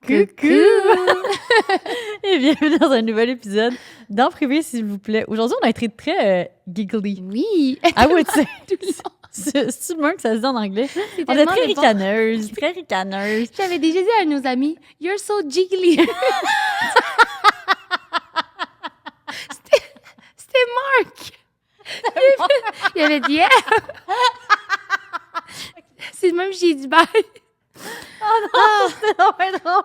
Coucou! Et bienvenue dans un nouvel épisode d'En privé, s'il vous plaît. Aujourd'hui, on a été très giggly. Oui! I would say. C'est le même que ça se dit en anglais. On est très ricaneuse, très ricaneuse. J'avais déjà dit à nos amis, « You're so jiggly! » C'était Marc! Il avait dit « Yeah! » C'est le même que j'ai dit « Bye! »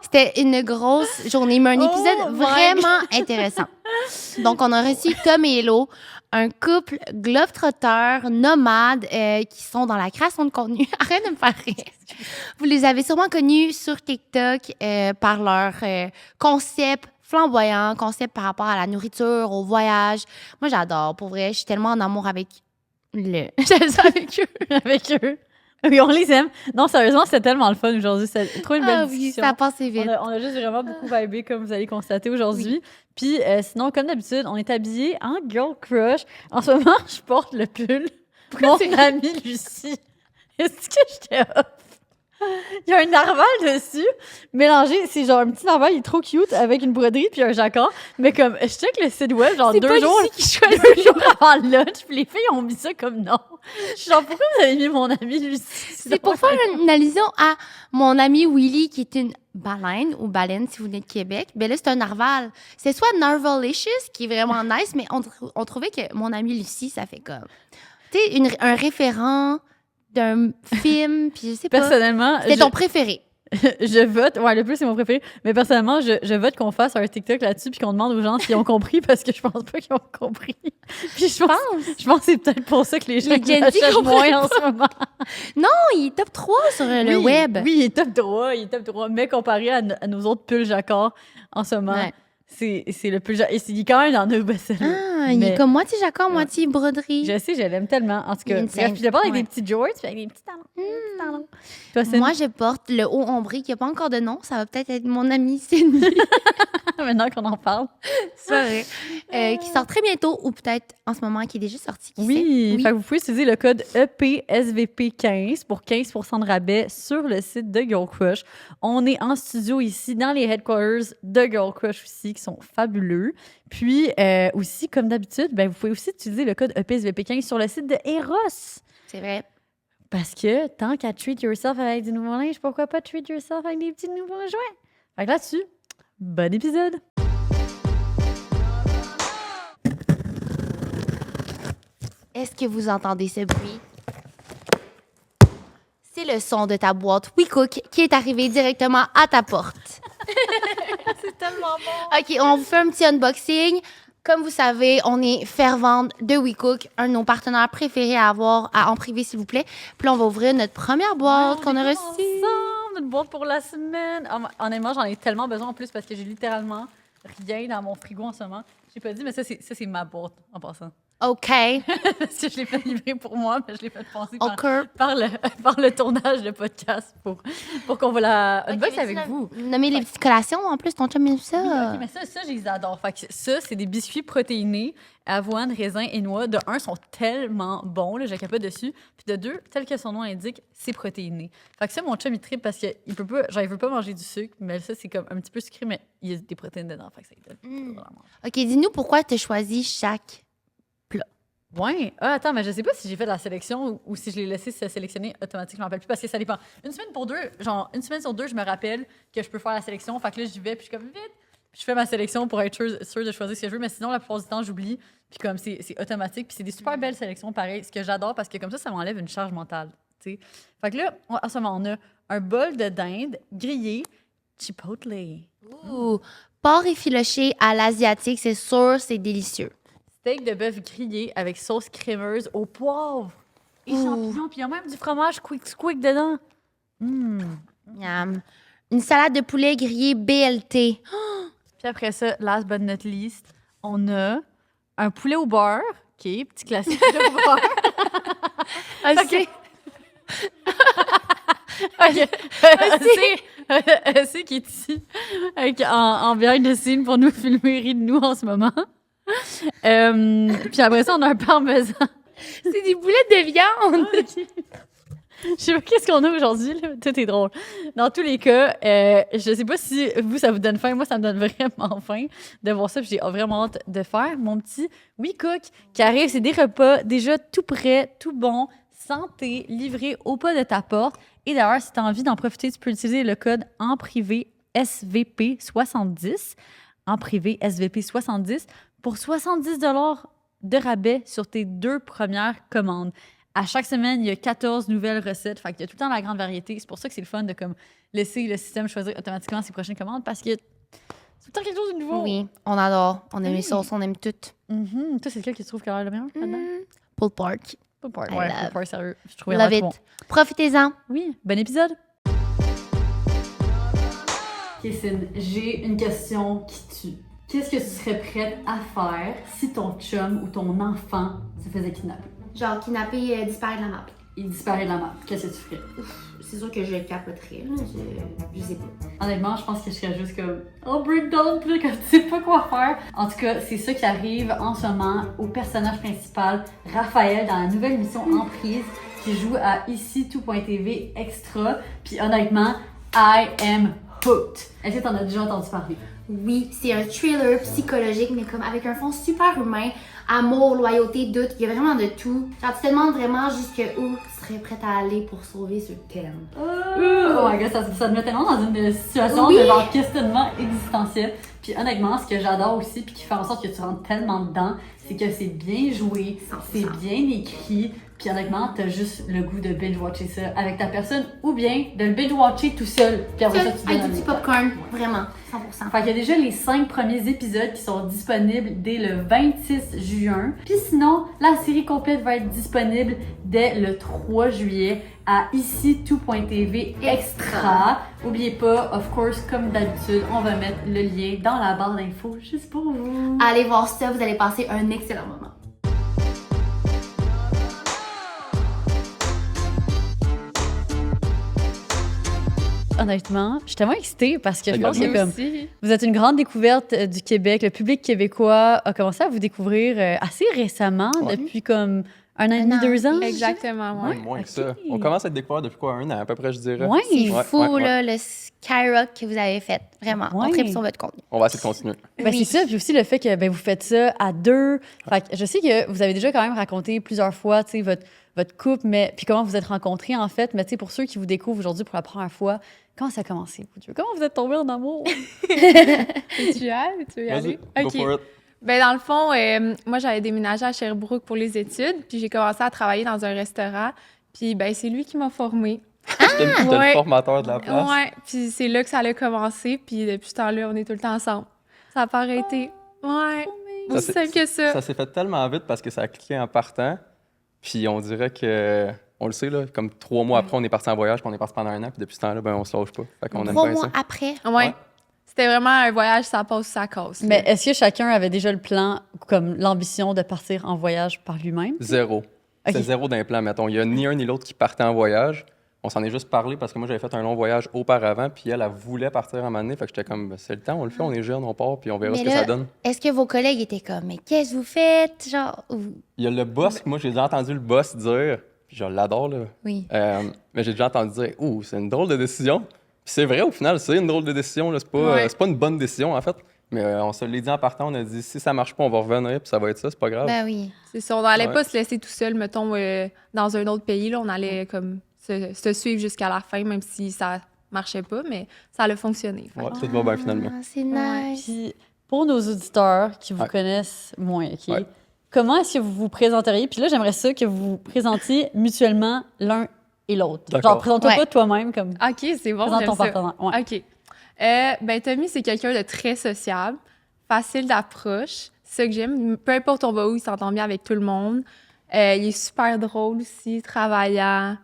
C'était une grosse journée, mais un épisode vraiment intéressant. Donc, on a reçu Tom et Hello, un couple globetrotter nomade qui sont dans la création de contenu. Arrête de me faire rire. Vous les avez sûrement connus sur TikTok par leur concept flamboyant, concept par rapport à la nourriture, au voyage. Moi, j'adore. Pour vrai, je suis tellement en amour avec avec eux. Oui, on les aime. Non, sérieusement, c'était tellement le fun aujourd'hui. C'était trop une belle discussion. Oui, ça a passé vite. On a juste vraiment beaucoup vibé, comme vous allez constater aujourd'hui. Oui. Puis sinon, comme d'habitude, on est habillés en girl crush. En ce moment, je porte le pull. Mon amie Lucie. Est-ce que j'étais off? Il y a un narval dessus, mélangé, c'est genre un petit narval, il est trop cute, avec une broderie puis un jacquard. Mais comme, je check le site web, genre 2 jours avant le lunch, puis les filles ont mis ça comme non. Je suis genre, pourquoi vous avez mis mon amie Lucie? C'est pour faire une allusion à mon ami Willy, qui est une baleine, ou baleine si vous venez de Québec. Ben là, c'est un narval. C'est soit Narvalicious, qui est vraiment nice, mais on trouvait que mon amie Lucie, ça fait comme, tu sais, un référent d'un film, puis je sais pas. Personnellement, c'était ton préféré. Je vote, ouais, le plus c'est mon préféré, mais personnellement, je vote qu'on fasse un TikTok là-dessus puis qu'on demande aux gens s'ils ont compris, parce que je pense pas qu'ils ont compris. Puis je pense que c'est peut-être pour ça que les gens achètent moins en ce moment. Non, il est top 3 sur le web. Oui, il est top 3, mais comparé à nos autres pulls jacquard en ce moment, ouais. C'est le pull jacquard. Il est quand même dans nos best-sellers. Ah, il est comme moitié jacquard, moitié broderie. Je sais, je l'aime tellement. En tout cas, bref, je le porte avec des petits jorts puis avec des petits talons. Toi, moi, je porte le haut ombré qui n'a pas encore de nom. Ça va peut-être être mon amie Cindy. Maintenant qu'on en parle. C'est vrai. Qui sort très bientôt, ou peut-être en ce moment, qui est déjà sorti. Oui. Fait que vous pouvez utiliser le code EPSVP15 pour 15% de rabais sur le site de Girl Crush. On est en studio ici, dans les headquarters de Girl Crush aussi, qui sont fabuleux. Puis aussi, comme d'habitude, ben, vous pouvez aussi utiliser le code EPSVP15 sur le site de Eros. C'est vrai. Parce que tant qu'à treat yourself avec du nouveau linge, pourquoi pas treat yourself avec des petits nouveaux jouets? Fait que là-dessus, bon épisode! Est-ce que vous entendez ce bruit? C'est le son de ta boîte WeCook qui est arrivé directement à ta porte. C'est tellement bon! OK, on vous fait un petit unboxing. Comme vous savez, on est fervente de WeCook, un de nos partenaires préférés à avoir en privé, s'il vous plaît. Puis là, on va ouvrir notre première boîte qu'on a reçue. Notre boîte pour la semaine. Honnêtement, j'en ai tellement besoin en plus parce que j'ai littéralement rien dans mon frigo en ce moment. J'ai pas dit, mais ça, c'est ma boîte en passant. OK. Parce que je l'ai fait livrer pour moi, mais je l'ai fait passer par le tournage de podcast pour qu'on va la unbox avec vous. Nommer les petites collations, en plus, ton chum aime ça. Oui, mais ça, je les adore. Fait que ça, c'est des biscuits protéinés, avoine, raisin et noix. De un, sont tellement bons, là, je capote dessus. Puis de deux, tel que son nom l'indique, c'est protéiné. Fait que ça, mon chum, il tripe parce qu'il peut pas, genre, il veut pas manger du sucre, mais ça, c'est comme un petit peu sucré, mais il y a des protéines dedans. Fait que ça lui donne. OK, dis-nous pourquoi tu as choisi chaque plat. Ouais. Ah, attends, mais je sais pas si j'ai fait la sélection ou si je l'ai laissé se sélectionner automatiquement. Je m'en rappelle plus parce que ça dépend. Une semaine sur deux, je me rappelle que je peux faire la sélection. Fait que là, j'y vais, puis je suis comme vite. Puis je fais ma sélection pour être sûr de choisir ce que je veux. Mais sinon, la plupart du temps, j'oublie. Puis comme c'est automatique. Puis c'est des super belles sélections, pareil. Ce que j'adore parce que comme ça m'enlève une charge mentale. T'sais. Fait que là, en ce moment, on a un bol de dinde grillé chipotle. Ouh! Porc effiloché à l'asiatique, c'est sûr, c'est délicieux. Steak de bœuf grillé avec sauce crémeuse au poivre et champignons. Puis il y a même du fromage squeak dedans. Miam. Une salade de poulet grillé BLT. Puis après ça, last but not least, on a un poulet au beurre, qui est petit classique poulet au beurre. OK. C'est qui est ici en behind the scene pour nous filmer, rire de nous en ce moment. Puis après ça, on a un parmesan. C'est des boulettes de viande. Je sais pas qu'est-ce qu'on a aujourd'hui, là. Tout est drôle. Dans tous les cas, je sais pas si vous, ça vous donne faim. Moi, ça me donne vraiment faim de voir ça. Puis j'ai vraiment hâte de faire mon petit We Cook qui arrive. C'est des repas déjà tout prêts, tout bons, santé, livrés au pas de ta porte. Et d'ailleurs, si tu as envie d'en profiter, tu peux utiliser le code en privé SVP70. En privé SVP70 pour 70 $ de rabais sur tes 2 premières commandes. À chaque semaine, il y a 14 nouvelles recettes. Fait qu'il y a tout le temps la grande variété. C'est pour ça que c'est le fun de comme, laisser le système choisir automatiquement ses prochaines commandes parce que c'est tout le temps quelque chose de nouveau. Oui, on adore. On aime les sauces, on aime tout. Toi, c'est lequel que tu trouves qui a l'air le meilleur là-dedans? Pulled pork. Pulled pork. I Ouais, love. pulled pork, sérieux. Je trouvais Love vraiment it. bon. Profitez-en. Oui, bon épisode. Kissine, j'ai une question qui tue. Qu'est-ce que tu serais prête à faire si ton chum ou ton enfant se faisait kidnapper? Genre, kidnapper, disparaître de la map. Il disparaît de la map. Qu'est-ce que tu ferais? C'est sûr que je capoterais, là. Je sais pas. Honnêtement, je pense que je serais juste comme oh breakdown, puis là, quand tu sais pas quoi faire. En tout cas, c'est ça qui arrive en ce moment au personnage principal, Raphaël, dans la nouvelle émission Emprise, qui joue à ici tout.tv extra. Puis honnêtement, I am hooked. Est-ce que t'en as déjà entendu parler? Oui, c'est un thriller psychologique, mais comme avec un fond super humain. Amour, loyauté, doute, il y a vraiment de tout. Genre, tu te demandes vraiment jusqu'où tu serais prête à aller pour sauver ce thème. Oh my god, ça te met tellement dans une situation de genre questionnement existentiel. Puis honnêtement, ce que j'adore aussi, puis qui fait en sorte que tu rentres tellement dedans, c'est que c'est bien joué, 100%. c'est bien écrit, puis honnêtement, t'as juste le goût de binge-watcher ça avec ta personne, ou bien de le binge-watcher tout seul, puis après ça, tu Avec donnes du un petit éclat. popcorn, vraiment, 100%. Fait qu'il y a déjà les 5 premiers épisodes qui sont disponibles dès le 26 juin. Puis sinon, la série complète va être disponible dès le 3 juillet à ici tout.tv extra. Oubliez pas, of course, comme d'habitude, on va mettre le lien dans la barre d'infos juste pour vous. Allez voir ça, vous allez passer un excellent moment. Honnêtement, je suis tellement excitée parce que je pense Regarde, que comme vous êtes une grande découverte du Québec, le public québécois a commencé à vous découvrir assez récemment, Ouais. depuis comme un an et demi, Un an. 2 ans. Exactement, Ouais. ouais. Moins que ça. Ok. On commence à être découvert depuis quoi, 1 an à peu près, je dirais. Ouais. C'est Ouais, fou, ouais, là, le skyrock que vous avez fait. Vraiment, Ouais. on tripe sur votre contenu. On va essayer de continuer. Ben, c'est ça, puis aussi le fait que ben, vous faites ça à 2. Fait que je sais que vous avez déjà quand même raconté plusieurs fois, tu sais, votre couple, mais puis comment vous êtes rencontrés en fait. Mais tu sais, pour ceux qui vous découvrent aujourd'hui pour la première fois, comment ça a commencé, vous deux? Comment vous êtes tombés en amour? Tu veux y Vas-y, aller? go for it. Ben, dans le fond, moi, j'avais déménagé à Sherbrooke pour les études, puis j'ai commencé à travailler dans un restaurant, puis ben, c'est lui qui m'a formée. J'étais le Ouais. formateur de la place. Ouais, puis c'est là que ça a commencé, puis depuis ce temps-là, on est tout le temps ensemble. Ça n'a pas arrêté. Ouais, Ça, aussi c'est- simple que ça. Ça s'est fait tellement vite parce que ça a cliqué en partant. Puis on dirait que, on le sait, là, comme 3 mois après, on est parti en voyage, puis on est parti pendant 1 an, puis depuis ce temps-là, ben, on se lâche pas. Fait qu'on aime 3 bien mois ça. après. Ouais. Ouais. C'était vraiment un voyage, ça passe, ça casse. là. Mais est-ce que chacun avait déjà le plan, comme l'ambition de partir en voyage par lui-même? Zéro. C'est Ok. zéro d'implant, mettons. Il y a ni un ni l'autre qui partait en voyage. On s'en est juste parlé parce que moi, j'avais fait un long voyage auparavant, puis elle voulait partir à un moment donné. Fait que j'étais comme, c'est le temps, on le fait, on est jeune, on part, puis on verra Mais ce que là- ça donne. Est-ce que vos collègues étaient comme, mais qu'est-ce que vous faites? Genre, Il y a le boss, moi, j'ai déjà entendu le boss dire, puis je l'adore, là, oui. mais j'ai déjà entendu dire, ouh, c'est une drôle de décision. Puis c'est vrai, au final, c'est une drôle de décision, là. Ouais. C'est pas une bonne décision, en fait. Mais on se l'est dit en partant, on a dit, si ça marche pas, on va revenir, puis ça va être ça, c'est pas grave. Ben oui. C'est ça, on n'allait Ouais. pas se laisser tout seul, mettons, dans un autre pays. Là, on allait comme se suivre jusqu'à la fin, même si ça marchait pas, mais ça allait fonctionner. Fait que- Ouais, tout va bien, finalement. Ah, c'est nice. Puis pour nos auditeurs qui vous Ouais. connaissent moins, OK? Ouais. Comment est-ce que vous vous présenteriez? Puis là, j'aimerais ça que vous vous présentiez mutuellement l'un et l'autre. D'accord. Genre, présente-toi Ouais. pas toi-même, comme OK, c'est bon, présente j'aime ton ça. partenaire. Ouais. OK. Ben, Tommy, c'est quelqu'un de très sociable, facile d'approche. C'est ça que j'aime. Peu importe on va où, il s'entend bien avec tout le monde. Il est super drôle aussi, travaillant.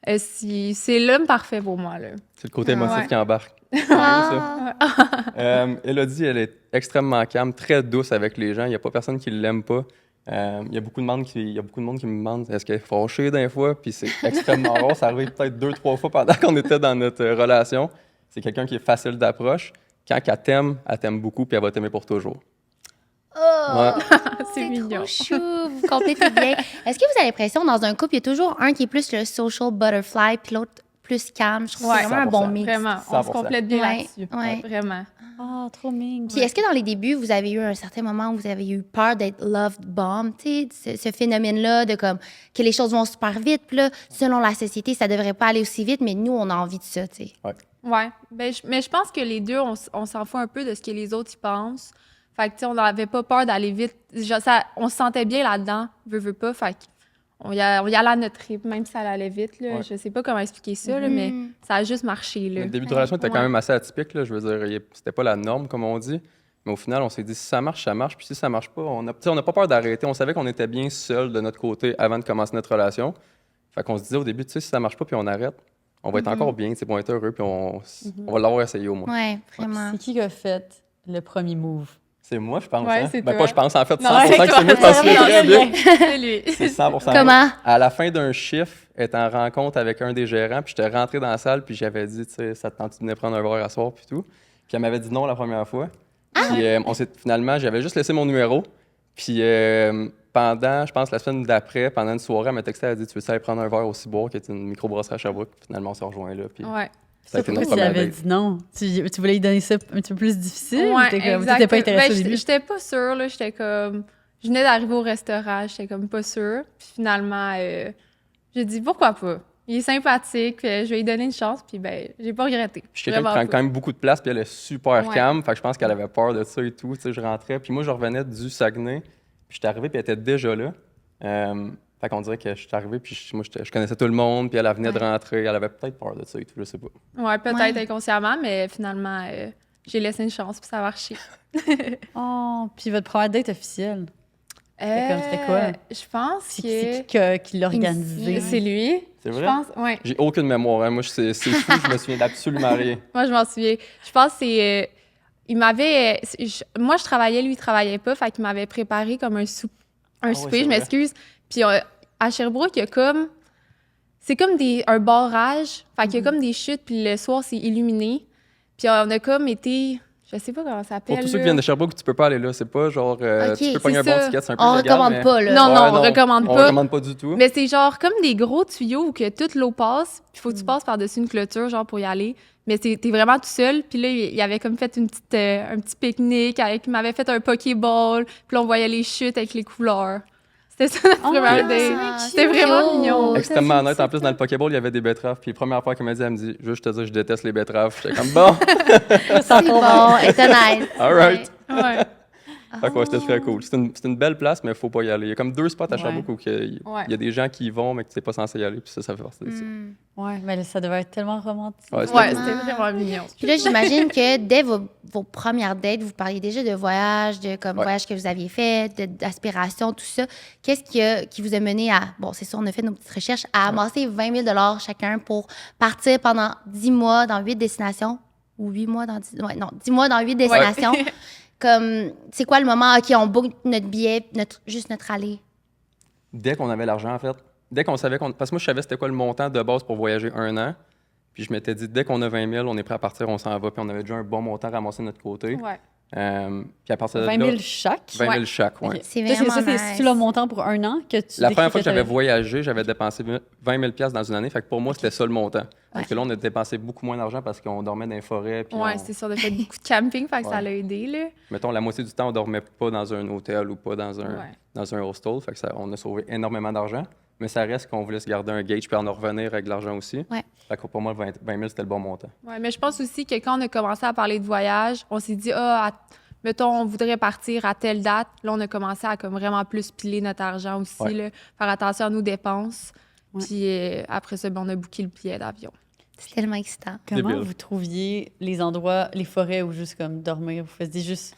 C'est l'homme parfait pour moi, là. C'est le côté émotif Ouais. qui embarque. Ah, Elodie, elle est extrêmement calme, très douce avec les gens. Il n'y a pas personne qui ne l'aime pas. Il y a beaucoup de monde qui me demande est-ce qu'elle est fâchée d'un fois, puis c'est extrêmement rare. Ça arrive peut-être 2-3 fois pendant qu'on était dans notre relation. C'est quelqu'un qui est facile d'approche. Quand elle t'aime beaucoup, puis elle va t'aimer pour toujours. oh, Oh! C'est mignon. trop chou. Vous complétez bien. Est-ce que vous avez l'impression, dans un couple, il y a toujours un qui est plus le social butterfly, puis l'autre plus calme? Je trouve que c'est vraiment un bon 100%. mix. Vraiment, on se 100%. complète bien Ouais, là-dessus. ouais. Vraiment. Ah, trop mignon. Puis est-ce que dans les débuts, vous avez eu un certain moment où vous avez eu peur d'être loved bomb, tu sais, ce phénomène-là de comme que les choses vont super vite, puis là, selon la société, ça devrait pas aller aussi vite, mais nous, on a envie de ça, tu sais. Ouais. Mais je pense que les deux, on s'en fout un peu de ce que les autres y pensent. Fait que, tu sais, on n'avait pas peur d'aller vite. On se sentait bien là-dedans, veut pas. Fait on y allait à notre rythme, même si ça allait vite. Là. Ouais. Je sais pas comment expliquer ça, là, mais ça a juste marché. Là. Le début de relation était quand Ouais. même assez atypique. Là. Je veux dire, c'était pas la norme, comme on dit. Mais au final, on s'est dit, si ça marche, ça marche. Puis si ça marche pas, on n'a pas peur d'arrêter. On savait qu'on était bien seuls de notre côté avant de commencer notre relation. Fait qu'on se disait au début, tu sais, si ça marche pas, puis on arrête, on va être encore bien, on va être heureux, puis on va l'avoir essayé au moins. Ouais, vraiment. C'est qui a fait le premier move? C'est moi, je pense. Ouais, hein? c'est Ben, toi. pas je pense, en fait, 100% Non, c'est que c'est moi, toi. je m'en souviens très bien. C'est lui. C'est 100%. Comment? À la fin d'un chiffre, être en rencontre avec un des gérants, puis j'étais rentré dans la salle, puis j'avais dit, tu sais, ça te tente de venir prendre un verre à soir, puis tout. Puis elle m'avait dit non la première fois. Puis finalement, j'avais juste laissé mon numéro. Puis pendant, je pense, la semaine d'après, pendant une soirée, elle m'a texté, elle a dit, tu veux aller prendre un verre au Ciboire, qui est une microbrasserie à Sherbrooke. Puis finalement, on s'est rejoints là. Puis Ouais. ça a été Pourquoi notre tu première avais date. dit non? Tu voulais lui donner ça un petit peu plus difficile? ou Ouais, t'es comme, exact. t'étais pas intéressée au Ben, début? J'étais pas sûre, là. J'étais comme... Je venais d'arriver au restaurant, j'étais comme pas sûre. Puis finalement, j'ai dit pourquoi pas. Il est sympathique, puis je vais lui donner une chance, puis ben, j'ai pas regretté. Puis je suis quelqu'un qui Vraiment prend quand même beaucoup de place, puis elle est super Ouais. calme. Fait que je pense qu'elle avait peur de ça et tout. Tu sais, je rentrais, puis moi, je revenais du Saguenay, puis j'étais arrivé, puis elle était déjà là. Fait qu'on dirait que je suis arrivé, puis moi, je connaissais tout le monde, puis elle venait de rentrer. Elle avait peut-être peur de ça et tout, je sais pas. Ouais, peut-être Ouais. inconsciemment, mais finalement, j'ai laissé une chance, puis ça a marché. Oh, puis votre première date officielle, c'était quoi? Je pense c'est que qui l'a organisé? c'est lui. C'est Je vrai? pense, ouais. J'ai aucune mémoire. Hein. Moi, c'est fou, je me souviens d'absolument rien. Moi, je m'en souviens. Je pense que c'est... il m'avait... moi, je travaillais, lui, il travaillait pas. Fait qu'il m'avait préparé comme un souper, ouais, souper, c'est je vrai. m'excuse. Puis à Sherbrooke, il y a comme... C'est comme un barrage. Fait qu'il y a comme des chutes, puis le soir, c'est illuminé. Puis on a comme été... Je sais pas comment ça s'appelle. Pour tous ceux qui là. viennent de Sherbrooke, tu peux pas aller là. C'est pas genre. Ok, tu peux pogner un c'est bon ça. ticket, c'est un peu On illégal, recommande mais- pas, là. Non, Ouais, on recommande On pas. recommande pas du tout. Mais c'est genre comme des gros tuyaux où que toute l'eau passe, puis faut que tu passes par-dessus une clôture, genre, pour y aller. Mais t'es vraiment tout seul. Puis là, il avait comme fait un petit pique-nique, il m'avait fait un Pokéball, puis là, on voyait les chutes avec les couleurs. C'était ça notre première date. C'était vraiment mignon. Extrêmement honnête. En plus, dans le Pokéball, il y avait des betteraves. Puis, la première fois qu'elle m'a dit, elle me dit, juste te dire, je déteste les betteraves. J'étais comme, bon, C'est bon, est honnête. all right. Ouais. Fait que ouais, c'était très cool. C'est une belle place, mais il faut pas y aller. Il y a comme 2 spots à Ouais. Sherbrooke où il Ouais. y a des gens qui y vont, mais que tu n'es pas censé y aller. Puis ça fait partie de ça. Ouais, mais ça devait être tellement romantique. Ouais, Ouais, cool. c'était vraiment mignon. Puis là, j'imagine que dès vos premières dates, vous parliez déjà de voyages, de comme Ouais. voyages que vous aviez fait, d'aspirations, tout ça. Qu'est-ce qui vous a mené à, bon, c'est sûr, on a fait nos petites recherches, à amasser 20 000 chacun pour partir pendant 10 mois dans 8 destinations? Ou 8 mois dans 10... Ouais, non, 10 mois dans 8 destinations. Comme, c'est quoi le moment, OK, on book notre billet, juste notre allée? Dès qu'on avait l'argent, en fait. Dès qu'on savait qu'on. Parce que moi, je savais c'était quoi le montant de base pour voyager 1 an. Puis je m'étais dit, dès qu'on a 20 000, on est prêt à partir, on s'en va. Puis on avait déjà un bon montant ramassé de notre côté. Ouais. Puis à partir de 20 là, 000 chaque? 20 000 Ouais. chaque, ouais. Ok. C'est Ça, vraiment c'est nice. le montant pour un an que tu La décris première fois que j'avais t'avais- voyagé, j'avais dépensé 20 000 piastres dans une année. Fait que pour moi, c'était ça le montant. Parce que là, on a dépensé beaucoup moins d'argent parce qu'on dormait dans les forêts. Puis Ouais, c'est sûr, on a fait beaucoup de camping, fait que ça Ouais. l'a aidé, là. mettons, la moitié du temps, on dormait pas dans un hôtel ou pas dans un, Ouais. dans un hostel. Fait que on a sauvé énormément d'argent. Mais ça reste qu'on voulait se garder un gauge puis en revenir avec de l'argent aussi. Ouais. Fait que pour moi, 20 000, c'était le bon montant. Ouais, mais je pense aussi que quand on a commencé à parler de voyage, on s'est dit, mettons, on voudrait partir à telle date. Là, on a commencé à comme vraiment plus piler notre argent aussi, Ouais. là, faire attention à nos dépenses. Ouais. Puis après ça, ben, on a booké le billet d'avion. C'est tellement excitant. Comment Débile. vous trouviez les endroits, les forêts ou juste comme dormir? Vous faisiez juste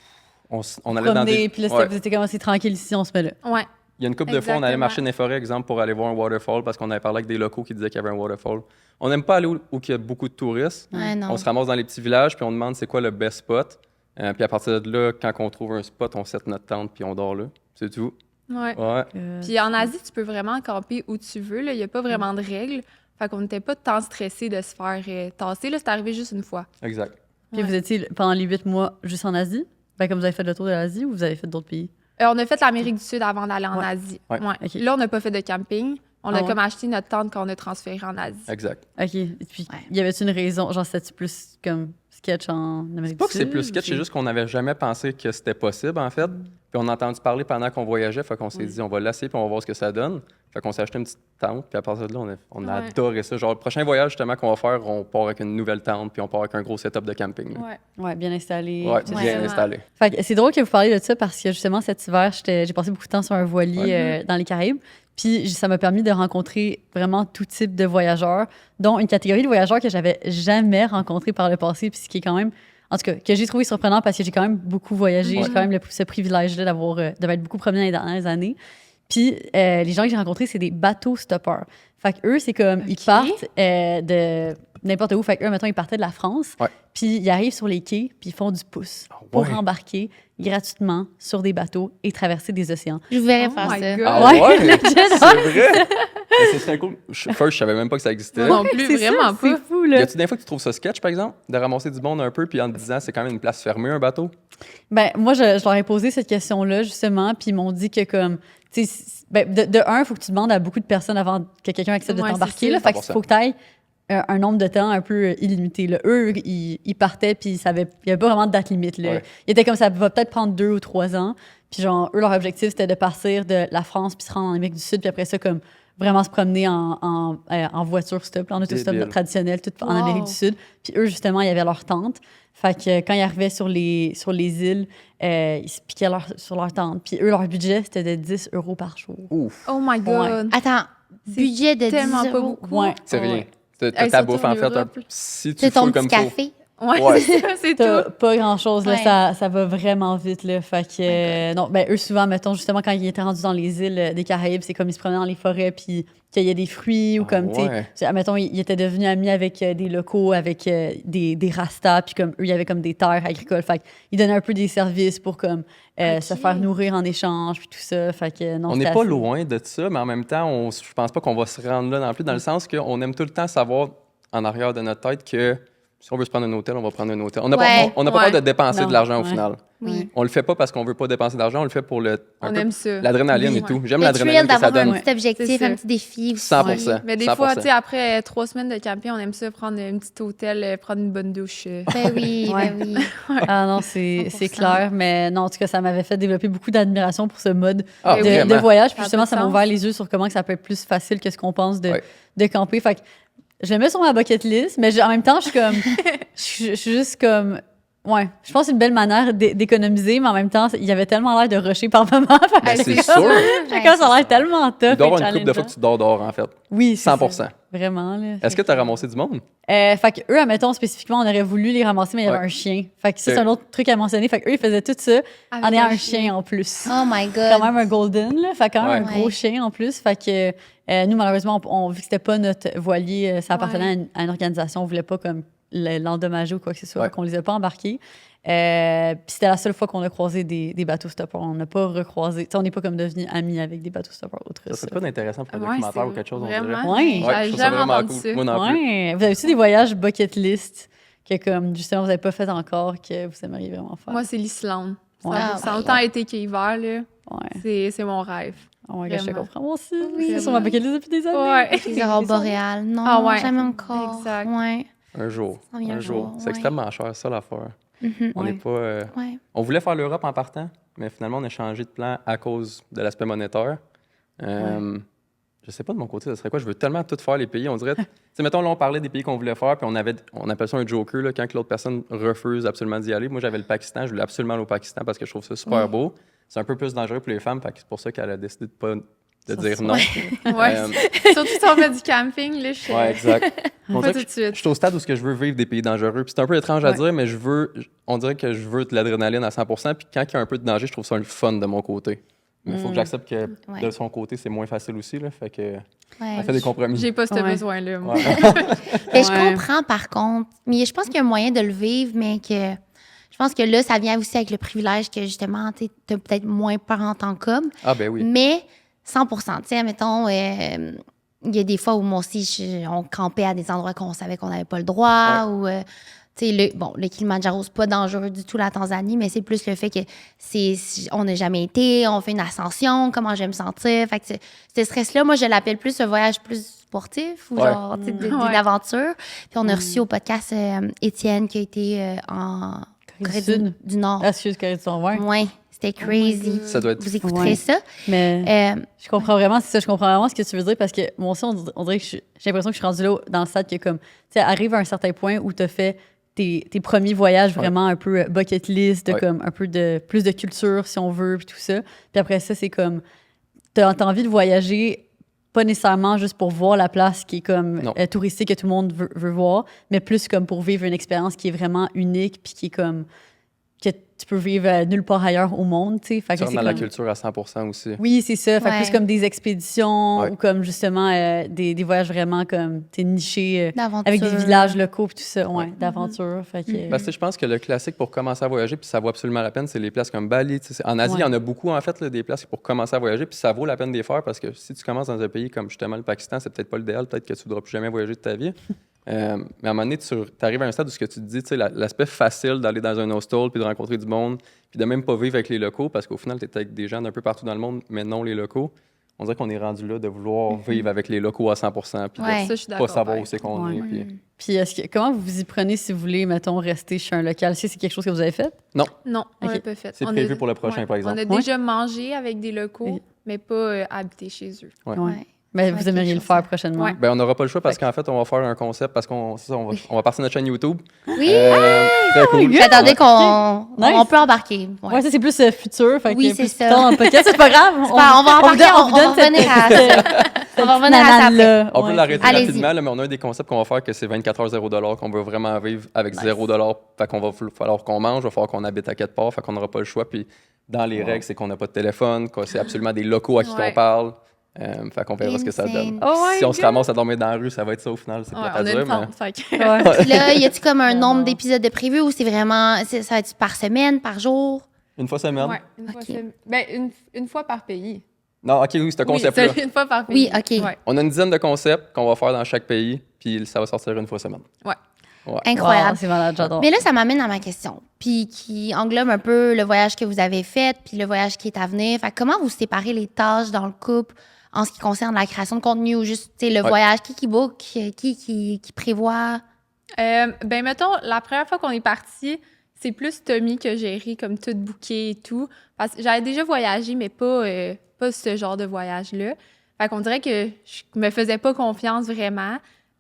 On allait dans promener, des... puis là, Ouais. vous étiez commencé tranquille ici, on se met là. Ouais. Il y a une couple de fois, on allait Exactement. marcher dans les forêts, exemple, pour aller voir un waterfall parce qu'on avait parlé avec des locaux qui disaient qu'il y avait un waterfall. On n'aime pas aller où il y a beaucoup de touristes. Ouais, non. On se ramasse dans les petits villages puis on demande c'est quoi le best spot. Puis à partir de là, quand on trouve un spot, on set notre tente puis on dort là. C'est tout. Ouais. Ouais. Puis en Asie, tu peux vraiment camper où tu veux. Il n'y a pas vraiment de règles. Fait qu'on n'était pas tant stressés de se faire tasser. Là, c'est arrivé juste une fois. Exact. Puis Ouais. vous étiez pendant les 8 mois juste en Asie? Ben, comme vous avez fait le tour de l'Asie ou vous avez fait d'autres pays? On a fait l'Amérique du Sud avant d'aller en Ouais. Asie. Ouais. Ouais. Ok. Là, on n'a pas fait de camping. On Ah a ouais? comme acheté notre tente quand on a transféré en Asie. Exact. OK. Et puis, Ouais. y avait-tu une raison? Genre, c'était plus comme sketch en Amérique C'est pas du que c'est Sud? plus sketch, c'est juste qu'on n'avait jamais pensé que c'était possible, en fait. Puis on a entendu parler pendant qu'on voyageait, fait qu'on s'est dit, on va l'essayer, puis on va voir ce que ça donne. Fait qu'on s'est acheté une petite tente, puis à partir de là, on a Ouais. adoré ça. Genre, le prochain voyage, justement, qu'on va faire, on part avec une nouvelle tente, puis on part avec un gros setup de camping. là. Ouais. Ouais, bien installé. Ouais, tout bien ça. Ouais. installé. Fait que c'est drôle que vous parliez de ça parce que justement, cet hiver, j'ai passé beaucoup de temps sur un voilier dans les Caraïbes. Puis ça m'a permis de rencontrer vraiment tout type de voyageurs, dont une catégorie de voyageurs que j'avais jamais rencontré par le passé, puis ce qui est quand même, en tout cas, que j'ai trouvé surprenant parce que j'ai quand même beaucoup voyagé, Ouais. j'ai quand même ce privilège-là de m'être beaucoup promené dans les dernières années. Puis les gens que j'ai rencontrés, c'est des bateaux stoppeurs. Fait que eux, c'est comme, ils Ok. partent de n'importe où. Fait que eux, mettons, ils partaient de la France, Ouais. puis ils arrivent sur les quais, puis ils font du pouce Ah pour ouais. embarquer gratuitement sur des bateaux et traverser des océans. Je verrais Oh faire my ça. God. Ah Ouais, ouais? legit, C'est vrai? Mais c'est très cool. First, je savais même pas que ça existait. Moi non plus, C'est vraiment ça, pas. C'est fou, Y là. a-tu des fois que tu trouves ça sketch, par exemple, de ramasser du monde un peu, puis en te disant c'est quand même une place fermée, un bateau? Ben, moi, je leur ai posé cette question-là, justement, puis ils m'ont dit que, comme, tu sais, ben, de un, il faut que tu demandes à beaucoup de personnes avant que quelqu'un accepte Ouais, de t'embarquer, c'est là. ça. Fait qu'il faut que tu ailles un nombre de temps un peu illimité, là. Eux, ils partaient, puis il n'y avait pas vraiment de date limite, là. Ouais. Ils étaient comme ça, va peut-être prendre 2 ou 3 ans. Puis, genre, eux, leur objectif, c'était de partir de la France, puis se rendre en Amérique du Sud, puis après ça, comme, vraiment se promener en voiture stop, là, en autostop Débile. traditionnel, tout en Wow. Amérique du Sud. Puis eux, justement, il y avait leur tente. Fait que quand ils arrivaient sur les îles, ils se piquaient sur leur tente. Puis eux, leur budget, c'était de 10 € par jour. Ouf, Oh my God. Attends, budget de 10 tellement pas euros. beaucoup. Ouais. c'est rien. Ouais. T'as Hey, ta surtout bouffe, en en fait. Europe. Si tu C'est ton fouilles petit comme faut. café. Ouais, Ouais. c'est T'as tout. pas grand-chose, là. Ouais. Ça va vraiment vite, là. Fait que, non, ben eux, souvent, mettons, justement, quand ils étaient rendus dans les îles des Caraïbes, c'est comme ils se promenaient dans les forêts, puis cueillaient des fruits, ou Ah comme, tu ouais. sais, mettons, ils étaient devenus amis avec des locaux, avec des rastas, puis comme eux, il y avait comme des terres agricoles. Fait qu'ils donnaient un peu des services pour, comme, se Ok. faire nourrir en échange, puis tout ça. Fait que, non, On c'était n'est pas assez- loin de ça, mais en même temps, je pense pas qu'on va se rendre là non plus, dans le sens qu'on aime tout le temps savoir en arrière de notre tête que si on veut se prendre un hôtel, on va prendre un hôtel. On n'a Ouais. pas Ouais. peur de dépenser Non. de l'argent au Ouais. final. Oui. On le fait pas parce qu'on veut pas dépenser d'argent, on le fait pour un On peu aime ça. l'adrénaline Oui. et tout. J'aime Le l'adrénaline thrill que ça d'avoir un donne. petit objectif, C'est ça. un petit défi aussi. 100%. Mais des 100%. fois, tu sais, après 3 semaines de camping, on aime ça prendre un petit hôtel, prendre une bonne douche. Ben oui, Ouais. ben oui. Ah non, c'est 100%. clair. Mais non, en tout cas, ça m'avait fait développer beaucoup d'admiration pour ce mode Ah, Mais de, oui. vraiment. de voyage. Puis Ça a justement, pas de ça m'a sens. ouvert les yeux sur comment que ça peut être plus facile que ce qu'on pense Ouais. de camper. Fait que je le mets sur ma bucket list, mais en même temps, je suis comme. je suis juste comme. Ouais, je pense que c'est une belle manière d'économiser, mais en même temps, il y avait tellement l'air de rusher par moment. Fait que Ben, c'est j'étais sûr. comme, Ouais, ça a l'air tellement tough. Il doit y avoir et une couple de fois challengeant. que tu dors dehors, en fait. Oui, c'est 100%. ça. Vraiment, là. Est-ce que tu as ramassé du monde? Fait que eux, admettons, spécifiquement, on aurait voulu les ramasser, mais il y avait Ouais. un chien. Fait que ça, Ok. c'est un autre truc à mentionner. Fait que eux, ils faisaient tout ça Avec en ayant un chien en plus. Oh my God. Quand même un golden, là. Fait quand même un Ouais. gros chien en plus. Fait que nous, malheureusement, vu que c'était pas notre voilier, ça appartenait Ouais. à une organisation, on voulait pas comme l'endommager ou quoi que ce soit. Ouais. Fait qu'on les a pas embarqués. Puis c'était la seule fois qu'on a croisé des bateaux stoppers. On n'a pas recroisé. T'sais, on n'est pas comme devenus amis avec des bateaux stoppers autres. Ça serait pas intéressant pour un Ouais, documentaire c'est ou quelque chose, on dirait. vraiment. Ouais. Ouais, je J'avais trouve ça jamais vraiment entendu cool. ça. Moi non plus. Ouais. Vous avez aussi des voyages bucket list que, comme, justement, vous n'avez pas fait encore, que vous aimeriez vraiment faire? Moi, c'est l'Islande. Ouais. Ça a autant été qu'hiver, là. Ouais. C'est mon rêve. Oh my God, je te Vraiment. comprends, moi aussi. Oui. C'est sur ma bucket list depuis des années. Ouais. Les aurores boréales. Non, Ah ouais. jamais encore. Exact. Ouais. Un jour. Ça vient Un un jour. jour, C'est ouais. extrêmement cher, ça, l'affaire. Mhm. On n'est Ouais. pas. Ouais. On voulait faire l'Europe en partant, mais finalement, on a changé de plan à cause de l'aspect monétaire. Je sais pas de mon côté, ça serait quoi? Je veux tellement tout faire les pays. On dirait. Tu sais, mettons, là, on parlait des pays qu'on voulait faire, puis on appelle ça un joker, là, quand que l'autre personne refuse absolument d'y aller. Moi, j'avais le Pakistan, je voulais absolument aller au Pakistan parce que je trouve ça super beau. C'est un peu plus dangereux pour les femmes, fait que c'est pour ça qu'elle a décidé de dire non. Ouais. Euh, Surtout si on fait du camping, là, je suis Ouais, exact. On pas dirait tout que de suite. je suis au stade où je veux vivre des pays dangereux. Puis c'est un peu étrange à Ouais. dire, mais on dirait que je veux de l'adrénaline à 100%. Puis quand il y a un peu de danger, je trouve ça le fun de mon côté. Mais il faut que j'accepte que Ouais. de son côté, c'est moins facile aussi. Là, fait que Ouais. on fait des compromis. J'ai pas ce Ouais. besoin-là, moi. Ouais. Mais je Ouais. comprends par contre. Mais je pense qu'il y a un moyen de le vivre, mais que je pense que là, ça vient aussi avec le privilège que justement, tu as peut-être moins peur en tant qu'homme. Ah, ben oui. Mais 100%. Tu sais, mettons, il y a des fois où moi aussi, on campait à des endroits qu'on savait qu'on n'avait pas le droit ou Tu sais, le Kilimanjaro, c'est pas dangereux du tout, la Tanzanie, mais c'est plus le fait que on n'a jamais été, on fait une ascension, comment je vais me sentir. Fait que ce stress-là, moi, je l'appelle plus un voyage plus sportif ou genre, tu sais, d'une aventure. Puis on a reçu au podcast Étienne qui a été en Corée du Nord. Ah, excuse, Corée du Nord, ouais. Ouais, c'était crazy. Ça doit être... Vous écouterez ça. Mais je comprends vraiment, c'est ça, je comprends vraiment ce que tu veux dire parce que moi aussi, on dirait que j'ai l'impression que je suis rendue là dans le stade que comme, tu sais, arrive à un certain point où tu as fait tes premiers voyages vraiment un peu bucket list, de comme un peu de plus de culture si on veut, puis tout ça. Puis après ça, c'est comme, t'as envie de voyager pas nécessairement juste pour voir la place qui est comme touristique que tout le monde veut voir, mais plus comme pour vivre une expérience qui est vraiment unique puis qui est comme que tu peux vivre nulle part ailleurs au monde, tu sais. Fait que c'est dans la culture à 100% aussi. Oui, c'est ça. Fait que plus comme des expéditions ou comme justement des voyages vraiment comme nichés avec des villages locaux puis tout ça, d'aventure. Fait que Parce que je pense que le classique pour commencer à voyager, puis ça vaut absolument la peine, c'est les places comme Bali. En Asie, il y en a beaucoup en fait, là, des places pour commencer à voyager, puis ça vaut la peine de les faire parce que si tu commences dans un pays comme justement le Pakistan, c'est peut-être pas l'idéal, peut-être que tu ne voudras plus jamais voyager de ta vie. Mais à un moment donné, tu arrives à un stade où ce que tu te dis, l'aspect facile d'aller dans un hostel puis de rencontrer du monde, puis de même pas vivre avec les locaux, parce qu'au final, tu es avec des gens d'un peu partout dans le monde, mais non les locaux. On dirait qu'on est rendu là de vouloir vivre avec les locaux à 100%, puis de pas savoir où c'est qu'on est. Puis comment vous vous y prenez si vous voulez, mettons, rester chez un local? C'est quelque chose que vous avez fait? Non. Non, on l'a pas fait. C'est prévu pour le prochain, par exemple. On a déjà mangé avec des locaux, mais pas habité chez eux. Mais vous aimeriez le faire prochainement? Ben, on n'aura pas le choix parce qu'en fait, on va faire un concept parce qu'on va partir notre chaîne YouTube. Oui! Très cool. J'attendais qu'on peut embarquer. Ouais, ça, c'est plus futur. Fait oui, que c'est ça. Dans le podcast, c'est pas grave. On va embarquer, on va revenir à ça. On va revenir à ça après. On peut l'arrêter rapidement, là, mais on a un des concepts qu'on va faire que c'est 24 heures $0 qu'on veut vraiment vivre avec $0. Fait qu'on va falloir qu'on mange, il va falloir qu'on habite à quelque part, fait qu'on n'aura pas le choix. Puis dans les règles, c'est qu'on n'a pas de téléphone, que c'est absolument des locaux à qui on parle. Fait qu'on verra ce que ça donne. Si on se ramasse à dormir dans la rue, ça va être ça au final. C'est pas à dire, mais... Puis là, y a-tu comme un nombre d'épisodes de prévus ou c'est vraiment... Ça va être par semaine, par jour? Une fois semaine? Oui, une fois par pays. Non, OK, oui, c'est un concept-là. Oui, une fois par pays. Oui, OK. Ouais. On a une dizaine de concepts qu'on va faire dans chaque pays, puis ça va sortir une fois semaine. Ouais. Incroyable. Wow, c'est malade, j'adore. Mais là, ça m'amène à ma question, puis qui englobe un peu le voyage que vous avez fait, puis le voyage qui est à venir. Fait comment vous séparez les tâches dans le couple en ce qui concerne la création de contenu ou juste le voyage? Qui book? Qui prévoit? Mettons, la première fois qu'on est parti, c'est plus Tommy qui a géré comme tout booké et tout. Parce que j'avais déjà voyagé, mais pas ce genre de voyage-là. Fait qu'on dirait que je me faisais pas confiance vraiment.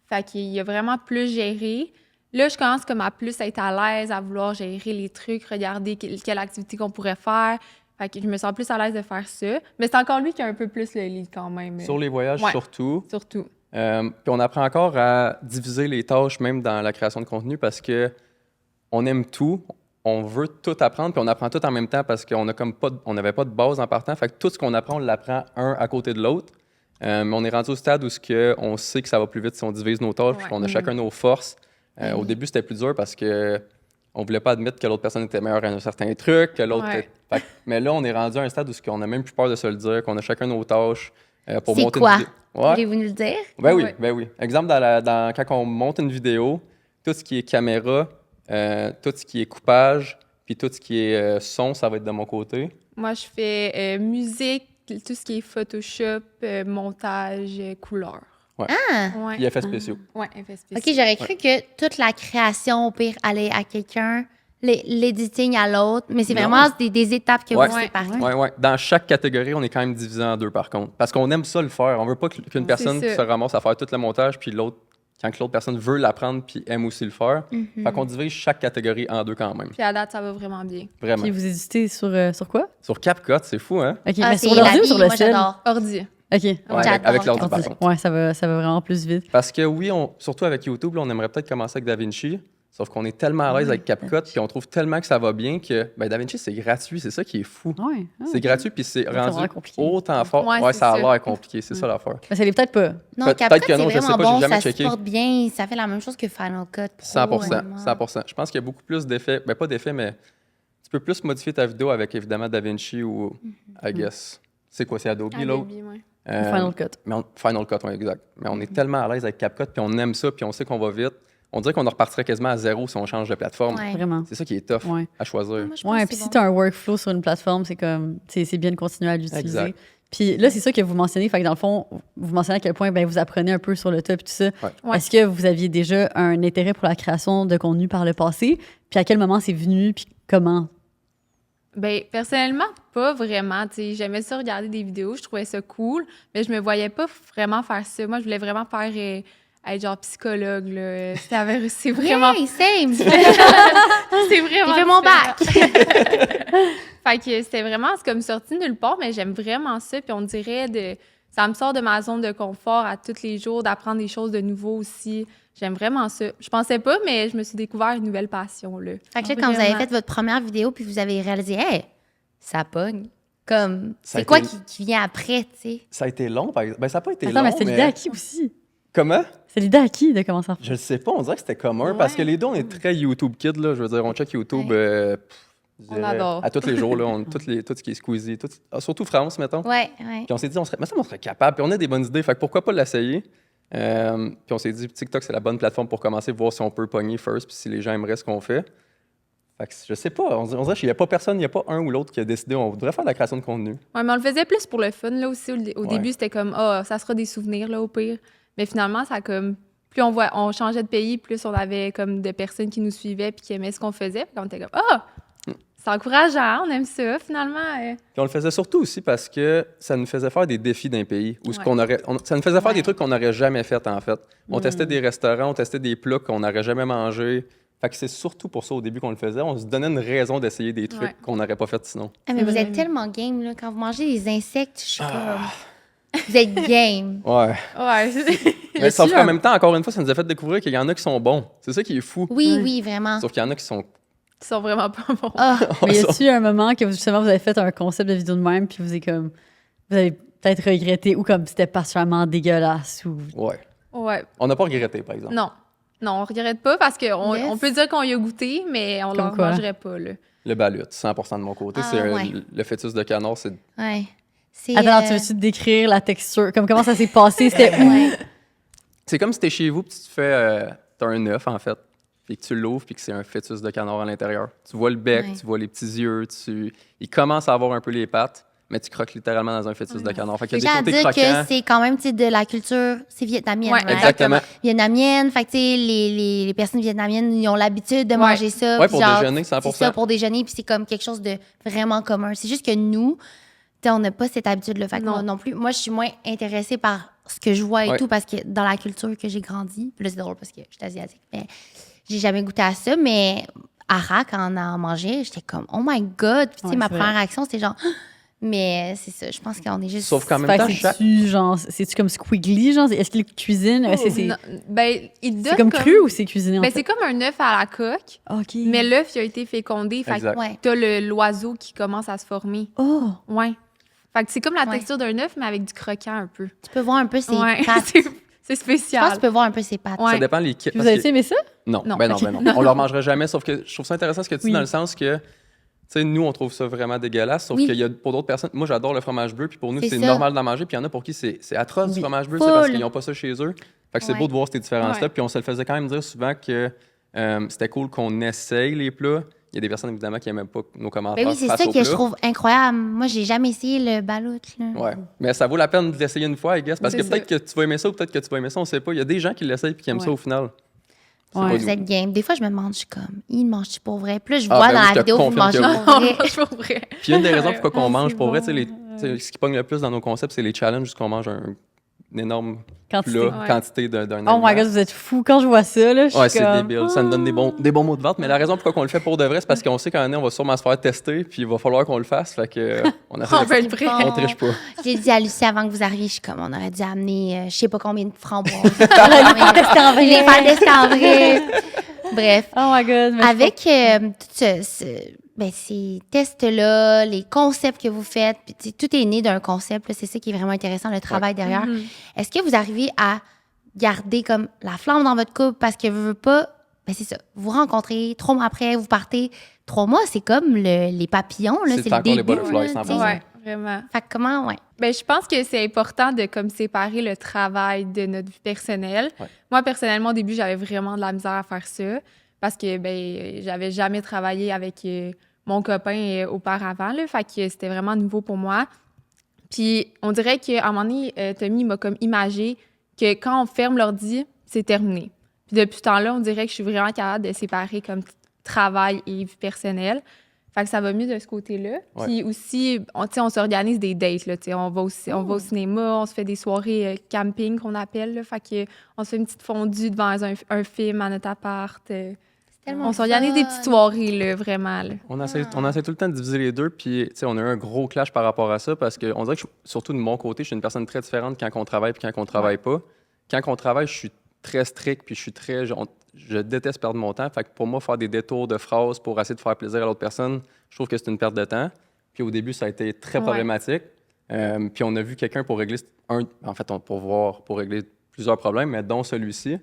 Fait qu'il a vraiment plus géré. Là, je commence comme à plus être à l'aise, à vouloir gérer les trucs, regarder quelle activité qu'on pourrait faire. Fait que je me sens plus à l'aise de faire ça. Mais c'est encore lui qui a un peu plus le lead quand même. Sur les voyages, surtout. Surtout. Puis on apprend encore à diviser les tâches, même dans la création de contenu, parce que on aime tout, on veut tout apprendre, puis on apprend tout en même temps parce qu'on on n'avait pas de base en partant. Fait que tout ce qu'on apprend, on l'apprend un à côté de l'autre. Mais on est rendu au stade où on sait que ça va plus vite si on divise nos tâches, puis on a chacun nos forces. Au début, c'était plus dur parce que on voulait pas admettre que l'autre personne était meilleure à un certain truc, que l'autre était... Mais là, on est rendu à un stade où on a même plus peur de se le dire, qu'on a chacun nos tâches pour monter une vidéo. Voulez-vous nous le dire? Ben oui. Exemple, quand on monte une vidéo, tout ce qui est caméra, tout ce qui est coupage, puis tout ce qui est son, ça va être de mon côté. Moi, je fais musique, tout ce qui est Photoshop, montage, couleur. Ouais. Puis effets spéciaux. Ouais, effets spéciaux. OK, j'aurais cru que toute la création, au pire, allait à quelqu'un, l'editing à l'autre, mais c'est vraiment des étapes que vous séparez. Oui. Dans chaque catégorie, on est quand même divisé en deux, par contre. Parce qu'on aime ça le faire. On veut pas qu'une personne se ramasse à faire tout le montage, puis l'autre, quand l'autre personne veut l'apprendre, puis aime aussi le faire. Fait qu'on divise chaque catégorie en deux quand même. Puis à date, ça va vraiment bien. Vraiment. Puis vous éditez sur quoi? Sur CapCut, c'est fou, hein? OK, mais sur l'ordi ou sur le sel? Ordi. OK. Ouais, avec l'ordi, par contre. Ouais, ça va vraiment plus vite. Parce que oui, surtout avec YouTube, là, on aimerait peut-être commencer avec DaVinci. Sauf qu'on est tellement à l'aise avec CapCut, puis on trouve tellement que ça va bien que DaVinci, c'est gratuit. C'est ça qui est fou. Ouais. C'est gratuit, puis c'est rendu compliqué. autant fort. Ouais, ça a l'air compliqué. C'est ça l'affaire. Mais ça l'est peut-être pas. Non, Peut-être CapCut, que c'est non, je sais vraiment pas, j'ai bon, jamais ça checké. supporte bien, ça fait la même chose que Final Cut Pro. 100%. Je pense qu'il y a beaucoup plus d'effets. Ben, pas d'effets, mais tu peux plus modifier ta vidéo avec, évidemment, DaVinci ou, I guess. C'est quoi, c'est Adobe, l'autre? Final Cut. Final Cut, oui, exact. Mais on est tellement à l'aise avec CapCut, puis on aime ça, puis on sait qu'on va vite. on dirait qu'on en repartirait quasiment à zéro si on change de plateforme. Ouais. Vraiment. C'est ça qui est tough Ouais. à choisir. Moi, je pense Ouais, que puis c'est si bon. tu as un workflow sur une plateforme, c'est comme c'est bien de continuer à l'utiliser. Exact. Puis là, c'est ça que vous mentionnez. Fait que dans le fond, vous mentionnez à quel point ben, vous apprenez un peu sur le top et tout ça. Ouais. Est-ce que vous aviez déjà un intérêt pour la création de contenu par le passé? Puis à quel moment c'est venu? Puis comment? Ben, personnellement, pas vraiment. Tu sais, j'aimais ça regarder des vidéos, je trouvais ça cool, mais je me voyais pas vraiment faire ça. Moi, je voulais vraiment faire être genre psychologue, là. C'est vraiment. Hey, same! C'est vraiment. J'ai fait mon bac! Fait que c'est comme sorti nulle part, mais j'aime vraiment ça. Puis on dirait ça me sort de ma zone de confort à tous les jours, d'apprendre des choses de nouveau aussi. J'aime vraiment ça. Je pensais pas, mais je me suis découvert une nouvelle passion, là. Fait que là, quand vous avez Vraiment. fait votre première vidéo, puis vous avez réalisé, hey, ça pogne. Comme, Ça a c'est quoi été- qui vient après, tu sais? Ça a été long, par exemple. Ben, ça n'a pas été Attends, long, mais c'est l'idée à qui aussi? Comment? C'est l'idée à qui de commencer à faire? Je ne sais pas, on dirait que c'était commun parce que les deux, on est très YouTube kids, là. Je veux dire, on check YouTube je On dirais, adore. à tous les jours, là. Tout ce qui est Squeezie, surtout France, mettons. Ouais. Puis on s'est dit, on serait capable, puis on a des bonnes idées, fait que pourquoi pas l'essayer? Puis on s'est dit, TikTok, c'est la bonne plateforme pour commencer, voir si on peut pogner first, puis si les gens aimeraient ce qu'on fait. Fait que je sais pas, on dirait qu'il n'y a pas personne, il n'y a pas un ou l'autre qui a décidé, on voudrait faire de la création de contenu. Ouais, mais on le faisait plus pour le fun, là, aussi. Au Ouais. début, c'était comme, ça sera des souvenirs, là, au pire. Mais finalement, ça comme. Plus on changeait de pays, plus on avait comme de personnes qui nous suivaient puis qui aimaient ce qu'on faisait. Puis on était comme, c'est encourageant, on aime ça, finalement. Puis on le faisait surtout aussi parce que ça nous faisait faire des défis d'un pays, où Ouais. ça nous faisait faire Ouais. des trucs qu'on n'aurait jamais fait, en fait. On testait des restaurants, on testait des plats qu'on n'aurait jamais mangés. Fait que c'est surtout pour ça au début qu'on le faisait. On se donnait une raison d'essayer des trucs Ouais. qu'on n'aurait pas fait sinon. Ah, mais C'est vous vrai. êtes tellement game, là. Quand vous mangez des insectes, je suis comme. Vous êtes game. Ouais. Ouais. Mais sauf qu'en même temps, encore une fois, ça nous a fait découvrir qu'il y en a qui sont bons. C'est ça qui est fou. Oui, Ouais. oui, vraiment. Sauf qu'il y en a qui sont. Ils sont vraiment pas bons. Ah, Mais y a-tu un moment que justement vous avez fait un concept de vidéo de même, puis vous avez peut-être regretté, ou comme c'était particulièrement dégueulasse, ou. Ouais. Ouais. On n'a pas regretté, par exemple. Non. Non, on regrette pas parce qu'on Yes. on peut dire qu'on y a goûté, mais on Comme l'en quoi? mangerait pas, là. Le balut, 100% de mon côté. Ah, c'est ouais. le fœtus de canard, c'est. ouais. C'est. Attends, tu veux-tu décrire la texture? Comme comment ça s'est passé? C'était où? Ouais. C'est comme si t'es chez vous puis tu te fais. T'as un œuf, en fait. Puis que tu l'ouvres puis que c'est un fœtus de canard à l'intérieur. Tu vois le bec, Ouais. tu vois les petits yeux, il commence à avoir un peu les pattes, mais tu croques littéralement dans un fœtus de canard. Fait qu'il y J'ai a à des dire côtés que croquants. c'est quand même, tu sais, de la culture, c'est vietnamienne, Ouais, right? Exactement. Vietnamienne, fait que, tu sais, les personnes vietnamiennes, ils ont l'habitude de Ouais. manger ça. Ouais, puis pour genre, déjeuner, 100%. C'est ça, pour déjeuner, puis c'est comme quelque chose de vraiment commun. C'est juste que nous, tu sais, on n'a pas cette habitude-là. Fait que Non. moi non plus. Moi, je suis moins intéressée par ce que je vois et Ouais. tout, parce que dans la culture que j'ai grandi, puis là, c'est drôle parce que je suis asiatique, mais j'ai jamais goûté à ça, mais Ara, quand on en mangeait, j'étais comme, oh my God! Puis, tu sais, Ouais, ma c'est vrai. première réaction, c'était genre, mais c'est ça, je pense qu'on est juste. Sauf qu'en même Fait temps, que chaque. c'est-tu genre, c'est-tu comme squiggly, genre? Est-ce qu'il cuisine? Est-ce que c'est Non, ben, il donne c'est comme cru ou c'est cuisiné en Ben, fait? c'est comme un œuf à la coque, OK. mais l'œuf, il a été fécondé. Fait que Exact. Ouais. t'as l'oiseau qui commence à se former. Oh! Ouais. Fait que c'est comme la Ouais. texture d'un œuf, mais avec du croquant un peu. Tu peux voir un peu ses Ouais. pattes. c'est Je c'est pense que spécial. tu peux voir un peu ses pattes. Ouais. Ça dépend les kits. Vous avez aimé ça? Non, Non. ben non, Ok. ben non. On leur mangerait jamais, sauf que je trouve ça intéressant ce que tu dis Oui. dans le sens que, tu sais, nous, on trouve ça vraiment dégueulasse, sauf Oui. qu'il y a pour d'autres personnes, moi, j'adore le fromage bleu, puis pour nous, C'est c'est ça. normal d'en manger, puis il y en a pour qui c'est atroce du Oui. fromage bleu, c'est parce Full. qu'ils n'ont pas ça chez eux. Fait que c'est Ouais. beau de voir ces différences-là, Ouais. puis on se le faisait quand même dire souvent que c'était cool qu'on essaye les plats. Il y a des personnes, évidemment, qui n'aimaient pas nos commentaires Ben oui, c'est face ça aux que je plats. trouve incroyable. Moi, j'ai jamais essayé le balout. Là. Ouais, mais ça vaut la peine de l'essayer une fois, I guess, parce que C'est peut-être que tu vas aimer ça ou peut-être que tu vas aimer ça, on sait pas. Il y a des gens qui l'essayent et qui aiment ça Ouais. au final. C'est Ouais. pas Vous nous. êtes game. Des fois, je me demande, je suis comme, il mange pour vrai? Puis là, je Ah, vois ben dans oui, la je te vidéo, vous confirme que mangez oui. pour On vrai. mange pour vrai. Puis une des raisons pourquoi qu'on Ah, mange c'est pour vrai, bon. tu sais, ce qui pogne le plus dans nos concepts, c'est les challenges, qu'on mange une énorme Quantité. plat, Ouais. quantité d'un Oh my God, vous êtes fous. Quand je vois ça, là, je Ouais, suis c'est comme... débile. Ça nous donne des bons mots de vente. Mais la raison pourquoi on le fait pour de vrai, c'est parce qu'on sait qu'en année, on va sûrement se faire tester, puis il va falloir qu'on le fasse. Fait que on essaie On de- peut être prêt. Bon. on triche pas. J'ai dit à Lucie avant que vous arriviez, je suis comme, on aurait dû amener, je sais pas combien de framboises. tester en vrai. Les faire tester en vrai. Bref. Oh my God. mais je Avec ces tests-là, les concepts que vous faites, puis tu sais, tout est né d'un concept, là, c'est ça qui est vraiment intéressant, le travail derrière. Mhm. Est-ce que vous arrivez à garder comme la flamme dans votre couple parce que vous ne pas, ben c'est ça, vous rencontrez, 3 mois après, vous partez. 3 mois, c'est comme les papillons, là, C'est c'est le encore les début. butterflies, là, 100%. tu sais. Ouais, Vraiment. Fait que comment, ouais. Ben, je pense que c'est important de comme séparer le travail de notre vie personnelle. Ouais. Moi, personnellement, au début, j'avais vraiment de la misère à faire ça parce que ben, j'avais jamais travaillé avec mon copain auparavant. Là, fait que c'était vraiment nouveau pour moi. Puis on dirait qu'à un moment donné, Tommy m'a comme imagé que quand on ferme l'ordi, c'est terminé. Puis depuis ce temps-là, on dirait que je suis vraiment capable de séparer comme travail et vie personnelle. Fait que ça va mieux de ce côté-là. Ouais. Puis aussi, on s'organise des dates, là, on va au cinéma, on se fait des soirées camping qu'on appelle, là. Fait que on se fait une petite fondue devant un film à notre appart. Tellement On s'organise fun. des petites soirées, là, vraiment, là. On essaie tout le temps de diviser les deux, puis on a eu un gros clash par rapport à ça, parce qu'on dirait que, surtout de mon côté, je suis une personne très différente quand on travaille et quand on travaille pas. Quand on travaille, je suis très strict, puis je suis très... Je déteste perdre mon temps. Fait que pour moi, faire des détours de phrases pour essayer de faire plaisir à l'autre personne, je trouve que c'est une perte de temps. Puis au début, ça a été très problématique. Puis on a vu quelqu'un pour régler pour régler plusieurs problèmes, mais dont celui-ci.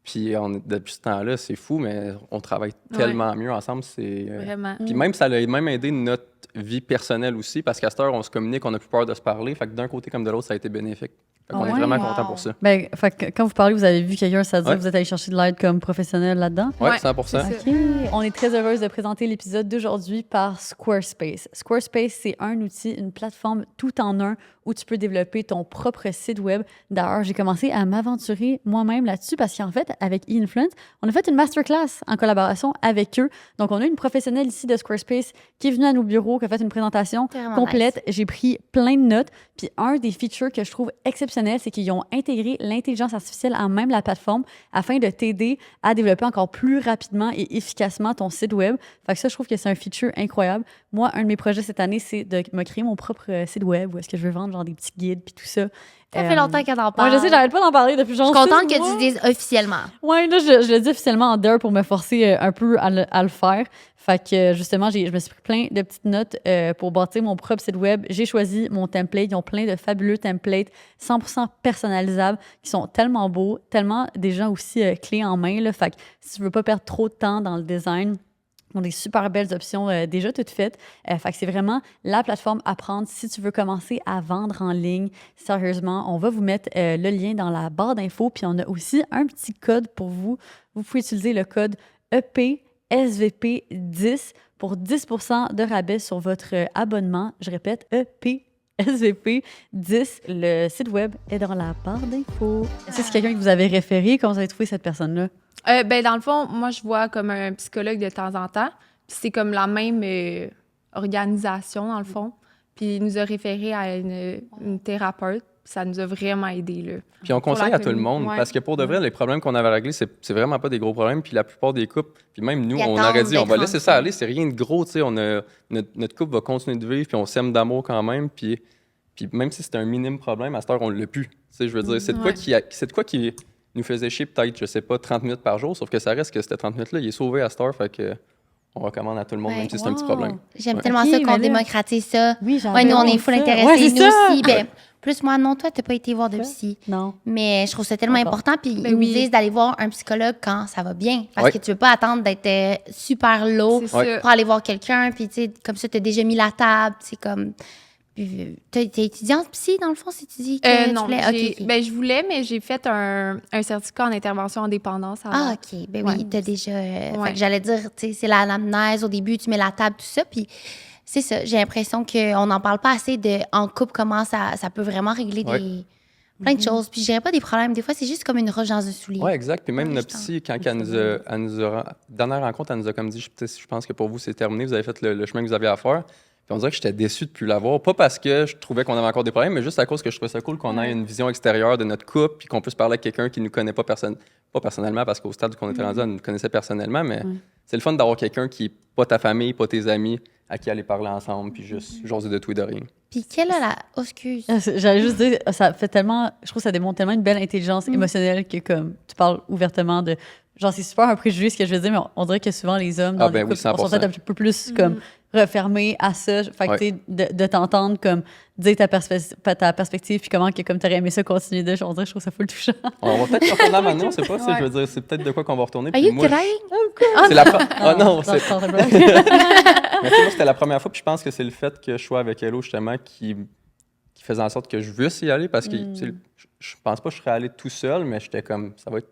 Puis depuis ce temps-là, c'est fou, mais on travaille tellement mieux ensemble. Vraiment. Puis même, ça a même aidé notre vie personnelle aussi, parce qu'à cette heure, on se communique, on n'a plus peur de se parler. Fait que d'un côté comme de l'autre, ça a été bénéfique. Fait qu'on est vraiment content pour ça. Ben, fait que quand vous parlez, vous avez vu quelqu'un, ça veut dire Ouais. que vous êtes allé chercher de l'aide comme professionnel là-dedans? Oui, Ouais, 100%. c'est ça. OK. On est très heureuse de présenter l'épisode d'aujourd'hui par Squarespace. Squarespace, c'est un outil, une plateforme tout en un où tu peux développer ton propre site web. D'ailleurs, j'ai commencé à m'aventurer moi-même là-dessus parce qu'en fait, avec eInfluence, on a fait une masterclass en collaboration avec eux. Donc, on a une professionnelle ici de Squarespace qui est venue à nos bureaux, qui a fait une présentation Vraiment complète. J'ai pris plein de notes. Puis un des features que je trouve exceptionnel, c'est qu'ils ont intégré l'intelligence artificielle en même la plateforme afin de t'aider à développer encore plus rapidement et efficacement ton site web. Fait que ça, je trouve que c'est un feature incroyable. Moi, un de mes projets cette année, c'est de me créer mon propre site web où est-ce que je veux vendre genre des petits guides puis tout ça. Ça fait longtemps qu'elle en Ouais, parle. je sais, j'arrête pas d'en parler depuis genre Je suis contente 6 que mois. tu dises officiellement. Ouais, là, je le dis officiellement en dehors pour me forcer un peu à le faire. Fait que, justement, je me suis pris plein de petites notes pour bâtir mon propre site web. J'ai choisi mon template. Ils ont plein de fabuleux templates 100% personnalisables qui sont tellement beaux, tellement déjà aussi clés en main, là. Fait que si tu veux pas perdre trop de temps dans le design, ils ont des super belles options déjà toutes faites. Fait que c'est vraiment la plateforme à prendre si tu veux commencer à vendre en ligne. Sérieusement, on va vous mettre le lien dans la barre d'infos. Puis on a aussi un petit code pour vous. Vous pouvez utiliser le code EPSVP10 pour 10% de rabais sur votre abonnement. Je répète, EPSVP10. Le site web est dans la barre d'infos. Est-ce que c'est quelqu'un que vous avez référé? Comment vous avez trouvé cette personne-là? Ben, dans le fond, moi, je vois comme un psychologue de temps en temps. Puis c'est comme la même organisation, dans le fond. Puis il nous a référé à une thérapeute. Puis ça nous a vraiment aidé, là. Puis on conseille la à tout le monde, ouais. parce que pour de vrai, les problèmes qu'on avait réglés, c'est vraiment pas des gros problèmes. Puis la plupart des couples, puis même nous, Ils on attendent aurait dit, on va d'être laisser ça aller, c'est rien de gros, tu sais. Notre couple va continuer de vivre, puis on s'aime d'amour quand même. Puis même si c'est un minime problème, à cette heure, on l'a plus. Tu sais, je veux dire, c'est de quoi qui nous faisait chier peut-être, je sais pas, 30 minutes par jour, sauf que ça reste que cette 30 minutes-là, il est sauvé à cette heure, fait que on recommande à tout le monde, Ouais. même si c'est un petit problème. J'aime Ouais. tellement Ok, ça mais qu'on là- démocratise ça. Oui, j'adore Ouais, nous, on est full ça. intéressés. Ouais, c'est nous ça. aussi. Ben, plus moi, non, toi, t'as pas été voir de psy. Non. Mais je trouve ça tellement D'accord. important. Puis Ben ils oui. nous disent d'aller voir un psychologue quand ça va bien. Parce Ouais. que tu veux pas attendre d'être super low C'est Ouais. ça. pour aller voir quelqu'un. Puis, tu sais, comme ça, t'as déjà mis la table. C'est comme. Puis, t'es étudiante psy, dans le fond, si tu dis que tu Non, voulais. Ok, ok. ben, je voulais, mais j'ai fait un certificat en intervention en dépendance avant. Ah, OK. Ben Ouais. oui, t'as déjà. Fait Ouais. que j'allais dire, tu sais, c'est l'anamnèse au début, tu mets la table, tout ça. Puis c'est ça. J'ai l'impression qu'on n'en parle pas assez en couple, comment ça peut vraiment régler Ouais. plein de choses. Puis je dirais pas des problèmes. Des fois, c'est juste comme une roche dans un soulier. Oui, exact. Puis même Ouais, notre je psy, quand elle nous a dernière rencontre, elle nous a comme dit, je pense que pour vous, c'est terminé, vous avez fait le chemin que vous aviez à faire. Puis on dirait que j'étais déçu de ne plus l'avoir. Pas parce que je trouvais qu'on avait encore des problèmes, mais juste à cause que je trouvais ça cool qu'on ait une vision extérieure de notre couple, puis qu'on puisse parler à quelqu'un qui ne nous connaît pas, pas personnellement, parce qu'au stade où on était rendu, elle nous connaissait personnellement, mais c'est le fun d'avoir quelqu'un qui n'est pas ta famille, pas tes amis, à qui aller parler ensemble, puis juste jaser de tout et de rien. Puis quelle est la. Oh, excuse. J'allais juste dire, ça fait tellement, je trouve que ça démontre tellement une belle intelligence émotionnelle que comme tu parles ouvertement de genre, c'est super un préjugé ce que je veux dire, mais on dirait que souvent les hommes dans Ah, ben les oui, couples, on sont 100%. peut-être un peu plus comme refermés à ça. Fait que, Ouais. tu sais, de t'entendre comme dire ta perspective, puis comment que comme t'aurais aimé ça continuer de, on dirait, je trouve ça full touchant. On va peut-être retourner maintenant, on sait pas. Ouais. Je veux dire, c'est peut-être de quoi qu'on va retourner. Are puis you moi, crying? c'est la Ah non, c'est. c'est pas Mais tu sais, moi, c'était la première fois, puis je pense que c'est le fait que je sois avec Hello, justement, qui faisait en sorte que je veux y aller, parce que tu sais, je pense pas que je serais allé tout seul, mais j'étais comme, ça va être.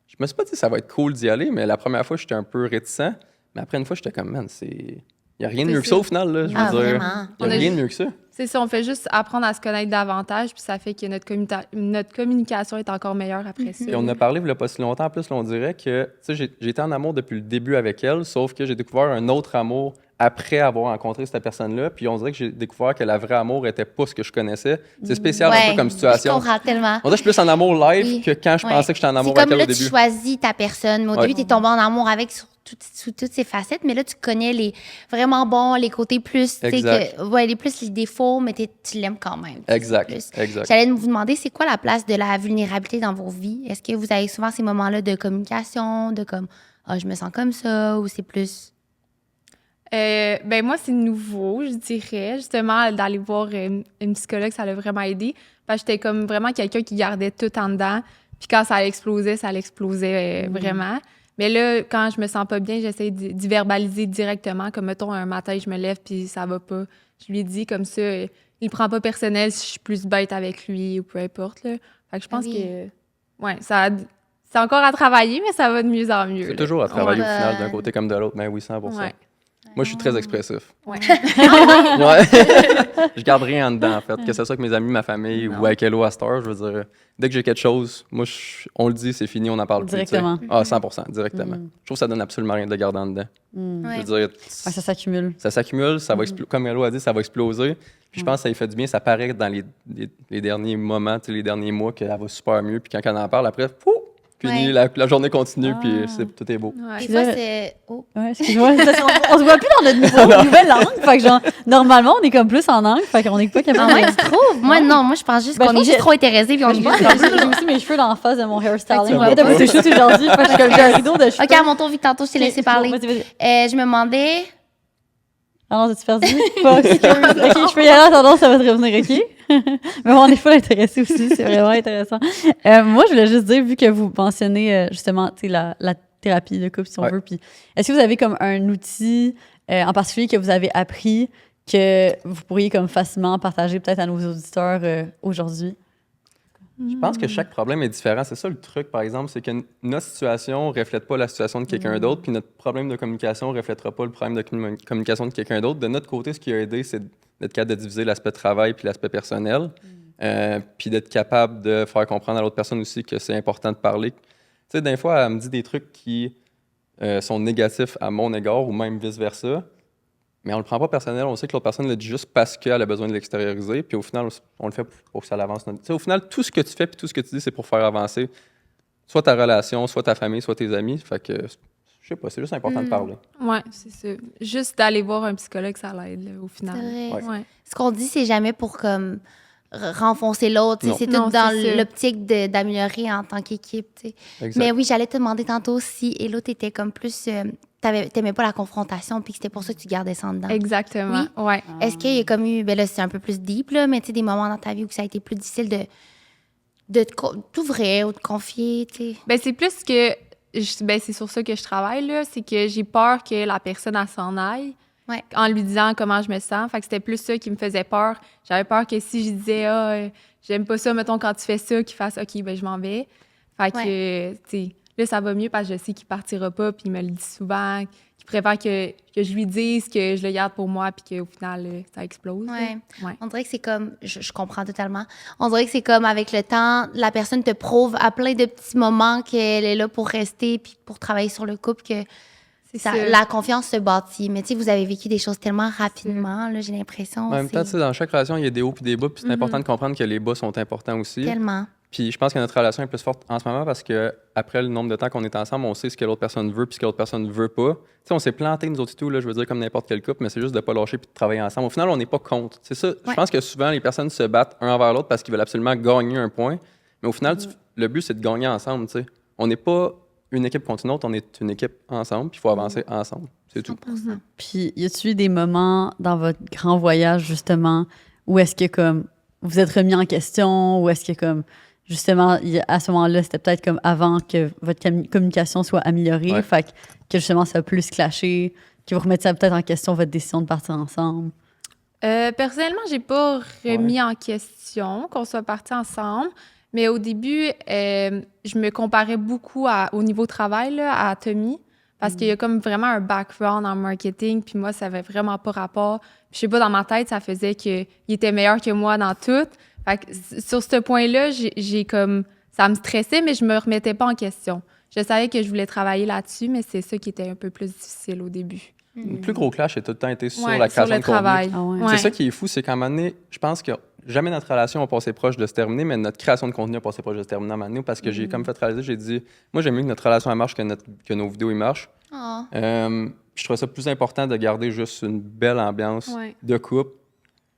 Je me suis pas dit ça va être cool d'y aller, mais la première fois, j'étais un peu réticent. Mais après une fois, j'étais comme, man, il n'y a rien de C'est mieux que ça. ça au final, là. Je veux Ah, dire, vraiment? il n'y On a a rien de ju- mieux que ça. C'est ça, on fait juste apprendre à se connaître davantage, puis ça fait que notre communication est encore meilleure après ça. Puis on en a parlé il y a pas si longtemps, en plus, là, on dirait que, tu sais, j'ai été en amour depuis le début avec elle, sauf que j'ai découvert un autre amour après avoir rencontré cette personne-là, puis on dirait que j'ai découvert que la vraie amour était pas ce que je connaissais. C'est spécial un peu comme Je situation. comprends tellement. On dirait que je suis plus en amour live Oui. que quand je Ouais. pensais que j'étais en amour C'est avec comme elle là, au tu début. choisis ta personne. Mais au Ouais. début, tu es tombé en amour avec sous toutes ses facettes, mais là, tu connais les vraiment bons, les côtés plus, tu sais, Exact. les défauts, mais tu l'aimes quand même. tu sais, Exact, plus. exact. J'allais vous demander, c'est quoi la place de la vulnérabilité dans vos vies? Est-ce que vous avez souvent ces moments-là de communication, de comme, je me sens comme ça, ou c'est plus... Ben moi, c'est nouveau, je dirais. Justement, d'aller voir une psychologue, ça l'a vraiment aidé. Parce que j'étais comme vraiment quelqu'un qui gardait tout en dedans. Puis quand ça l'explosait vraiment. Mais là, quand je me sens pas bien, j'essaie d'y verbaliser directement. Comme, mettons, un matin, je me lève puis ça va pas. Je lui dis comme ça, il prend pas personnel si je suis plus bête avec lui ou peu importe, là. Fait que je pense Oui. que... Ouais, c'est encore à travailler, mais ça va de mieux en mieux. C'est là. toujours à travailler Ouais. au final, d'un côté comme de l'autre. Mais oui, 100%. Ouais. Moi, je suis très expressif. Ouais. Ouais. Je garde rien en dedans, en fait. Que ce soit avec mes amis, ma famille Non. ou avec Hello à Star, je veux dire, dès que j'ai quelque chose, moi, on le dit, c'est fini, on n'en parle Directement. plus. Tu sais. Ah, 100%, directement. Je trouve que ça donne absolument rien de garder en dedans. Ouais. Je veux dire, Ouais, ça s'accumule. ça s'accumule, ça va comme Hello a dit, ça va exploser. Puis je pense que ça lui fait du bien, ça paraît dans les derniers moments, tu sais, les derniers mois, qu'elle va super mieux. Puis quand elle en parle, après, pouf, fini, Ouais. la journée continue, Ah. puis tout est beau. Ouais. Des fois, c'est... Oh. Ouais, excuse-moi. Parce qu'on on se voit plus dans notre nouvelle langue. Fait que genre, normalement, on est comme plus en angle. Fait qu'on est pas capable Ah ouais, tu trouves? Moi, non. Moi, je pense juste Ben, qu'on je est pense juste que- trop intéressés puis on est Je juste pense comme... que j'ai aussi mes cheveux dans la face de mon hairstyling. Fait que Ouais, t'as tu vu tes cheveux aujourd'hui. Fait que je suis comme, j'ai un rideau de cheveux. OK, à mon tour, vu que tantôt, je t'ai laissé parler. Vas-y, vas-y. Je me demandais... Ah non, t'as-tu perdu? Fuck, excuse. OK, je peux y aller en attendant, ça va te revenir, OK? Mais bon, on est full intéressés aussi, c'est vraiment intéressant. Moi, je voulais juste dire, vu que vous mentionnez justement, tu sais, la thérapie de couple, si on Ouais. veut, puis est-ce que vous avez comme un outil en particulier que vous avez appris que vous pourriez comme facilement partager peut-être à nos auditeurs aujourd'hui? Je pense que chaque problème est différent. C'est ça le truc, par exemple, c'est que notre situation ne reflète pas la situation de quelqu'un d'autre, puis notre problème de communication ne reflètera pas le problème de communication de quelqu'un d'autre. De notre côté, ce qui a aidé, c'est d'être capable de diviser l'aspect travail puis l'aspect personnel, puis d'être capable de faire comprendre à l'autre personne aussi que c'est important de parler. Tu sais, des fois, elle me dit des trucs qui sont négatifs à mon égard ou même vice-versa. Mais on le prend pas personnel, on sait que l'autre personne le dit juste parce qu'elle a besoin de l'extérioriser, puis au final, on le fait pour que ça l'avance. Tu sais, au final, tout ce que tu fais puis tout ce que tu dis, c'est pour faire avancer soit ta relation, soit ta famille, soit tes amis. Fait que, je sais pas, c'est juste important de parler. Ouais, c'est ça. Juste d'aller voir un psychologue, ça l'aide, là, au final. C'est vrai. Ouais. Ce qu'on dit, c'est jamais pour comme renfoncer l'autre. tu sais, Non. C'est Non, tout dans c'est ça. l'optique d'améliorer en tant qu'équipe. tu sais. Exact. Mais oui, j'allais te demander tantôt si Hello, t'étais comme plus... t'aimais pas la confrontation puis que c'était pour ça que tu gardais ça en dedans. Exactement. Oui. Ouais. Est-ce qu'il y a comme eu... Ben là, c'est un peu plus deep, là, mais tu sais, des moments dans ta vie où ça a été plus difficile de t'ouvrir ou de confier, tu sais. Ben, c'est plus que. Ben, c'est sur ça que je travaille, là. C'est que j'ai peur que la personne, elle s'en aille. Ouais. En lui disant comment je me sens. Fait que c'était plus ça qui me faisait peur. J'avais peur que si je disais, j'aime pas ça, mettons, quand tu fais ça, qu'il fasse, OK, ben, je m'en vais. Fait que, tu sais, là, ça va mieux parce que je sais qu'il partira pas, puis il me le dit souvent, qu'il préfère que je lui dise que je le garde pour moi, puis qu'au final, ça explose. là. Ouais. Ouais. On dirait que c'est comme, je comprends totalement. On dirait que c'est comme avec le temps, la personne te prouve à plein de petits moments qu'elle est là pour rester puis pour travailler sur le couple, que C'est ça. la confiance se bâtit. Mais tu sais, vous avez vécu des choses tellement rapidement, là, j'ai l'impression. En même temps, tu sais, dans chaque relation, il y a des hauts et des bas, puis c'est important de comprendre que les bas sont importants aussi. Tellement. Puis je pense que notre relation est plus forte en ce moment parce que après le nombre de temps qu'on est ensemble, on sait ce que l'autre personne veut puis ce que l'autre personne ne veut pas. Tu sais, on s'est planté nous autres et tout, là, je veux dire, comme n'importe quel couple, mais c'est juste de ne pas lâcher puis de travailler ensemble. Au final, on n'est pas contre. C'est ça. Je Ouais. pense que souvent, les personnes se battent un envers l'autre parce qu'ils veulent absolument gagner un point. Mais au final, le but, c'est de gagner ensemble, tu sais. On n'est pas une équipe contre une autre, on est une équipe ensemble, puis il faut avancer ensemble. C'est tout. 100%. Puis, y a-tu eu des moments dans votre grand voyage, justement, où est-ce que, comme, vous êtes remis en question, ou est-ce que, comme, justement, à ce moment-là, c'était peut-être comme avant que votre communication soit améliorée, Ouais. fait que, justement, ça a plus clashé, que vous remettiez peut-être en question votre décision de partir ensemble? Personnellement, j'ai pas remis en question qu'on soit partis ensemble. Mais au début, je me comparais beaucoup au niveau travail là, à Tommy. Parce qu'il y a comme vraiment un background en marketing. Puis moi, ça avait vraiment pas rapport. Puis je sais pas, dans ma tête, ça faisait qu'il était meilleur que moi dans tout. Fait que sur ce point-là, j'ai comme... Ça me stressait, mais je me remettais pas en question. Je savais que je voulais travailler là-dessus, mais c'est ça qui était un peu plus difficile au début. Le plus gros clash a tout le temps été sur Ouais, la sur création le de contenu. travail. Ah ouais. Ouais. C'est ça qui est fou, c'est qu'à un moment donné, je pense que jamais notre relation a passé proche de se terminer, mais notre création de contenu a passé proche de se terminer à un moment donné, parce que j'ai comme fait réaliser, j'ai dit, moi j'aime mieux que notre relation elle marche que nos vidéos ils marchent. Oh. Je trouvais ça plus important de garder juste une belle ambiance Ouais. de couple,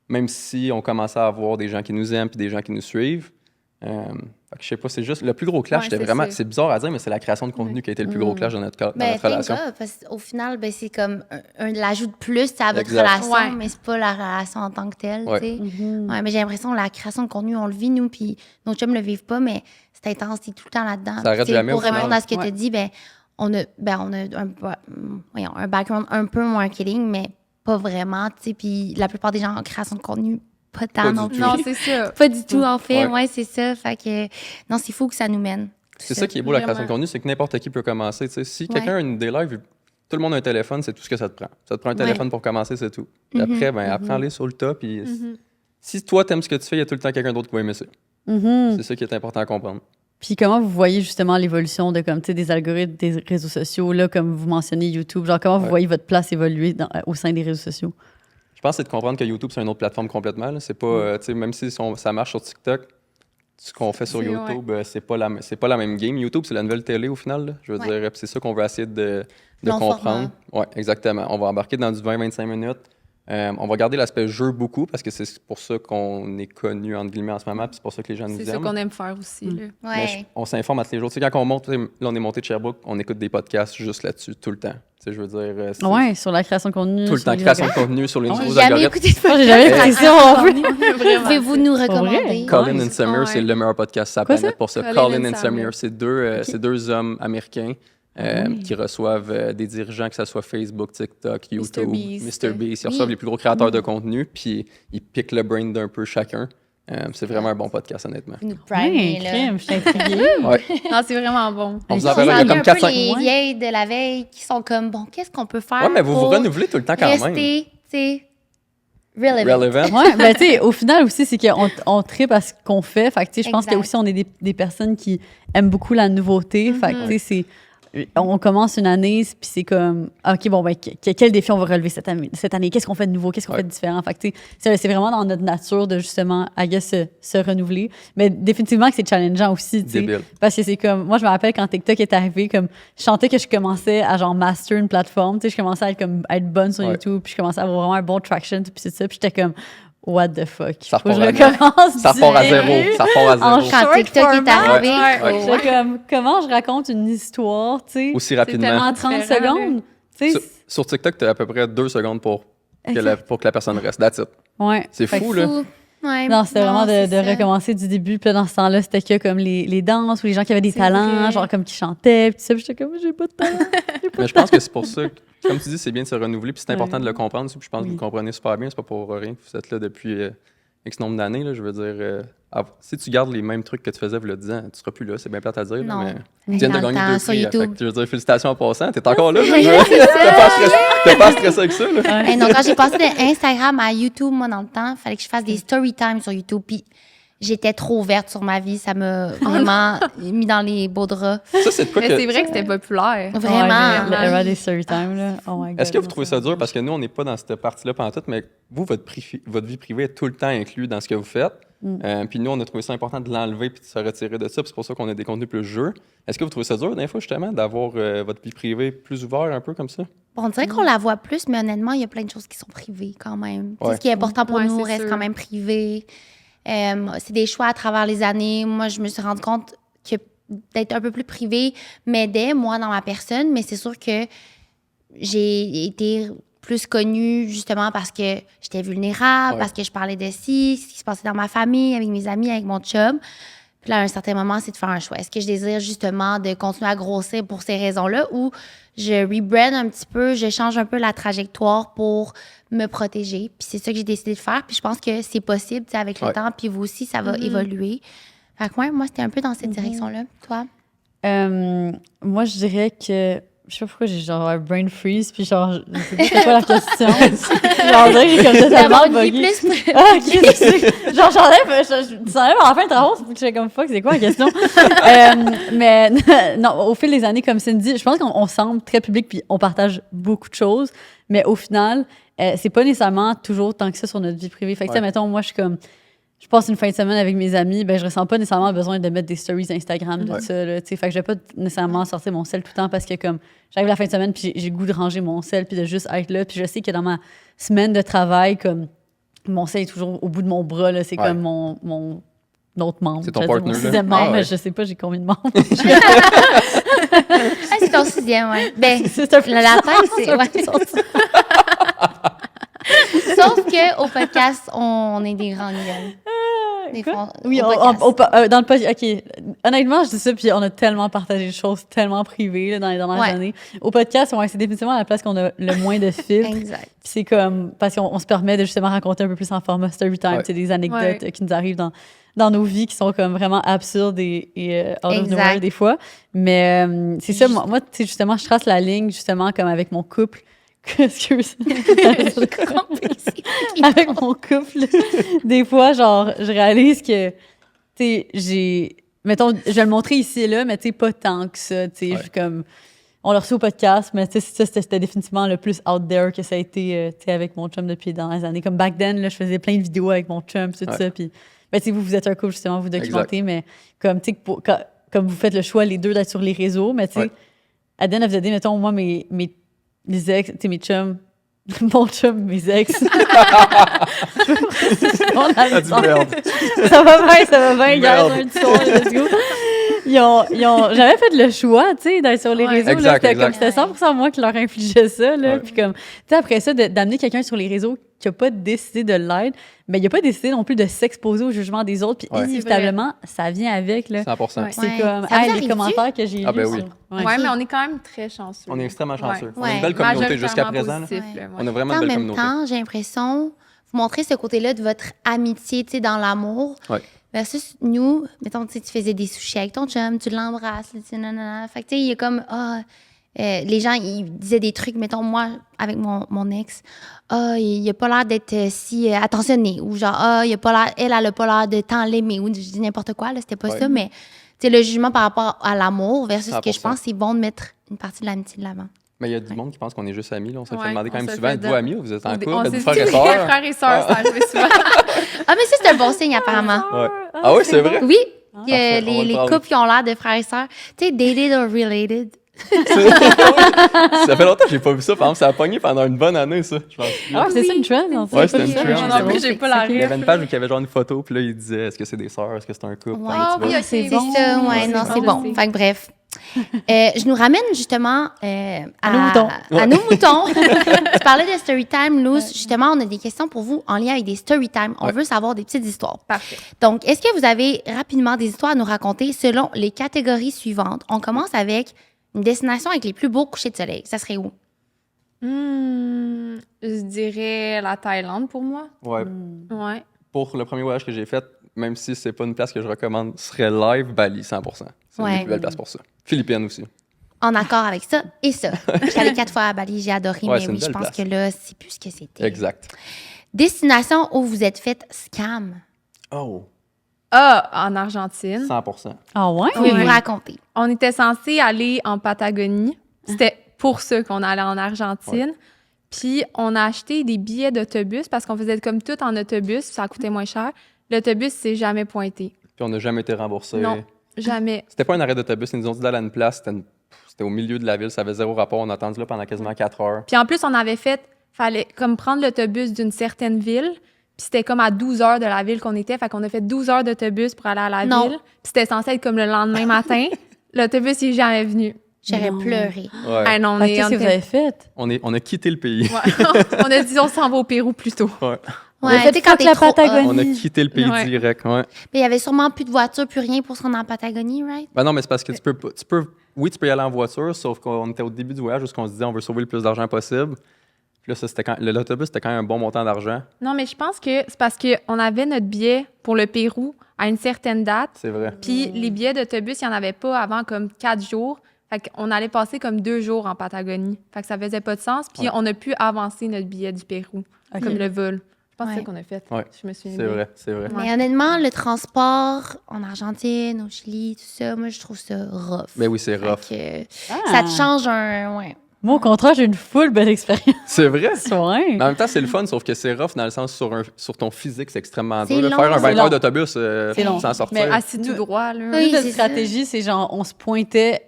même si on commençait à avoir des gens qui nous aiment puis des gens qui nous suivent. Fait que je sais pas, c'est juste le plus gros clash, Ouais, c'était c'est vraiment, ça. c'est bizarre à dire, mais c'est la création de contenu qui a été le plus gros clash dans notre relation. Parce qu'au final, ben, c'est comme l'ajout de plus à votre Exact. relation, Ouais. mais c'est pas la relation en tant que telle. Ouais. tu sais. Mhm. Ouais, mais j'ai l'impression que la création de contenu, on le vit, nous, puis nos chums le vivent pas, mais c'est intense, c'est tout le temps là-dedans. Ça arrête Puis, jamais, pour au final. répondre à ce que Ouais. tu as dit, on a un background un peu marketing, mais pas vraiment, tu sais. Puis la plupart des gens en création de contenu, pas tant Pas non du plus. tout. Non, c'est ça. Pas du tout, en fait. Ouais. Ouais, c'est ça. Fait que, non, c'est fou que ça nous mène. C'est ça qui est beau, la création de Vraiment. contenu, c'est que n'importe qui peut commencer. Tu sais, si quelqu'un a une idée live, tout le monde a un téléphone, c'est tout ce que ça te prend. Ça te prend un téléphone pour commencer, c'est tout. Puis après, apprends-les sur le tas. Puis si toi, t'aimes ce que tu fais, il y a tout le temps quelqu'un d'autre qui va aimer ça. Mhm. C'est ça qui est important à comprendre. Puis comment vous voyez justement l'évolution de comme tu sais des algorithmes des réseaux sociaux là comme vous mentionnez YouTube, genre comment vous Ouais. voyez votre place évoluer au sein des réseaux sociaux? Je pense que c'est de comprendre que YouTube, c'est une autre plateforme complètement. Là. C'est pas, tu sais, même si ça marche sur TikTok, ce qu'on fait sur C'est- YouTube, c'est pas la même game. YouTube, c'est la nouvelle télé au final. Là. Je veux Ouais. dire, puis c'est ça qu'on veut essayer de Long comprendre. Oui, exactement. On va embarquer dans du 20-25 minutes. On va garder l'aspect jeu beaucoup parce que c'est pour ça qu'on est connu entre guillemets en ce moment, puis c'est pour ça que les gens nous C'est ça aiment. qu'on aime faire aussi. Là. Mais Ouais. on s'informe à tous les jours. Tu sais, quand on monte, tu sais, là, on est monté de Sherbrooke, on écoute des podcasts juste là-dessus tout le temps. Tu sais, je veux dire, c'est Ouais, sur la création de contenu. tout le sur temps les création de algorithmes. contenu sur les Ah, J'ai nouveaux jamais algorithmes. écouté de Moi, j'ai jamais podcast. fait ça non plus. Pouvez-vous nous recommander? vrai? Colin Ouais. and Samir, Ouais. c'est le meilleur podcast sur la Quoi, planète ça? pour ça. Colin Colin and and Samir, Samir. c'est deux hommes américains qui reçoivent des dirigeants, que ce soit Facebook, TikTok, YouTube, Beast. MrBeast. Ils Oui. reçoivent les plus gros créateurs de contenu, puis ils piquent le brain d'un peu chacun. C'est vraiment un bon podcast, honnêtement. Vous nous Ouais, primez, là. crème, je suis intriguée. Ouais. Non, c'est vraiment bon. On vous On en verra, il y a s'ennuie comme un peu 4-5. les Ouais. vieilles de la veille qui sont comme, bon, qu'est-ce qu'on peut faire Ouais, mais vous vous pour renouvelez tout le temps quand même. rester, tu sais, relevant. Relevant. Ouais, ben tu sais, au final aussi, c'est qu'on tripe à ce qu'on fait. Fait que tu sais, je pense Exact. qu'aussi, on est des personnes qui aiment beaucoup la nouveauté. Fait que tu sais, on commence une année, puis c'est comme, OK, bon, ben, quel défi on va relever cette année? Qu'est-ce qu'on fait de nouveau? Qu'est-ce qu'on fait de différent? Fait que, tu sais, c'est vraiment dans notre nature de, justement, I guess, se renouveler. Mais définitivement que c'est challengeant aussi, tu sais. Débile. Parce que c'est comme, moi, je me rappelle quand TikTok est arrivé, comme, je sentais que je commençais à, genre, master une plateforme, tu sais, je commençais à être bonne sur Ouais. YouTube, puis je commençais à avoir vraiment un bon traction, puis c'est ça, puis j'étais comme, what the fuck? Ça Faut que je repart à recommence. Ça du part à début. zéro. Ça part à En zéro. Quand short TikTok est format. arrivé, Ouais. J'étais comme, comment je raconte une histoire, tu sais, Aussi rapidement. tellement en 30 différent, secondes? Tu sais, Sur TikTok, tu as à peu près 2 secondes pour que la personne reste. That's it. ouais. C'est Fait que fou, là. Fou. Ouais, Non, c'était vraiment c'est de ça. recommencer du début. Puis là, dans ce temps-là, c'était que comme les danses ou les gens qui avaient des C'est talents, vrai. genre comme qui chantaient. Puis tout ça, puis j'étais comme, j'ai pas de talent. Mais je pense que c'est pour ça, comme tu dis, c'est bien de se renouveler, puis c'est important Ouais. de le comprendre aussi, puis je pense que vous Oui. le comprenez super bien, c'est pas pour rien. Vous êtes là depuis X nombre d'années, là, je veux dire. Si tu gardes les mêmes trucs que tu faisais il y a 10 ans, tu seras plus là, c'est bien plate à dire, là, Non. mais tu viens de Dans le gagner temps, 2 sur prix. YouTube. Fait que je veux dire, félicitations en passant, t'es encore là. Oui, là. c'est ça. T'es pas stressé avec ça, là. Hey, non, quand j'ai passé de Instagram à YouTube, moi, dans le temps, il fallait que je fasse des story time sur YouTube. Puis j'étais trop ouverte sur ma vie. Ça m'a vraiment mis dans les beaux draps. Ça, c'est de quoi Mais que. c'est vrai que c'était populaire. Vraiment. Ouais, le Everyday Story Time, là. Oh my God. Est-ce que vous trouvez ça dur? Parce que nous, on n'est pas dans cette partie-là pendant tout, mais vous, votre vie privée est tout le temps inclus dans ce que vous faites. Puis nous, on a trouvé ça important de l'enlever puis de se retirer de ça. Puis c'est pour ça qu'on a des contenus plus jeux. Est-ce que vous trouvez ça dur, des fois, justement, d'avoir votre vie privée plus ouverte un peu comme ça? Bon, on dirait qu'on la voit plus, mais honnêtement, il y a plein de choses qui sont privées quand même. Tu sais, Ouais. ce qui est important pour Ouais, nous c'est reste sûr. quand même privé. C'est des choix à travers les années. Moi, je me suis rendu compte que d'être un peu plus privée m'aidait, moi, dans ma personne, mais c'est sûr que j'ai été plus connue justement parce que j'étais vulnérable, parce que je parlais de ce qui se passait dans ma famille, avec mes amis, avec mon chum. Puis là, à un certain moment, c'est de faire un choix. Est-ce que je désire justement de continuer à grossir pour ces raisons-là ou je rebrand un petit peu, je change un peu la trajectoire pour me protéger? Puis c'est ça que j'ai décidé de faire. Puis je pense que c'est possible, tu sais, avec le temps. Puis vous aussi, ça va évoluer. Fait que moi, c'était un peu dans cette direction-là. Toi? Moi, je dirais que... Je sais pas pourquoi j'ai genre un brain freeze, puis genre, je sais pas c'est quoi la question. Genre, on dirait que j'ai comme totalement bugué. Ah, ok, genre, j'enlève à la fin de travaux, c'est que je fais comme fuck, c'est quoi la question? Mais non, au fil des années, comme Cindy, je pense qu'on semble très public, puis on partage beaucoup de choses, mais au final, c'est pas nécessairement toujours tant que ça sur notre vie privée. Fait que, tu sais, mettons, moi, je passe une fin de semaine avec mes amis, ben je ressens pas nécessairement besoin de mettre des stories Instagram de ça, là, tu sais. Fait que je vais pas nécessairement sortir mon sel tout le temps parce que comme j'arrive la fin de semaine puis j'ai le goût de ranger mon sel puis de juste être là. Puis je sais que dans ma semaine de travail, comme mon sel est toujours au bout de mon bras, là, c'est comme mon autre membre. C'est ton partner, mon sixième membre, ouais. mais je sais pas j'ai combien de membres. C'est ton sixième, ouais. Ben, C'est un peu la tête, c'est... Ouais. Sauf qu'au podcast, on est des grandes gueules. Des fois, Oui, au podcast. dans le podcast. OK. Honnêtement, je dis ça, puis on a tellement partagé des choses tellement privées là, dans les dernières années. Au podcast, c'est définitivement la place qu'on a le moins de filtres. Exact. Puis c'est comme, parce qu'on se permet de justement raconter un peu plus en format story time, tu sais, des anecdotes qui nous arrivent dans nos vies qui sont comme vraiment absurdes et out of nowhere des fois. Mais c'est ça, moi tu sais, justement, je trace la ligne justement comme avec mon couple. Excuse. Avec mon couple, des fois, genre, je réalise que, tu sais, mettons, je vais le montrer ici et là, mais tu sais, pas tant que ça, tu sais, comme, on l'a reçu au podcast, mais tu sais, ça, c'était définitivement le plus out there que ça a été, tu sais, avec mon chum depuis dans les années. Comme back then, là, je faisais plein de vidéos avec mon chum, tout ça, puis, ben, tu sais, vous êtes un couple, justement, vous documentez, mais comme, tu sais, comme vous faites le choix, les deux, d'être sur les réseaux, mais tu sais, à the end of the day, mettons, moi, mes ex, tu sais, mes chums, mon chum, mes ex. Ça va bien, gars, un petit soir, let's go. Ils ont jamais fait le choix, tu sais, d'être sur les réseaux. C'était 100% moi qui leur infligeais ça, là. Puis comme, tu sais, après ça, d'amener quelqu'un sur les réseaux qui n'a pas décidé de l'être, mais il n'a pas décidé non plus de s'exposer au jugement des autres. Puis inévitablement, ça vient avec, là. 100%. C'est comme, les commentaires que j'ai lus. Ben oui. Oui, mais on est quand même très chanceux. On est extrêmement chanceux. On a Ouais. une belle communauté jusqu'à présent. On a vraiment une belle communauté. En même temps, j'ai l'impression, vous montrez ce côté-là de votre amitié, tu sais, dans l'amour. Ouais. Versus nous, mettons, tu sais, tu faisais des sushis avec ton chum, tu l'embrasses, tu sais, nanana. Fait que, tu sais, il y a comme, les gens, ils disaient des trucs, mettons, moi, avec mon ex, il a pas l'air d'être si attentionné, ou genre, il a pas l'air, elle a pas l'air de tant l'aimer, ou je dis n'importe quoi, là, c'était pas ça, mais, tu sais, le jugement par rapport à l'amour versus ce que je pense, c'est bon de mettre une partie de l'amitié de l'avant. Mais il y a du monde qui pense qu'on est juste amis. Là. On s'est fait demander quand même souvent, êtes-vous amis ou vous êtes en couple? On Êtes-vous s'est dit frères et sœurs, ça arrive souvent. Ah, mais ça, c'est un bon signe, apparemment. Ouais. Ah oui, c'est vrai? Oui, Parfait, on va les le parler. couples qui ont l'air de frères et sœurs. Tu sais, dated or related. Ça fait longtemps que j'ai pas vu ça. Par exemple, ça a pogné pendant une bonne année, ça. Je pense. C'est ça une trend? Ouais, c'était une trend. Non, mais j'ai pas la Il y avait rêve. une page où il y avait genre une photo, puis là, il disait est-ce que c'est des sœurs, est-ce que c'est un couple? Ouais. Comment tu oui, vas? ok, C'est bon. ça, ouais, non, c'est bon. Fait que bref. Je nous ramène justement à nos moutons. À nos moutons. Tu parlais de Storytime, Luz. Justement, on a des questions pour vous en lien avec des Storytime. On veut savoir des petites histoires. Parfait. Donc, est-ce que vous avez rapidement des histoires à nous raconter selon les catégories suivantes? On commence avec une destination avec les plus beaux couchers de soleil. Ça serait où? Je dirais la Thaïlande pour moi. Ouais. Ouais. Pour le premier voyage que j'ai fait, même si c'est pas une place que je recommande, serait live Bali, 100%. C'est une des Ouais. plus belles places pour ça. Philippines aussi. En accord avec ça et ça. Je suis allée 4 fois à Bali, j'ai adoré, Ouais, mais c'est une oui, je belle pense place. que là, c'est plus ce que c'était. Exact. Destination où vous êtes fait scam. Oh, En Argentine. 100%. Ah ouais? Pouvez-vous Ouais. raconter? On était censé aller en Patagonie. C'était pour ça qu'on allait en Argentine. Puis on a acheté des billets d'autobus parce qu'on faisait comme tout en autobus, ça coûtait moins cher. L'autobus s'est jamais pointé. Puis on n'a jamais été remboursé. Non, jamais. C'était pas un arrêt d'autobus, ils nous ont dit d'aller à une place, c'était au milieu de la ville, ça avait zéro rapport, on a attendu là pendant quasiment 4 heures. Puis en plus, on avait fait, fallait comme prendre l'autobus d'une certaine ville, Puis c'était comme à 12 heures de la ville qu'on était. Fait qu'on a fait 12 heures d'autobus pour aller à la Non. ville. Puis c'était censé être comme le lendemain matin. L'autobus n'est jamais venu. J'aurais Non. pleuré. Ouais. Ah non, Fait que qu'est-ce que vous avez fait? On a quitté le pays. Ouais. On a dit on s'en va au Pérou plus tôt. Ouais. avez Ouais, fait tu sais, quand fuck t'es la trop Patagonie. off. On a quitté le pays Ouais. direct, ouais. Mais il y avait sûrement plus de voitures, plus rien pour se rendre en Patagonie, right? Ben non, mais c'est parce que tu peux y aller en voiture, sauf qu'on était au début du voyage où on se disait on veut sauver le plus d'argent possible. Puis là, ça, l'autobus, c'était quand même un bon montant d'argent. Non, mais je pense que c'est parce qu'on avait notre billet pour le Pérou à une certaine date. C'est vrai. Puis les billets d'autobus, il n'y en avait pas avant comme 4 jours. Fait qu'on allait passer comme 2 jours en Patagonie. Fait que ça faisait pas de sens. Puis Ouais. on a pu avancer notre billet du Pérou, Ok. comme le vol. Je pense que c'est Ouais. ça qu'on a fait. Ouais. Je me souviens C'est bien. vrai, c'est vrai. Ouais. Mais honnêtement, le transport en Argentine, au Chili, tout ça, moi, je trouve ça rough. Mais oui, c'est rough. Fait que, Ah. ça te change un... Ouais. Moi, au contraire, j'ai une full belle expérience. C'est vrai. Ouais. Mais en même temps, c'est le fun, sauf que c'est rough dans le sens sur ton physique, c'est extrêmement C'est dur. Là, long, faire un c'est 20 long. heures d'autobus C'est long. sans sortir. Mais Assis tout Nous- droit, là. Oui, Nous, notre c'est stratégie, c'est genre, on se pointait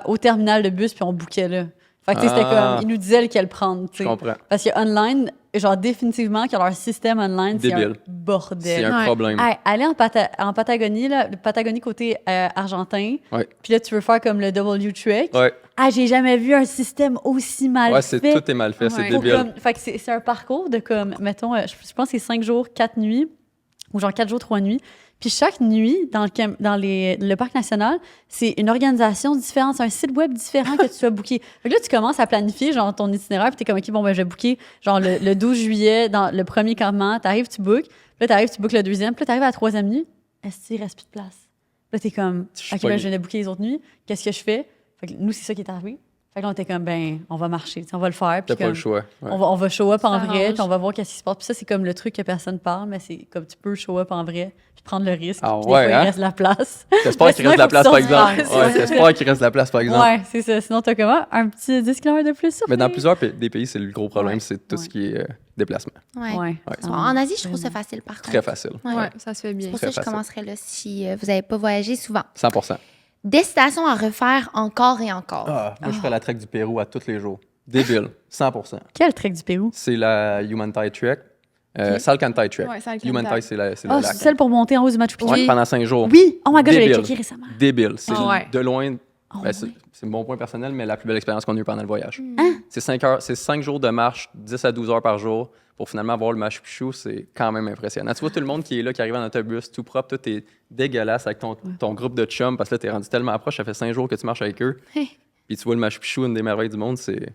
au terminal de bus puis on bouquait là. Fait que tu sais, c'était Ah. comme, ils nous disaient lequel prendre. tu Je sais. comprends. Parce que online, genre définitivement, que leur système online, c'est un Débile. C'est bordel. un Ouais. problème. Hey, aller en Patagonie, là, le Patagonie côté argentin, Ouais. puis là, tu veux faire comme le W-Trek. Ouais, Ah, j'ai jamais vu un système aussi mal ouais fait. tout est mal fait, c'est Ouais. Pour débile. fait que c'est un parcours de comme, mettons, je pense que c'est 5 jours, 4 nuits, ou genre 4 jours, 3 nuits. Puis chaque nuit, dans le parc national, c'est une organisation différente, c'est un site web différent que tu dois booker. Fait que là, tu commences à planifier genre ton itinéraire, puis t'es comme, OK, bon, ben, je vais booker genre le 12 juillet dans le premier campement, t'arrives, tu bookes, puis là, t'arrives, tu bookes le deuxième, puis là, t'arrives à la troisième nuit, est-ce qu'il reste plus de place? Puis là, t'es comme, Je suis OK, pas ben, gay. je viens de booker les autres nuits, qu'est-ce que je fais? Fait que nous, c'est ça qui est arrivé. Fait que là, on était comme, ben, on va marcher, tu sais, on va le faire. T'as Puis pas comme, le choix. Ouais. on va show up en Ça vrai, arrange. puis on va voir qu'est-ce qui se passe. Puis ça, c'est comme le truc que personne parle, mais c'est comme tu peux show up en vrai, puis prendre le risque. Ah puis des ouais, fois, hein? il reste de la place. J'espère Mais qu'il sinon, reste de la il faut place, que par tu exemple. sortes. Ouais, j'espère qu'il reste de la place, par exemple. Ouais, c'est ça. Sinon, t'as comment? Un petit 10 km de plus sur Mais dans lui? plusieurs des pays, c'est le gros problème, Ouais. c'est tout Ouais. ce qui est déplacement. Ouais. Ouais. Bon, en Asie, je trouve ça facile, par contre. Très facile. Ouais. Ouais, ça se fait bien. C'est pour ça que je Très facile. commencerai là si vous n'avez pas voyagé souvent. 100%. Destination à refaire encore et encore. Moi, je ferais la trek du Pérou à tous les jours. Débile. 100%. Quel trek du Pérou? C'est la Human Thai Trek. Salcantay Trek. Ouais, Salcantay. Human Thai, c'est le Ah, lac. c'est celle pour monter en haut du Machu Picchu? Ouais, pendant 5 jours. Oui! Oh my god, j'avais Débile. checké récemment. Débile. C'est Ah ouais. de loin. Oh, Ben, c'est mon point personnel, mais la plus belle expérience qu'on a eue pendant le voyage. Hein? C'est 5 jours de marche, 10 à 12 heures par jour. Pour finalement voir le Machu Picchu, c'est quand même impressionnant. Tu vois tout le monde qui est là, qui arrive en autobus, tout propre, tout est dégueulasse avec ton groupe de chums, parce que là, t'es rendu tellement proche, ça fait 5 jours que tu marches avec eux. Puis tu vois le Machu Picchu, une des merveilles du monde, c'est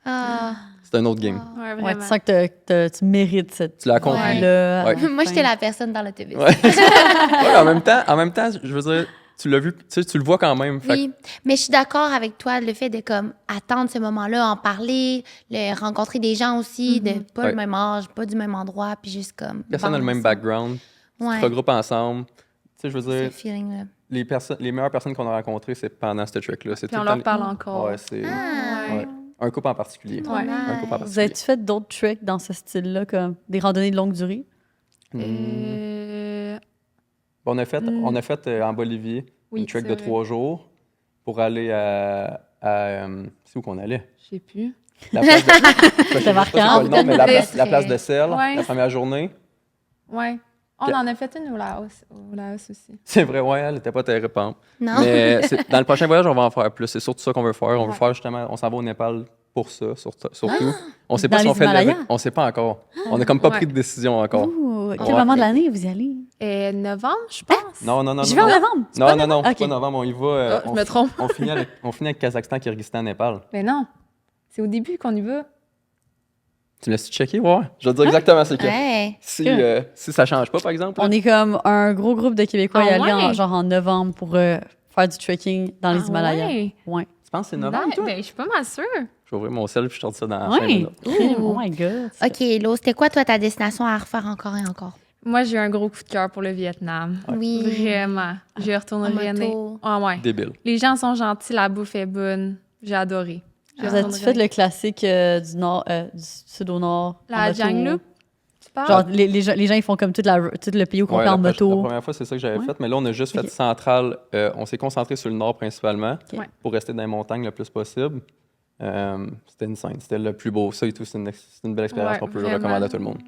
Ah. un autre game. Ouais, Ouais, vraiment. tu sens que tu mérites cette. Tu l'as accompli. Ouais. là, Ouais. Moi, j'étais la personne dans l'autobus. Ouais. Ouais, en même temps, je veux dire, tu l'as vu, tu le vois quand même. Fait que Oui, mais je suis d'accord avec toi, le fait de comme attendre ce moment-là, en parler, rencontrer des gens aussi de pas Ouais. le même âge, pas du même endroit, puis juste comme... personne n'a le même ensemble. background. Tu te Ouais, regroupes ensemble. Tu sais, je veux ce dire, feeling-là. les meilleures personnes qu'on a rencontrées, c'est pendant ce trek-là. C'est Puis tout on le temps leur parle encore. Ouais, c'est Ah, ouais. Un couple en particulier. trop Ouais. nice. Un couple en Vous particulier. avez-tu fait d'autres treks dans ce style-là, comme des randonnées de longue durée? On a fait en Bolivie Oui, une trek c'est de vrai. 3 jours pour aller à c'est où qu'on allait? Je sais plus. La place de, je sais pas marquant. c'est quoi le nom, mais la place de sel, Ouais. la première journée. Ouais. On en a fait une au Laos aussi. C'est vrai, ouais, elle était pas terrible. Hein. Non? Mais dans le prochain voyage, on va en faire plus. C'est surtout ça qu'on veut faire. On veut Ouais. faire justement, on s'en va au Népal pour ça, surtout. On sait Dans pas si les on fait Himalayas? on sait pas encore. On n'a comme pas Ouais. pris de décision encore. Ouh, quel Ouais. moment de l'année vous y allez? Novembre, je pense. Non, non, non, J'y non. vais en non. novembre. c'est Non, pas non, non, novembre? c'est pas novembre, on y va. Ah, je me trompe. On finit avec Kazakhstan, Kyrgyzstan, Népal. Mais non. C'est au début qu'on y va. Tu me laisses checker? Ouais. Je vais te dire exactement c'est que. Ouais. Si ça change pas, par exemple. On est comme un gros groupe de Québécois Ah y aller ouais? genre en novembre pour faire du trekking dans les Ah Himalayas. ouais? Ouais. Tu penses que c'est novembre, toi? Ben, je suis pas mal sûre. Je vais ouvrir mon sel puis je te dis ça dans 5 Ouais. minutes. Oh my god. OK, Lo, c'était quoi, toi, ta destination à refaire encore et encore? Moi, j'ai eu un gros coup de cœur pour le Vietnam. Oui. Vraiment. Je retournerai. En moto. Ah ouais. Débile. Les gens sont gentils, la bouffe est bonne. J'ai adoré. Je Vous avez-tu retournerai. fait le classique du nord, du sud au nord? en La moto? Jangloop, tu parles? Genre, les gens, ils font comme tout le pays au complet Ouais, en la moto. première fois, c'est ça que j'avais Ouais. fait. Mais là, on a juste Ok. fait central. On s'est concentré sur le nord principalement Ok. Ouais. pour rester dans les montagnes le plus possible. C'était une scène. C'était le plus beau. Ça et tout, c'est une belle expérience Ouais, qu'on peut vraiment. recommander à tout le monde.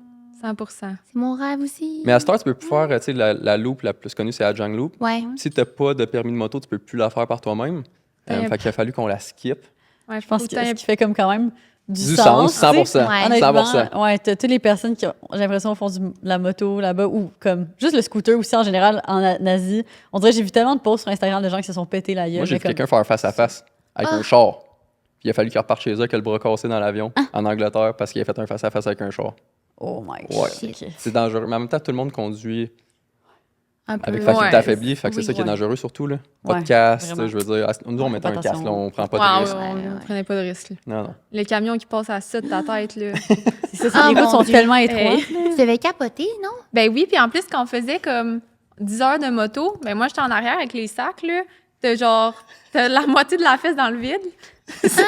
100%. C'est mon rêve aussi. Mais à cette heure, tu peux plus faire, tu sais, la loop la plus connue, c'est la Jang Loop. Ouais. Si tu n'as pas de permis de moto, tu peux plus la faire par toi-même. Fait qu'il a fallu qu'on la skip. Ouais, Je pense que ce qui fait comme quand même Du sens, 100%. Ouais. 100%. Ouais, t'as toutes les personnes qui, j'ai l'impression, font de la moto là-bas ou comme juste le scooter aussi en général en Asie. On dirait que j'ai vu tellement de posts sur Instagram de gens qui se sont pétés la gueule. Moi, j'ai mais vu comme- quelqu'un faire face à face avec un char. Puis il a fallu qu'il reparte chez eux avec le bras cassé dans l'avion en Angleterre parce qu'il a fait un face à face avec un char. Oh my Ouais. God. Ok. C'est dangereux. Mais en même temps, tout le monde conduit Un peu. avec faculté Ouais. affaiblie. Fait que c'est Oui, ça qui est ouais. dangereux surtout. Là. Pas Ouais, de casque, vraiment. je veux dire. Nous, on mettait un attention. casque, là, on prend pas Ouais, de risque. on ne prenait pas de risque. Là. Non, non. Les camions qui passent à ça de ta tête, là. C'est ça, Ah, les routes mon sont Dieu. tellement étroites. Tu devais capoter, non? Ben oui, puis en plus, quand on faisait comme 10 heures de moto, ben moi, j'étais en arrière avec les sacs, là. T'as la moitié de la fesse dans le vide. Oh Tu sais,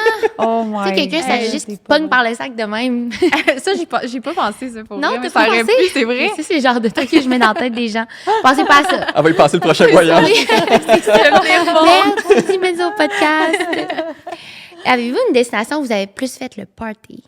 my quelqu'un, ça Hey, juste c'est pas pogne par le sac de même. Ça, j'ai pas pensé, ça, pour Non, vrai. Mais t'as ça pas aurait pensé? pu, c'est vrai. Ça, c'est le genre de truc que je mets dans la tête des gens. Pensez pas à ça. Elle va y passer le prochain voyage. Merci, Mezzo Podcast. Avez-vous une destination où vous avez plus fait le party?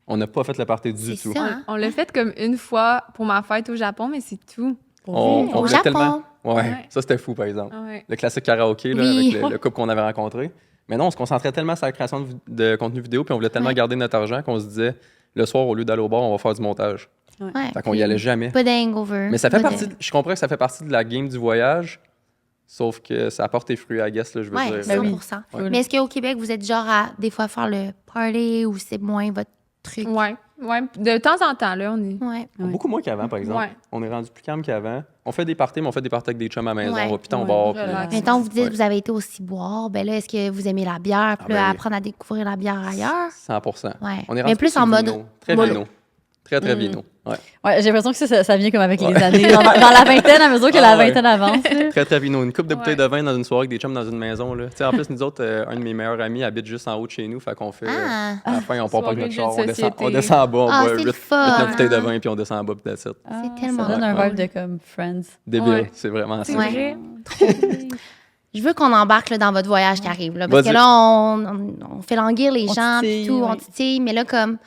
On n'a pas fait le party du C'est tout. ça, hein? On l'a fait comme une fois pour ma fête au Japon, mais c'est tout. On Au voulait Japon. tellement. Ouais, Ouais. ça c'était fou par exemple. Ah ouais. Le classique karaoké là, Oui. avec le couple qu'on avait rencontré. Mais non, on se concentrait tellement sur la création de contenu vidéo, puis on voulait tellement Ouais. garder notre argent qu'on se disait, le soir, au lieu d'aller au bar, on va faire du montage. Ouais. Fait qu'on y allait jamais. Pas d'hangover. Mais ça fait pas partie, je comprends que ça fait partie de la game du voyage, sauf que ça apporte tes fruits, I guess, là, je veux Ouais, dire. 100%. Ben oui. Ouais. Mais est-ce qu'au Québec, vous êtes genre à des fois faire le party ou c'est moins votre truc? Ouais. De temps en temps, là, on est. Ouais. Ouais. Beaucoup moins qu'avant, par exemple. Ouais. On est rendu plus calme qu'avant. On fait des parties, mais on fait des parties avec des chums à la maison. Ouais. On va puis on Ouais. bar. puis- Relax. Mettons, vous dites Ouais. que vous avez été aussi boire, ben là, est-ce que vous aimez la bière? Puis Ah là, ben- apprendre à découvrir la bière ailleurs? 100%. Ouais. On est Mais rendu plus sur en le mode vino. Très mollo. vino. Très, très Mm. vino. Ouais. Ouais, j'ai l'impression que ça vient comme avec Ouais. les années. Dans la vingtaine, à mesure que la Ah ouais. vingtaine avance. là. Très, très vino. Une coupe de bouteilles Ouais. de vin dans une soirée avec des chums dans une maison. Là. Tu sais, en plus, nous autres, un de mes meilleurs amis habite juste en haut de chez nous. Fait qu'on fait. Ah! À la fin, on part pas avec notre char. Soirée de jeux de On société. descend en bas. On Ah, boit c'est 8 le fun. bouteilles de vin, puis on descend en bas, puis that's it. Ah, tellement Ça donne un Ouais. vibe de comme Friends. Débile. Ouais. C'est vraiment ça. C'est Ouais. vrai. Je veux qu'on embarque là, dans votre voyage qui arrive. Là, parce que Vas-y. là, on fait languir les On gens, puis titille, tout, on ouais. titille. Mais là, comme,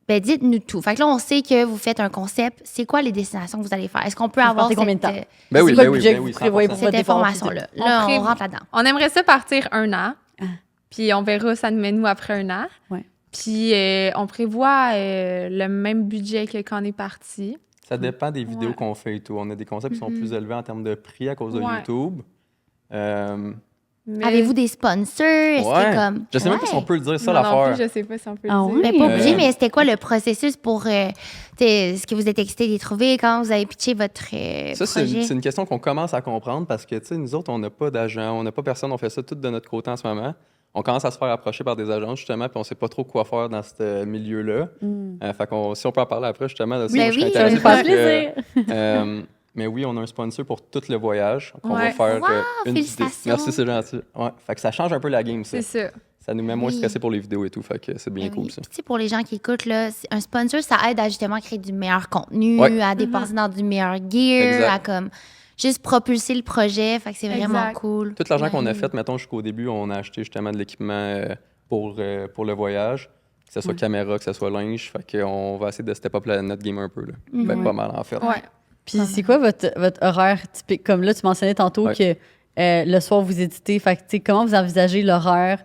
ben, dites-nous tout. Fait que là, on sait que vous faites un concept. C'est quoi les destinations que vous allez faire? Est-ce qu'on peut Vous avoir partez combien de temps? Ben oui, C'est quoi ben le oui, budget ben que vous oui. prévoyez pour 100%. cette votre départ? information-là? On Là, on prévoit. rentre là-dedans. On aimerait ça partir 1 an. Ah. Puis on verra ça nous mène nous après 1 an. Ouais. Puis on prévoit le même budget que quand on est parti. Ça dépend des vidéos Ouais. qu'on fait et tout. On a des concepts qui sont Mhm. plus élevés en termes de prix à cause de Ouais. YouTube. Mais- Avez-vous des sponsors? Est-ce Ouais. que comme. Je sais même pas si on Ouais. peut le dire, ça Moi non l'affaire. plus, je sais pas si on peut Ah le dire. oui? Mais pas obligé, Euh, mais c'était quoi le processus pour. Est-ce que vous êtes excité d'y trouver quand vous avez pitché votre Ça, projet? c'est une question qu'on commence à comprendre parce que, tu sais, nous autres, on n'a pas d'agent, on n'a pas personne, on fait ça tout de notre côté en ce moment. On commence à se faire approcher par des agences, justement, puis on sait pas trop quoi faire dans ce milieu-là. Mm. Fait qu'on, si on peut en parler après, justement, de ça, Ben moi, je suis oui, Ça va intéressé nous faire parce que, plaisir. mais oui, on a un sponsor pour tout le voyage. On va Ouais. faire Wow, une vidéo. félicitations. Merci, c'est gentil. Ouais. Fait que ça change un peu la game, ça. C'est ça. Ça nous met moins Oui. stressés pour les vidéos et tout. Fait que c'est bien Ben cool, oui. ça. Puis, tu sais, pour les gens qui écoutent, là, un sponsor, ça aide à justement créer du meilleur contenu, Ouais. à dépenser dans du meilleur gear, Exact. à comme juste propulser le projet. Fait que c'est vraiment Exact. cool. Tout l'argent qu'on a Ouais. fait, mettons, jusqu'au début, on a acheté justement de l'équipement pour le voyage. Que ce soit Ouais. caméra, que ce soit linge. Fait qu'on va essayer de step up notre game un peu. Là. Mhm. Ben, Ouais. pas mal, en fait. Ouais. Puis c'est quoi votre horaire typique? Comme là, tu mentionnais tantôt Ouais. que le soir, vous éditez. Fait que, tu sais, comment vous envisagez l'horaire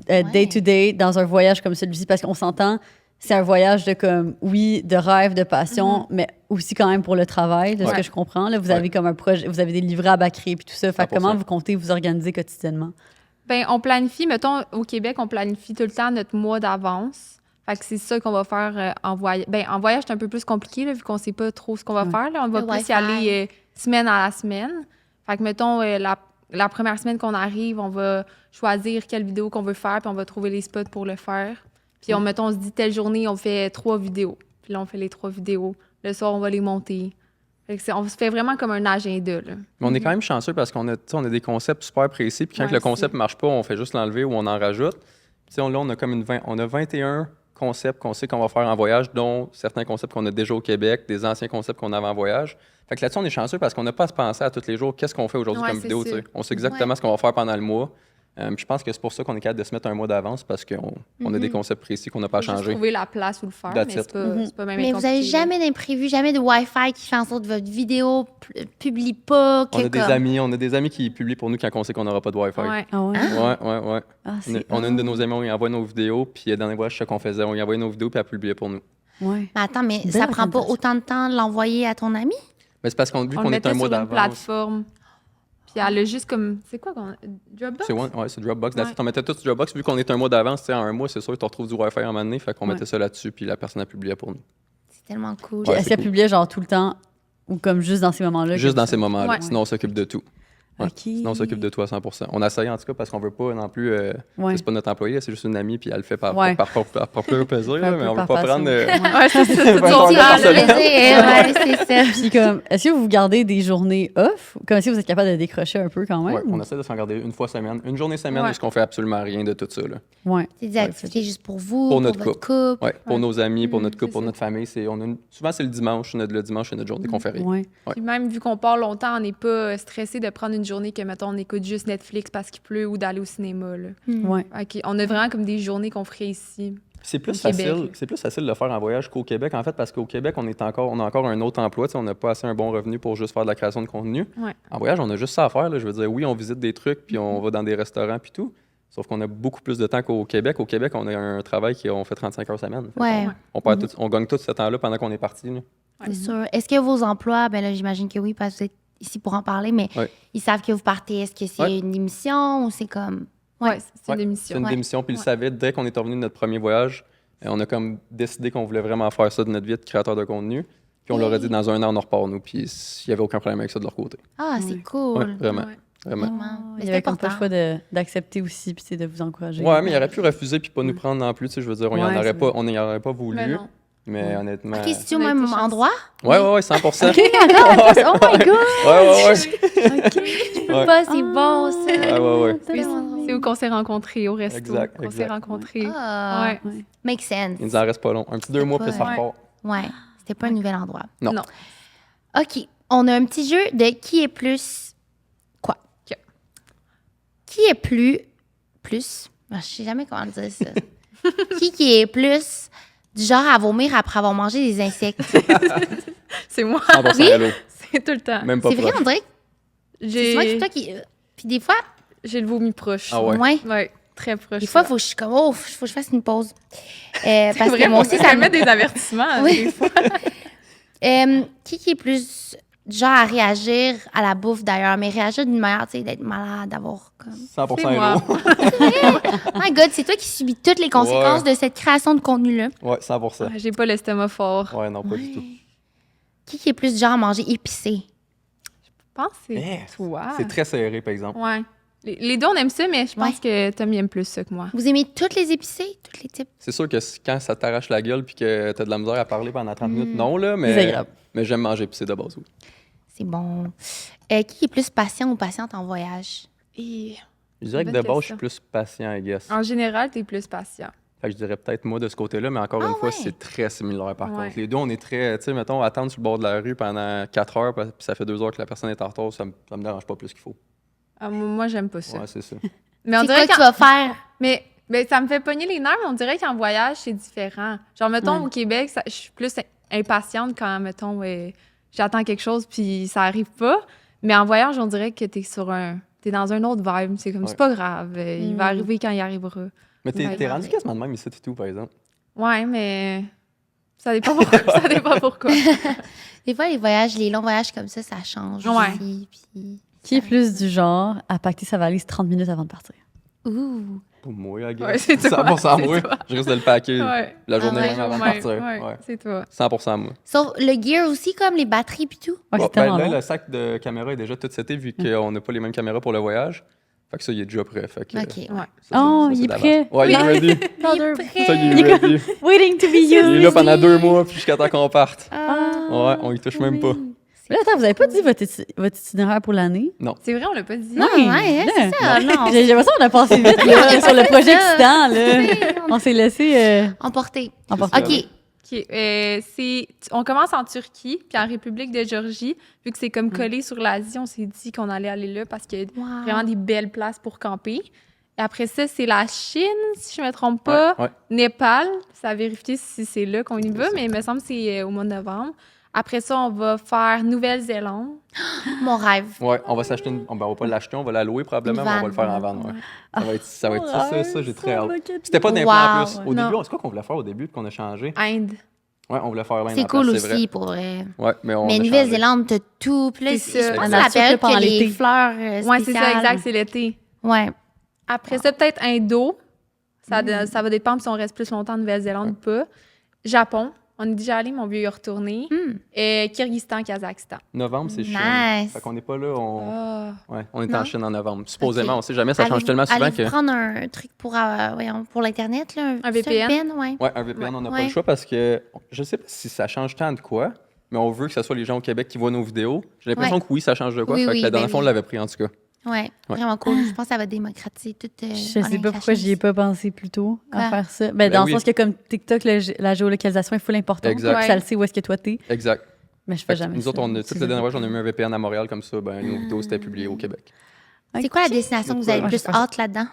day-to-day dans un voyage comme celui-ci? Parce qu'on s'entend, c'est un voyage de comme, oui, de rêve, de passion, mais aussi quand même pour le travail, de ce Ouais. que je comprends. Là, vous Ouais. avez comme un projet, vous avez des livrables à créer puis tout ça. Fait que 100%. comment vous comptez vous organiser quotidiennement? Ben, on planifie, mettons, au Québec, on planifie tout le temps notre mois d'avance. Fait que c'est ça qu'on va faire en voyage. Ben, en voyage, c'est un peu plus compliqué, là, vu qu'on sait pas trop ce qu'on va Ouais. faire. Là. On va Le plus y Wi-Fi. aller semaine à la semaine. Fait que, mettons, la première semaine qu'on arrive, on va choisir quelle vidéo qu'on veut faire, puis on va trouver les spots pour le faire. Puis, mettons, on se dit, telle journée, on fait 3 vidéos. Puis là, on fait les 3 vidéos. Le soir, on va les monter. Fait que on se fait vraiment comme un agenda, là. Mais on est quand même chanceux parce qu'on a, tu sais, on a des concepts super précis. Puis quand Ouais, le concept ne marche pas, on fait juste l'enlever ou on en rajoute. Puis, tu sais, là, on a comme on a 21 concepts qu'on sait qu'on va faire en voyage, dont certains concepts qu'on a déjà au Québec, des anciens concepts qu'on avait en voyage. Fait que là-dessus, on est chanceux parce qu'on n'a pas à se penser à tous les jours qu'est-ce qu'on fait aujourd'hui Ouais, comme c'est vidéo. Tu ça. sais. On sait exactement ce qu'on va faire pendant le mois. Je pense que c'est pour ça qu'on est capable de se mettre un mois d'avance parce qu'on a des concepts précis qu'on n'a pas Faut juste changé. trouver la place où le faire, That's mais it. c'est pas même Mais vous avez compliqué, là. jamais d'imprévu, jamais de Wi-Fi qui fait en sorte que votre vidéo publie pas. On a des amis qui publient pour nous quand on sait qu'on n'aura pas de Wi-Fi. Ouais. Ah ouais? Ouais. Ah, On a une de nos amies, on lui envoie nos vidéos, puis dans les voyages, c'est ça qu'on faisait. On lui envoyait nos vidéos, puis elle publiait pour nous. Ouais. Mais attends, mais Belle ça prend pas organisation. autant de temps de l'envoyer à ton ami? Mais c'est parce qu'on vu On qu'on le est un mettait mois sur une d'avance. plateforme. Puis elle a juste comme... C'est quoi? Dropbox? C'est Dropbox. Ouais. On mettait tout sur Dropbox. Vu qu'on est un mois d'avance, tu sais, en un mois, c'est sûr que tu retrouves du Wi-Fi en un moment donné. Fait qu'on mettait ça là-dessus, puis la personne a publié pour nous. C'est tellement cool. Ouais, Est-ce c'est qu'elle cool. publiait genre tout le temps ou comme juste dans ces moments-là? Juste que dans tu- ces moments-là. Ouais. Sinon, on s'occupe de tout. Ouais. OK. Sinon, on s'occupe de tout à 100%. On essaye en tout cas parce qu'on veut pas non plus. Ouais. C'est pas notre employé, c'est juste une amie, puis elle le fait par Ouais. propre plaisir, là, Un mais peu on veut par pas passion. prendre. Ouais, c'est ça, tout Ben, son on Tu regarde vas temps, ça. le là. plaisir, ouais, c'est ça. Puis comme, est-ce que vous gardez des journées off? Comme si vous êtes capable de décrocher un peu quand même? Ouais, on essaie de s'en garder une fois semaine. Une journée semaine, Ouais. parce qu'on fait absolument rien de tout ça. Là. Ouais. C'est des activités juste pour vous, Pour pour notre votre couple. Ouais, pour Ouais. nos amis, pour Mhm, notre couple, c'est pour ça. notre famille. Souvent, c'est le dimanche. Le dimanche, c'est notre journée qu'on fait rien. Ouais. Puis même vu qu'on part longtemps, on n'est pas stressé de prendre une journée que, mettons, on écoute juste Netflix parce qu'il pleut ou d'aller au cinéma. Là. Ouais. Ok, on a vraiment comme des journées qu'on ferait ici. C'est plus Au Québec. facile. C'est plus facile de le faire en voyage qu'au Québec, en fait, parce qu'au Québec, on a encore un autre emploi. Tu sais, on n'a pas assez un bon revenu pour juste faire de la création de contenu. Ouais. En voyage, on a juste ça à faire. Là. Je veux dire, oui, on visite des trucs, puis on va dans des restaurants, puis tout. Sauf qu'on a beaucoup plus de temps qu'au Québec. Au Québec, on a un travail on fait 35 heures semaine. Fait Ouais, on gagne tout ce temps-là pendant qu'on est parti. Là. c'est sûr. Est-ce que vos emplois, ben là, j'imagine que oui, parce que vous êtes ici pour en parler, mais Ouais. ils savent que vous partez. Est-ce que c'est Ouais. une émission ou c'est comme. Ouais, c'est une Ouais, émission. C'est une Ouais. démission, puis ils Ouais. le savaient dès qu'on est revenu de notre premier voyage. On a comme décidé qu'on voulait vraiment faire ça de notre vie de créateur de contenu. Puis on leur a dit dans un an, on en repart, nous. Puis il n'y avait aucun problème avec ça de leur côté. Ah, c'est cool. Ouais, vraiment. Ouais. Vraiment. Vraiment. Il Mais y c'est avait comme pas le important. choix d'accepter aussi, puis c'est de vous encourager. Ouais, mais il aurait pu refuser puis pas nous prendre non plus. Tu sais, je veux dire, on n'y Ouais, c'est vrai. aurait pas voulu. Mais non. Mais Ouais. honnêtement. Ok, c'est au On a même été chanceux. endroit? Ouais, 100%. OK, attends, oh my God! Ouais. OK. Ouais. Pas, c'est bon, ça. Ouais. Oui, c'est où qu'on s'est rencontrés, au resto. Exact, On s'est exact. rencontrés. Ah, Ouais. make sense. Il nous en reste pas long. Un petit 2 mois, puis ça Ouais. repart. Ouais, c'était pas un nouvel endroit. Non. Non. OK, on a un petit jeu de qui est plus... Quoi? Ok. Qui est plus... Ah, je sais jamais comment dire ça. qui est plus du genre à vomir après avoir mangé des insectes? C'est moi. 100% Oui? hello. C'est tout le temps. Même pas C'est vrai, proche. on dirait que c'est souvent que c'est J'ai toi qui... Puis des fois, j'ai le vomi proche. Ah ouais? Ouais, très proche. des fois, faut que je suis comme, oh, faut que je fasse une pause. Parce que Vraiment, moi aussi, ça me... met des avertissements. Oui. Des fois. Qui est plus du genre à réagir à la bouffe d'ailleurs, mais réagir d'une manière, tu sais, d'être malade, d'avoir comme... 100% C'est moi. hello. My God, c'est toi qui subis toutes les conséquences de cette création de contenu-là. Ouais, 100%. J'ai pas l'estomac fort. Ouais, non, pas du tout. Qui est plus du genre à manger épicé? Je pense que c'est Eh, toi. C'est très serré, par exemple. Ouais. Les deux, on aime ça, mais je pense que Tom aime plus ça que moi. Vous aimez toutes les épicés? Tous les types? C'est sûr que quand ça t'arrache la gueule puis que t'as de la misère à parler pendant 30 minutes, non, là, Désagréable. mais j'aime manger épicé de base, oui. C'est bon. Qui est plus patient ou patiente en voyage? Et Je dirais que Bonne de base, je suis question. plus patient, I guess. en général, t'es plus patient. Fait que je dirais peut-être moi de ce côté-là, mais encore Ah une fois, ouais? c'est très similaire par Ouais. contre. Les deux, on est très, tu sais, mettons, attendre sur le bord de la rue pendant 4 heures, puis ça fait 2 heures que la personne est en retard, ça me dérange pas plus qu'il faut. Ah, moi, j'aime pas ça. Ouais, c'est ça. Mais on C'est quoi dirait que tu qu'en... vas faire? Mais ça me fait pogner les nerfs, mais on dirait qu'en voyage, c'est différent. Genre, mettons, Ouais. au Québec, je suis plus impatiente quand, mettons, j'attends quelque chose puis ça arrive pas. Mais en voyage, on dirait que t'es dans un autre vibe. C'est comme, Ouais. c'est pas grave. Il va Mm. arriver quand il arrivera. Mais t'es Ouais. rendu quasiment de même ici et tout, par exemple. Ouais, mais ça dépend pourquoi. Ça dépend pourquoi. Des fois, les voyages, les longs voyages comme ça change Ouais. aussi. Puis... Qui est plus du genre à pacter sa valise 30 minutes avant de partir? Ouh! Pour moi, I guess. Ouais, c'est toi, 100% c'est moi. toi. Je risque de le packer Ouais. la journée Ah ouais? même avant de Ouais, partir. ouais, Ouais. c'est toi. 100% moi. Sauf le gear aussi, comme les batteries puis tout. Ouais, Bon, c'est tellement là, long. le sac de caméra est déjà tout seté vu qu'on n'a pas les mêmes caméras pour le voyage. Fait que ça, il est déjà prêt. Fait que, OK. Ouais. ça, Oh, c'est il est d'avance. prêt. Ouais, il est ready. Il est prêt. Ça, il est ready. Waiting to be Il est used. là pendant 2 mois puis jusqu'à temps qu'on parte. Ah, Ouais, on y touche même pas. Mais là, attends, vous avez pas dit votre itinéraire pour l'année? C'est vrai, on l'a pas dit. Non, ouais, c'est ça. Non, J'ai l'impression qu'on a passé vite là, sur le projet excitant. Là. on On s'est laissé emporté. emporter. OK. OK. On commence en Turquie, puis en République de Géorgie. Vu que c'est comme collé sur l'Asie, on s'est dit qu'on allait aller là parce qu'il y a Wow. vraiment des belles places pour camper. Et après ça, c'est la Chine, si je me trompe pas. Ouais, ouais. Népal, ça a vérifié si c'est là qu'on y va, C'est ça. mais il me semble que c'est au mois de novembre. Après ça, on va faire Nouvelle-Zélande. Mon rêve. Ouais, on va s'acheter on va pas l'acheter, on va la louer probablement, Une mais on va le faire en van. van, ouais. Ça va être ça, j'ai très hâte. bucket C'était pas list. d'implant en Wow. plus. Au Non. début, c'est quoi qu'on voulait faire au début qu'on a changé? Inde. Ouais, on voulait faire l'Inde C'est en cool place, c'est aussi, vrai. pour vrai. Ouais, mais on Mais a changé. Nouvelle-Zélande, t'as tout. Puis là, C'est ça. je pense La que c'est la nature période pendant que les l'été. fleurs Ouais, c'est ça, spéciales. exact, c'est l'été. Ouais. Après ça, peut-être Indo. Ça va dépendre si on reste plus longtemps en Nouvelle-Zélande ou pas. Japon. On est déjà allé, mais on veut y retourner. Hmm. Et Kyrgyzstan, Kazakhstan. Novembre, c'est Chine. Nice. Fait qu'on n'est pas là, Ah. ouais, on est Non? en Chine en novembre. Supposément, Ok. on sait jamais, ça change tellement souvent Allez-vous que... prendre un truc pour l'Internet, là? Un c'est VPN? Ouais. Ouais, un VPN, on n'a pas Ouais. le choix parce que je sais pas si ça change tant de quoi, mais on veut que ce soit les gens au Québec qui voient nos vidéos. J'ai l'impression Ouais. que oui, ça change de quoi. Oui, Fait que oui, la dernière ben fois, on oui. l'avait pris en tout cas. Ouais, Ouais. vraiment cool. Je pense que ça va démocratiser tout. Je sais pas pourquoi j'y ai pas pensé plus tôt à Quoi? faire ça. Ben, Ben dans oui. le sens que comme TikTok, la géolocalisation est full importante. Exact. Puis ça le sait où est-ce que toi t'es. Exact. Mais je Fait fais que jamais nous ça. autres, toutes les Excusez-moi. dernières fois, j'en ai mis un VPN à Montréal comme ça, ben, nos vidéos c'était publié au Québec. C'est quoi la destination que vous avez le Ouais, plus je pense- hâte là-dedans?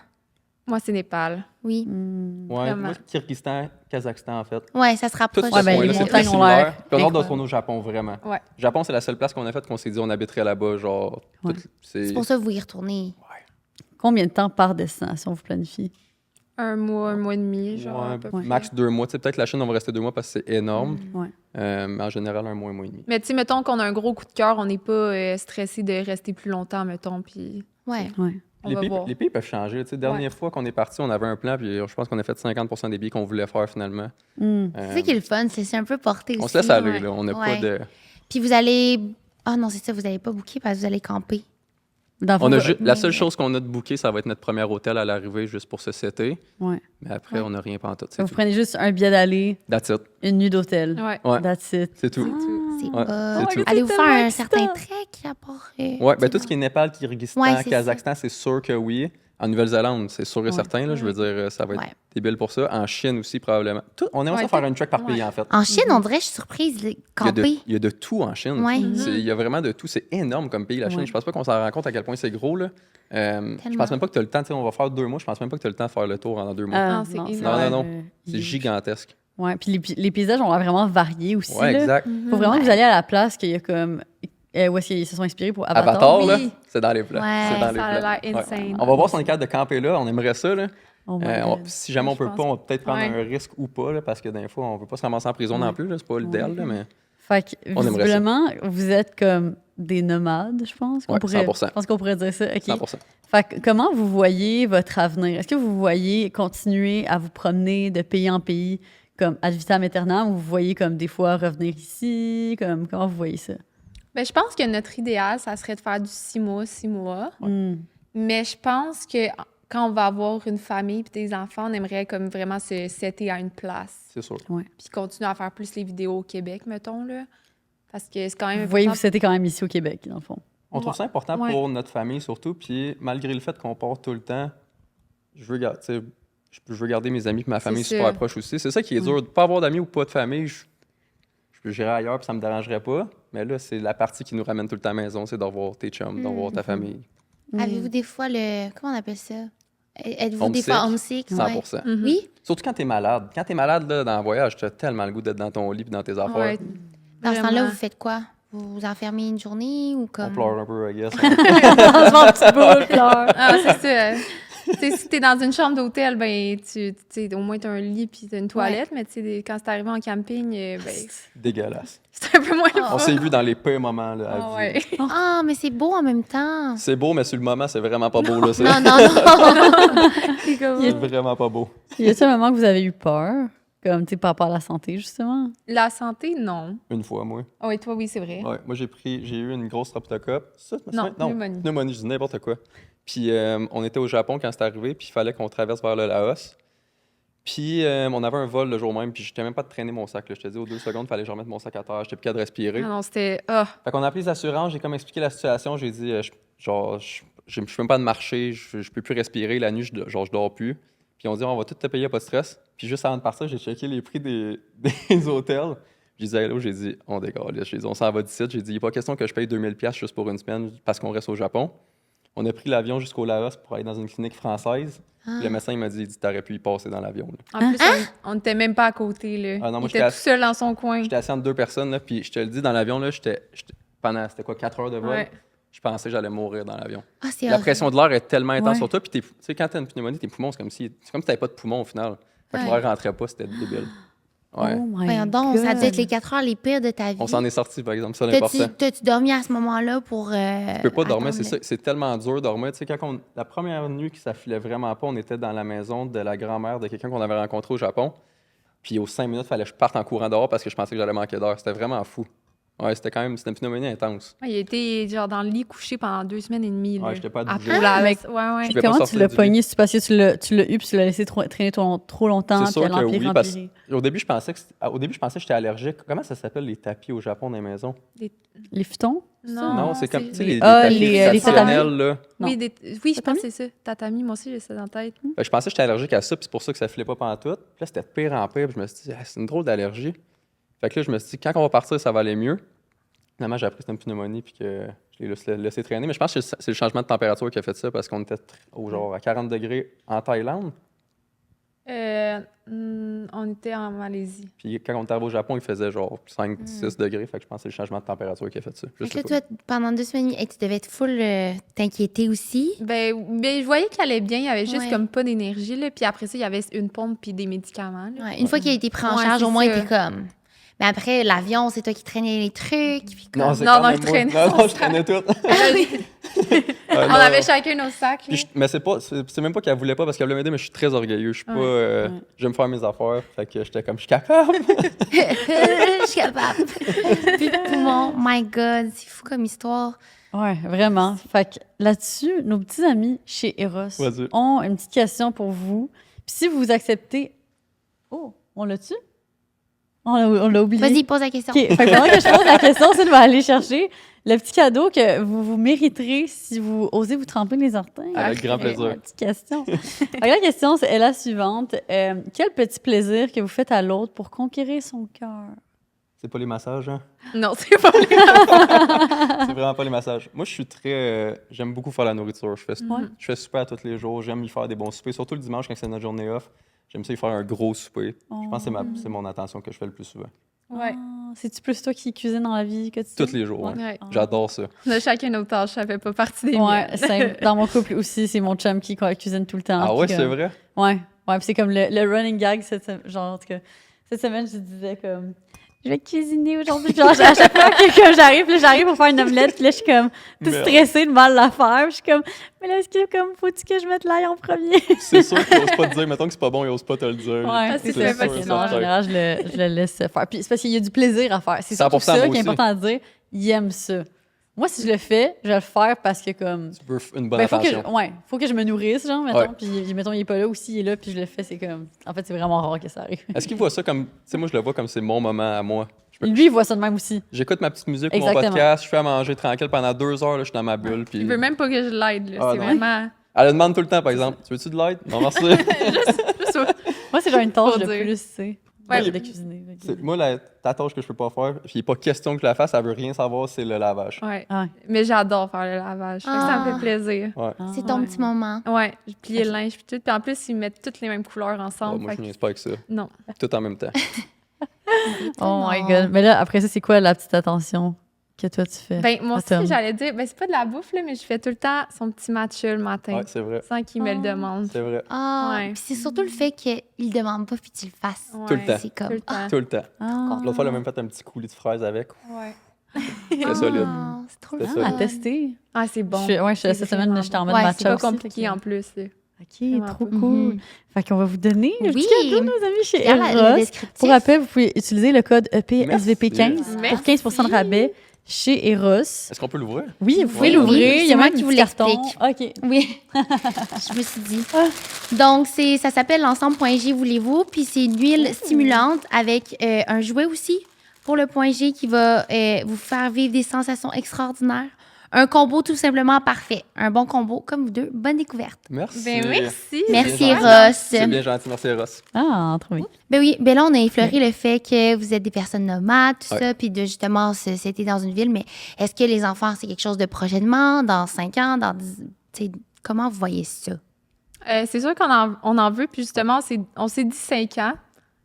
Moi, c'est Népal. Oui. Hmm. Ouais, Vraiment. moi, Kyrgyzstan, Kazakhstan en fait. Ouais, ça se Tout rapproche. ce Ouais, ben, coin-là, les c'est montagnes très ont l'air similaire. Puis on a hâte de incroyables. retourner au Japon, vraiment. Ouais. Japon, c'est la seule place qu'on a faite qu'on s'est dit on habiterait là-bas, genre. Ouais. C'est pour ça que vous y retournez. Combien de temps par destination vous planifiez? Un mois et demi, genre. Ouais, à peu près. max 2 mois. Tu sais, peut-être la Chine, on va rester 2 mois parce que c'est énorme. Ouais. Mais en général, un mois et demi. Mais tu sais, mettons qu'on a un gros coup de cœur, on n'est pas stressé de rester plus longtemps, mettons, puis Ouais. Ouais. on va voir. Les pays peuvent changer. Tu sais, dernière fois qu'on est parti, on avait un plan, puis je pense qu'on a fait 50% des billets qu'on voulait faire finalement. Hmm. C'est ça qui est le fun, c'est un peu porté aussi. On se laisse aller, ouais. là. On n'a Ouais. pas de. Puis vous allez... Ah non, c'est ça, vous n'allez pas booker parce que vous allez camper. Dans le On a fond, la seule chose qu'on a de booké, ça va être notre premier hôtel à l'arrivée juste pour ce setter. ouais. Mais après, on n'a rien pas en tout. C'est Vous tout. prenez juste un billet d'aller, That's it. une nuit d'hôtel. Ouais. Ouais. That's it. C'est tout. C'est Ouais, pas... c'est tout. Allez-vous C'est faire un tellement certain excitant. trek à part... Ouais, ben tout ce qui est Népal, Kyrgyzstan, Ouais, c'est Kazakhstan, c'est sûr que oui. En Nouvelle-Zélande, c'est sûr et Ouais. certain. Là, je veux dire, ça va être Ouais. débile pour ça. En Chine aussi, probablement. On aimerait Ouais, ça faire tout- une track par pays, ouais. en fait. En Chine, on dirait, je suis surprise, Il y a de- camper. il y a de tout en Chine. Ouais. Il y a vraiment de tout. C'est énorme comme pays, la Chine. Ouais. Je pense pas qu'on s'en rend compte à quel point c'est gros. Là. Je pense même pas que tu as le temps. Tu sais, on va faire 2 mois. Je pense même pas que tu as le temps de faire le tour en 2 mois. Ah, c'est énorme. Non. C'est huge. gigantesque. Ouais, puis les paysages ont l'air vraiment variés aussi. Ouais, là. exact. Faut vraiment que vous alliez à la place qu'il y a comme. Où est-ce qu'ils se sont inspirés pour Avatar. Avatar, là, oui. c'est dans les plans. Ouais, c'est dans ça les a plans. l'air insane. On va voir si on est capable de camper là. On aimerait ça. Là. Oh my God. Si jamais on Je peut pense pas, on va peut-être prendre Ouais. un risque ou pas, là, parce que des fois, on veut pas se ramasser en prison non plus. là. C'est pas l'idéal, là, mais Fait que, On aimerait ça. visiblement, vous êtes comme des nomades, je pense. qu'on Ouais, pourrait- 100%. Je pense qu'on pourrait dire ça. OK. 100%. Fait que, comment vous voyez votre avenir? Est-ce que vous voyez continuer à vous promener de pays en pays comme ad vitam aeternam ou vous voyez comme des fois revenir ici? Comment vous voyez ça? Ben, je pense que notre idéal, ça serait de faire du 6 mois. Hmm. Mais je pense que quand on va avoir une famille et des enfants, on aimerait comme vraiment se setter à une place. C'est sûr. Puis continuer à faire plus les vidéos au Québec, mettons, là. Parce que c'est quand même Vous voyez, vous important. êtes quand même ici au Québec, dans le fond. On trouve ça important Ouais. pour notre famille surtout. Puis malgré le fait qu'on part tout le temps, je veux garder, tu sais, je veux garder mes amis et ma famille C'est super ça. proches aussi. C'est ça qui est dur. De pas avoir d'amis ou pas de famille, j'irais ailleurs puis ça me dérangerait pas. Mais là, c'est la partie qui nous ramène tout le temps à la maison, c'est de revoir tes chums, de revoir ta famille. Avez-vous des fois le... Comment on appelle ça? Êtes-vous des Homesick. fois homesick? 100%. Mhm. Oui? Surtout quand t'es malade. Quand t'es malade là, dans le voyage, t'as tellement le goût d'être dans ton lit et dans tes affaires. Ouais, Dans ce temps-là, vraiment. vous faites quoi? Vous vous enfermez une journée ou On comme... pleure un peu, I guess. On se vend un petit boule, pleure. Ah, c'est ça. Tu sais, si t'es dans une chambre d'hôtel, ben, tu sais, au moins t'as un lit puis t'as une toilette, mais tu sais, quand c'est arrivé en camping, ben, Dégueulasse. c'est un peu moins le On fun. s'est vu dans les pires moments là, à Ah, vie. ouais. Ah, mais c'est beau en même temps. C'est beau, mais sur le moment, c'est vraiment pas beau. Là, c'est Non, non, non. c'est vraiment pas beau. Y a-t-il un moment que vous avez eu peur? Comme, tu sais, par rapport à la santé, justement? La santé, non. Une fois, moi. Ah oui, toi, oui, c'est vrai. Ouais, moi, j'ai eu une grosse streptocoque. Ça, je me Non, souviens? pneumonie. Pneumonie, je dis n'importe quoi. Puis on était au Japon quand c'est arrivé, puis il fallait qu'on traverse vers le Laos. Puis on avait un vol le jour même, puis j'étais même pas de traîner mon sac. Là. Je te dis, aux 2 secondes, il fallait que je remette mon sac à terre. J'étais plus capable de respirer. Ah non, c'était... Ah, Fait qu'on a appelé les assurances, j'ai comme expliqué la situation. J'ai dit, je peux même pas de marcher, je peux plus respirer. La nuit, je dors plus. Puis on dit, on va tout te payer, pas de stress. Puis juste avant de partir, j'ai checké les prix des hôtels. J'ai dit, hello, j'ai dit, on décolle. J'ai dit, on s'en va d'ici. J'ai dit, il n'est pas question que je paye 2000$ juste pour une semaine parce qu'on reste au Japon. On a pris l'avion jusqu'au Laos pour aller dans une clinique française. Puis le médecin, il m'a dit, t'aurais pu y passer dans l'avion. Là. En plus, on n'était même pas à côté. Là. Ah non, moi, il était tout seul dans son coin. J'étais assis entre 2 personnes, là, puis je te le dis, dans l'avion, là, pendant, c'était quoi, 4 heures de vol? Ouais. Je pensais que j'allais mourir dans l'avion. Ah, c'est La horrible. pression de l'air est tellement intense Ouais. sur toi, puis tu sais, quand t'as une pneumonie, tes poumons, c'est comme si t'avais pas de poumons au final. Fait que Ouais. l'air rentrait pas, c'était débile. Ouais. Oh my Voyons donc, ça a dû être God. les 4 heures les pires de ta vie. On s'en est sorti, par exemple, ça l'important. T'as-tu dormi à ce moment-là pour. Tu peux pas dormir, c'est attendre ça. C'est tellement dur de dormir. Tu sais, la première nuit que ça filait vraiment pas, on était dans la maison de la grand-mère de quelqu'un qu'on avait rencontré au Japon. Puis aux 5 minutes, il fallait que je parte en courant dehors parce que je pensais que j'allais manquer d'heure. C'était vraiment fou. Ouais, c'était une pneumonie intense. Ouais, il était genre dans le lit couché pendant 2 semaines et demie. Ouais, Là, j'étais pas à bougé. Paula, Mais- ouais, ouais. Je pouvais pas Comment tu sortir l'as du lit. pogné? C'est parce que tu l'as eu puis tu l'as laissé traîner trop longtemps, C'est puis sûr elle que empire, oui, parce empirer. qu'au début, je pensais que j'étais allergique. Comment ça s'appelle les tapis au Japon dans les maisons? Les futons? Non, Non, c'est comme, tu sais, les Ah, tapis les traditionnels, là. Oui, Non. oui, je pense que c'est ça. Tatami, moi aussi, j'ai ça dans la tête. Je pensais que j'étais allergique à ça, puis c'est pour ça que ça filait pas pantoute. Puis là, c'était de pire en pire, puis je me suis dit, ah, c'est une drôle d'allergie. Fait que là, je me suis dit, quand on va partir, ça va aller mieux. Finalement, j'ai appris que c'était une pneumonie, puis que je l'ai laissé traîner. Mais je pense que c'est le changement de température qui a fait ça, parce qu'on était genre à 40 degrés en Thaïlande. On était en Malaisie. Puis quand on était arrivé au Japon, il faisait genre 5-6 degrés. Fait que je pense que c'est le changement de température qui a fait ça. Je Fait sais que pas. là, toi, pendant 2 semaines, tu devais être full t'inquiéter aussi. Ben, je voyais qu'il allait bien. Il y avait juste Ouais. comme pas d'énergie. Là. Puis après ça, il y avait une pompe puis des médicaments. Là. Ouais, une fois qu'il a été pris en Ouais, charge, c'est au moins, ça. t'es comme. Mais après, l'avion, c'est toi qui traînais les trucs. Puis comme... c'est Non, quand non, même je moi. traînais Non, son je traînais tout. On Non. avait chacun nos sacs. Puis là. mais c'est même pas qu'elle voulait pas parce qu'elle voulait m'aider, mais je suis très orgueilleux. Je suis pas. J'aime faire mes affaires. Fait que j'étais comme, je suis capable. Je suis capable. Plus de poumons. My God, c'est fou comme histoire. Ouais, vraiment. Fait que là-dessus, nos petits amis chez Eros Vas-y. ont une petite question pour vous. Puis si vous acceptez... Oh, on l'a-tu? On l'a oublié. Vas-y, pose la question. OK. Fait que pendant que je pose la question, c'est de aller chercher le petit cadeau que vous mériterez si vous osez vous tremper les orteils. Avec grand Ok, plaisir. ouais, petite question. Fait que la question, c'est la suivante. Quel petit plaisir que vous faites à l'autre pour conquérir son cœur? C'est pas les massages, hein? Non, c'est pas les C'est vraiment pas les massages. Moi, je suis très. J'aime beaucoup faire la nourriture. Ouais. Je fais super tous les jours. J'aime y faire des bons soupers. Surtout le dimanche quand c'est notre journée off. J'aime ça y faire un gros souper. Je pense que c'est mon attention que je fais le plus souvent. Ouais. Ah, c'est-tu plus toi qui cuisine dans la vie que tu Tous les jours. Ouais. ouais. Ouais. J'adore ça. On a chacun nos tâches. Ça fait pas partie des Ouais, miennes. simple. Dans mon couple aussi, c'est mon chum qui cuisine tout le temps. Ah ouais, puis c'est comme- vrai? Ouais, ouais, puis c'est comme le running gag genre en tout cas, cette semaine je disais comme je vais cuisiner aujourd'hui, genre à chaque fois que j'arrive pour faire une omelette, puis là je suis comme toute Merde. stressée de mal la faire, puis je suis comme mais là est-ce que comme faut-tu que je mette l'ail en premier? C'est sûr qu'il n'ose pas te dire. Mettons que c'est pas bon, il n'ose pas te le dire. Ouais, c'est ça. ça, Fait que c'est non, en ça. général je le laisse faire. Puis c'est parce qu'il y a du plaisir à faire. C'est surtout 100% ça moi qui est aussi. important à dire. Il aime ça. Moi si je le fais, je vais le faire parce que comme Tu veux une bonne ben, faut que attention. faut que je me nourrisse, genre, mettons. Ouais. Puis, mettons, il est pas là aussi, il est là, puis je le fais, c'est comme... En fait, c'est vraiment rare que ça arrive. Est-ce qu'il voit ça comme. Tu sais, moi, je le vois comme c'est mon moment à moi. Lui, il voit ça de même aussi. J'écoute ma petite musique pour mon Exactement. podcast, je fais à manger tranquille pendant 2 heures, là, je suis dans ma bulle. Puis... Il veut même pas que je l'aide. Là. Ah, C'est non. vraiment. Elle le demande tout le temps, par exemple. Tu veux-tu de l'aide? Non, merci. Juste Moi, c'est genre une tâche Faut de dire. plus, tu sais, Ouais. de cuisiner. Fait que- C'est- Moi, ta tâche que je peux pas faire, puis il n'est pas question que je la fasse, elle veut rien savoir, c'est le lavage. Ouais. Ah. Mais j'adore faire le lavage. Fait que ça me fait plaisir. Ouais. Ah. C'est ton Ouais. petit moment. Ouais, je pliais le linge puis tout. Puis en plus, ils mettent toutes les mêmes couleurs Ah, ensemble. moi, fait je que- niaise pas avec ça. Non. Tout en même temps. Oh my God. Mais là, après ça, c'est quoi la petite attention que toi, tu fais? Ben, moi Attends. aussi, j'allais dire, ben, c'est pas de la bouffe, là, mais je fais tout le temps son petit matcha le matin. Ouais, c'est vrai. Sans qu'il me le demande. C'est vrai. Ah, Ouais. puis c'est surtout le fait qu'il ne demande pas puis tu le fasses. Tout le Ouais, temps. C'est comme. Tout le temps. Tout le temps. Ah. L'autre fois, elle a même fait un petit coulis de fraises avec. Ouais. C'était solide. Ah, c'est trop le C'était fun. À tester. Ah, c'est bon. Cette C'est semaine, vraiment j'étais en bon. mode Ouais, matcha C'est pas aussi, compliqué fait que- en plus. là. OK, Vraiment trop pas. cool. Mhm. Fait qu'on va vous donner le Oui. petit cadeau, nos amis, chez Regarde le Eros. descriptif. Pour rappel, vous pouvez utiliser le code EPSVP15 Merci. pour 15% de rabais chez Eros. Est-ce qu'on peut l'ouvrir? Oui, vous pouvez Oui, l'ouvrir. oui, Il y c'est a moi même qui un vous petit carton. l'explique. OK. Oui, je me suis dit. Donc, ça s'appelle l'ensemble.g, voulez-vous? Puis c'est une huile stimulante avec un jouet aussi pour le point G qui va vous faire vivre des sensations extraordinaires. Un combo tout simplement parfait. Un bon combo, comme vous deux. Bonne découverte. Merci. Ben, merci. Merci, bien Ross. C'est bien gentil, merci, Ross. Ah, trop bien. Ben oui, ben là, on a effleuré le fait que vous êtes des personnes nomades, tout Ouais. ça, puis de justement, c'était dans une ville, mais est-ce que les enfants, c'est quelque chose de prochainement, dans 5 ans, dans 10... Tu comment vous voyez ça? C'est sûr on en veut, puis justement, on s'est dit 5 ans,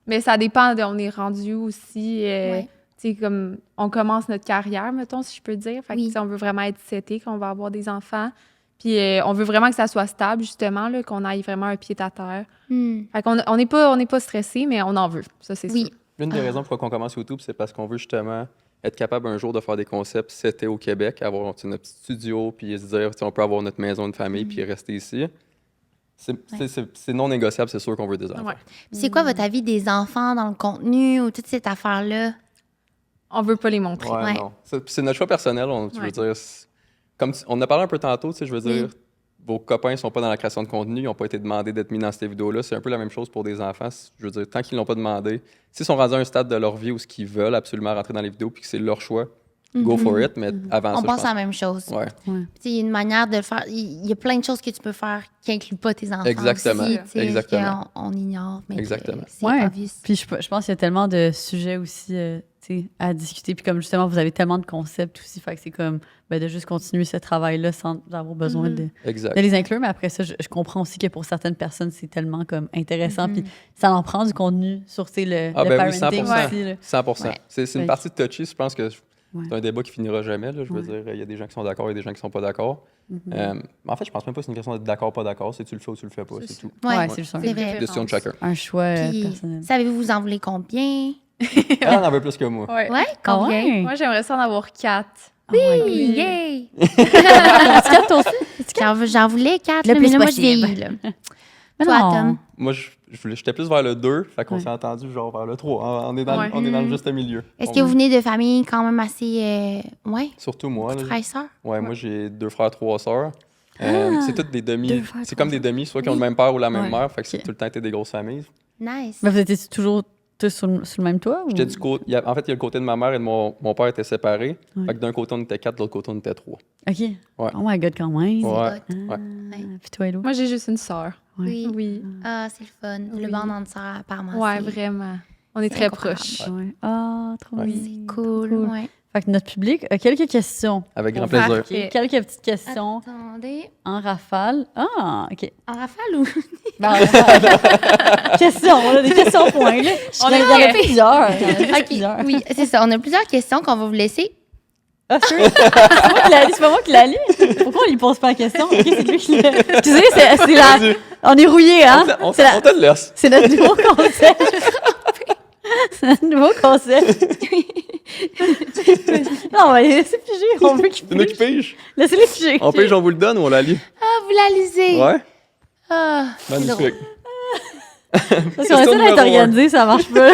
mais ça dépend on est rendu où aussi. Ouais. Tu sais, comme on commence notre carrière, mettons, si je peux dire. Fait que, Oui. tu sais, on veut vraiment être seté, qu'on va avoir des enfants. Puis on veut vraiment que ça soit stable, justement, là, qu'on aille vraiment un pied à terre. Fait qu'on on n'est pas stressé, mais on en veut. Ça, c'est Oui. sûr. L'une des raisons pourquoi on commence YouTube, c'est parce qu'on veut justement être capable un jour de faire des concepts c'était au Québec, avoir notre petit studio, puis se dire on peut avoir notre maison de famille, puis rester ici. C'est non négociable, c'est sûr qu'on veut des enfants. Ouais. Puis c'est quoi votre avis des enfants dans le contenu ou toute cette affaire-là? On veut pas les montrer. Ouais, Ouais. non. C'est notre choix personnel. Je veux dire, on en a parlé un peu tantôt, tu sais, je veux dire, vos copains ne sont pas dans la création de contenu, ils n'ont pas été demandés d'être mis dans ces vidéos-là. C'est un peu la même chose pour des enfants. Je veux dire, tant qu'ils ne l'ont pas demandé, s'ils sont rendus à un stade de leur vie où ils veulent absolument rentrer dans les vidéos puis que c'est leur choix, go for it. Mais avant On ça, pense je à la même chose. pense... Ouais. Puis, il y a une manière de le faire. Il y a plein de choses que tu peux faire qui n'incluent pas tes enfants. Exactement. Aussi, tu sais, Exactement. qu'on ignore. Mais Exactement. c'est Ouais. obvious. Puis je pense qu'il y a tellement de sujets aussi tu sais, à discuter. Puis comme justement, vous avez tellement de concepts aussi. Fait que c'est comme de juste continuer ce travail-là sans avoir besoin de Exact. les inclure. Mais après ça, je comprends aussi que pour certaines personnes, c'est tellement comme intéressant. Puis ça en prend du contenu sur tu sais, le Ben oui, parenting 100%. aussi. Là. 100%. Ouais. C'est une Fait partie touchy, je pense que Ouais. c'est un débat qui finira jamais. Là, je veux Ouais. dire, il y a des gens qui sont d'accord et des gens qui sont pas d'accord. En fait, je pense même pas que c'est une question d'être d'accord, pas d'accord. C'est tu le fais ou tu le fais pas, c'est tout. Ouais, c'est juste un, c'est vrai. vrai. Question de chacun. un choix Puis, personnel. savez-vous vous en voulez combien? Elle en veut plus que moi. Ouais. Ouais, Ah combien? ouais? Moi, j'aimerais ça en avoir 4. Oui! Oui, yay! toi aussi? J'en voulais 4, Le mais plus là, moi, je possible. vieillis. Là. Mais Toi, non. Tom? Moi, j'étais plus vers le 2, fait qu'on Ouais. s'est entendu genre vers le 3. On est dans, Ouais. on est dans le juste milieu. Est-ce que vous venez de familles quand même assez... ouais, Surtout moi. Là, frères et sœurs? ouais, moi, j'ai 2 frères, 3 sœurs. Ah! C'est toutes des demi. 2 frères, C'est comme 3 des demi, soit qui ont le même père ou la même Ouais. mère, fait que c'est Ok. tout le temps été des grosses familles. Nice. Mais vous étiez toujours tous sur le même toit? Ou? J'étais du côté. En fait, il y a le côté de ma mère et de mon père étaient séparés. Ouais. Fait que d'un côté, on était 4, de l'autre côté, on était 3. OK. Ouais. Oh my God, quand même. Ouais. hot. Ouais. Puis toi, Hello? Moi, j'ai juste une sœur. Oui. Oui. Ah, c'est le fun. Le Oui. band entre sœurs, apparemment. Ouais, c'est- vraiment. On est c'est très incroyable. proches. Ouais. Ah, trop Ouais. mignon. C'est cool. Ouais. Fait que notre public a quelques questions. Avec grand Pour faire- plaisir. OK, quelques petites questions Attendez. en rafale. Ah, OK. En rafale ou? Ben, en rafale. Questions, on a des questions points. Là. Il y en a plusieurs. Il y en a juste OK. plusieurs. Oui, c'est ça. On a plusieurs questions qu'on va vous laisser. Ah, sure. C'est pas moi qui la lis. Pourquoi on lui pose pas la question? OK, c'est lui qui l'a. Tu sais, c'est la... On est rouillé, hein? On C'est la- te le laisse. C'est notre nouveau concept. C'est notre nouveau concept. Non, on va les laisser piger. On veut qu'ils C'est nous qui pigent. pige. Laissez-les piger. On pige, on vous le donne ou on la lit? Ah, vous la lisez. Ouais. Ah, c'est drôle. Magnifique. Parce qu'on Question essaie numéro d'être organisé, ça marche pas.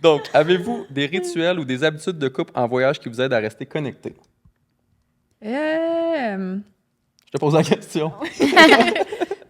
Donc, avez-vous des rituels ou des habitudes de couple en voyage qui vous aident à rester connectés? Je te pose la question.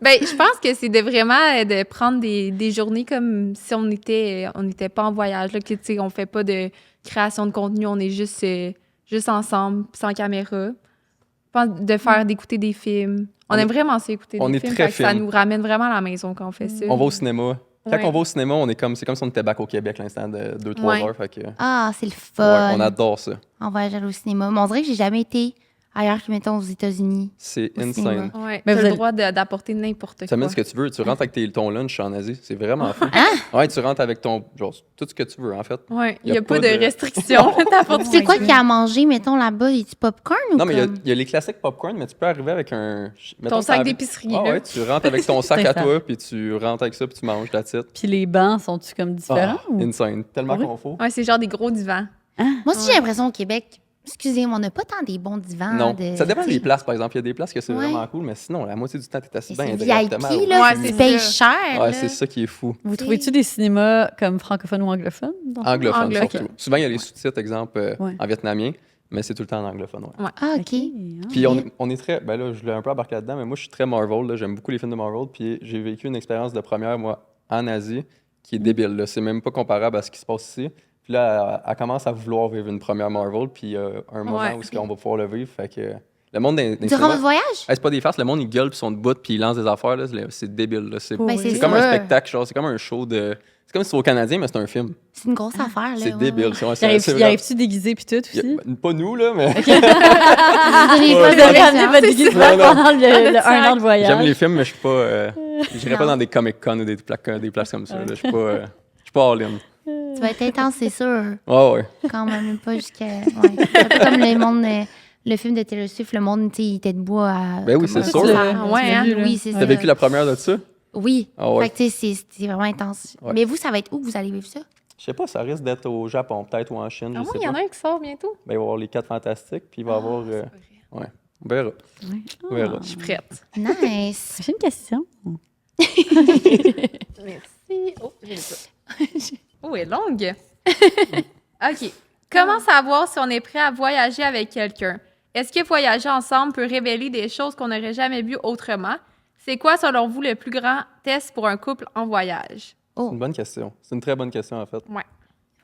Ben, je pense que c'est de vraiment de prendre des journées comme si on n'était pas en voyage, là, que, tu sais, on fait pas de création de contenu, on est juste ensemble, sans caméra. Je pense d'écouter des films. On aime vraiment ça, écouter on des est films. très fait que ça film. nous ramène vraiment à la maison quand on fait ça. On va au cinéma. Quand Ouais. on va au cinéma, c'est comme si on était back au Québec l'instant de 2-3 Ouais. heures. Fait que, Ah, c'est le ouais, fun. on adore ça. On va aller au cinéma. Mais on dirait que j'ai jamais été ailleurs que, mettons, aux États-Unis. C'est Au insane. cinéma. Ouais, Mais t'as vous le allez- droit d'apporter n'importe Tu quoi. amènes ce que tu veux. Tu rentres avec ton lunch en Asie. C'est vraiment fou. Hein? Ouais, tu rentres avec ton. Genre, tout ce que tu veux, en fait. Ouais, il Y n'y a a, pas pas de de- restrictions. T'apportes ce C'est que quoi tu qu'il veux. y a à manger, mettons, là-bas? Y a du popcorn ou Non, mais comme? il y a les classiques popcorn, mais tu peux arriver avec un. mettons, Ton sac t'as- d'épicerie, Ah là. ouais, tu rentres avec ton sac à C'est ça. toi, puis tu rentres avec ça, puis tu manges la titre. Puis les bancs, sont-tu comme différents? ou- Insane. Tellement Oui. confort. Ouais, c'est genre des gros divans. Moi aussi, j'ai l'impression au Québec, excusez-moi, on n'a pas tant des bons divans. Non, de- ça dépend tu sais, des places, par exemple. Il y a des places que c'est Ouais. vraiment cool, mais sinon, la moitié du temps, t'es assis C'est bien VIP, directement. là, Ouais, tu c'est payes ça. cher. Ouais, là. c'est ça qui est fou. Vous trouvez-tu des cinémas comme francophones ou anglophones? dans- Anglophone, Anglophone. surtout. Souvent, il y a les sous-titres, exemple, Ouais. en vietnamien, mais c'est tout le temps en anglophone. Ouais. Ah, OK. OK. Ah. Puis on est très. Ben là, je l'ai un peu embarqué là-dedans, mais moi, je suis très Marvel. Là. J'aime beaucoup les films de Marvel. Puis j'ai vécu une expérience de première, moi, en Asie, qui est débile. Là. C'est même pas comparable à ce qui se passe ici. Puis là, elle commence à vouloir vivre une première Marvel. Puis un moment Ouais. où on va pouvoir le vivre. Fait que le monde des Durant cinémas- votre voyage? Hey, c'est pas des farces, le monde il gueule puis ils sont debout puis ils lancent des affaires là, c'est débile là. Ben, C'est comme un sûr. spectacle, genre c'est comme un show de C'est comme si c'était au Canadien, mais c'est un film. C'est une grosse affaire, là. C'est ouais, débile. ouais. C'est Y vrai. arrives-tu déguisé puis tout aussi? Pas nous, là, mais Vous auriez Vous pas avez de ramené référence. votre déguisement Non, non. pendant un an de voyage. j'aime les films, mais je suis pas. J'irai pas Non. dans des Comic-Con ou des places comme ça. là. Je suis pas all-in. Tu vas être intense, c'est sûr. Ouais. Quand même, pas jusqu'à. Ouais. C'est un peu comme le monde. Le film de Taylor Swift, le monde, tu sais, il était debout à. Ben oui, comme c'est un sûr. concert. Ah ouais, hein? Oui, c'est ça. T'as vécu la première de ça? Oui. Ah ouais. Fait que, tu sais, c'est vraiment intense. Ouais. Mais vous, ça va être où que vous allez vivre ça? Je sais pas, ça risque d'être au Japon, peut-être, ou en Chine, Ah je ouais, sais il y en pas. a un qui sort bientôt. Ben, il va y avoir les 4 fantastiques, puis il va y avoir. Ouais, on verra. Ouais. On verra. Je suis prête. Nice. Prochaine question. Merci. Oh, j'ai ça. Oh, elle est longue. OK. Comment savoir si on est prêt à voyager avec quelqu'un? Est-ce que voyager ensemble peut révéler des choses qu'on n'aurait jamais vues autrement? C'est quoi, selon vous, le plus grand test pour un couple en voyage? C'est une bonne question. C'est une très bonne question, en fait. On a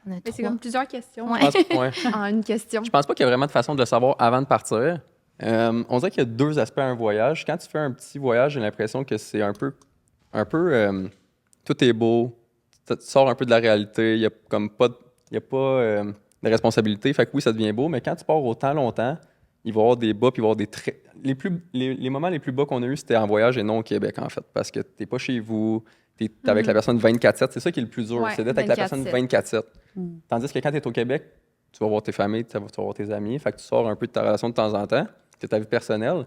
Mais c'est trois. comme plusieurs questions Ouais. Ouais. en une question. Je pense pas qu'il y a vraiment de façon de le savoir avant de partir. On dirait qu'il y a 2 aspects à un voyage. Quand tu fais un petit voyage, j'ai l'impression que c'est un peu tout est beau, tu sors un peu de la réalité, il y a comme pas de responsabilité. Fait que oui, ça devient beau, mais quand tu pars autant longtemps, il va y avoir des bas, puis il va y avoir des très... Les moments les plus bas qu'on a eu, c'était en voyage et non au Québec, en fait, parce que t'es pas chez vous, t'es avec la personne 24/7. C'est ça qui est le plus dur, Ouais, c'est d'être avec la personne 24/7. 24/7. Tandis que quand t'es au Québec, tu vas voir tes familles, tu vas voir tes amis, fait que tu sors un peu de ta relation de temps en temps, c'est ta vie personnelle.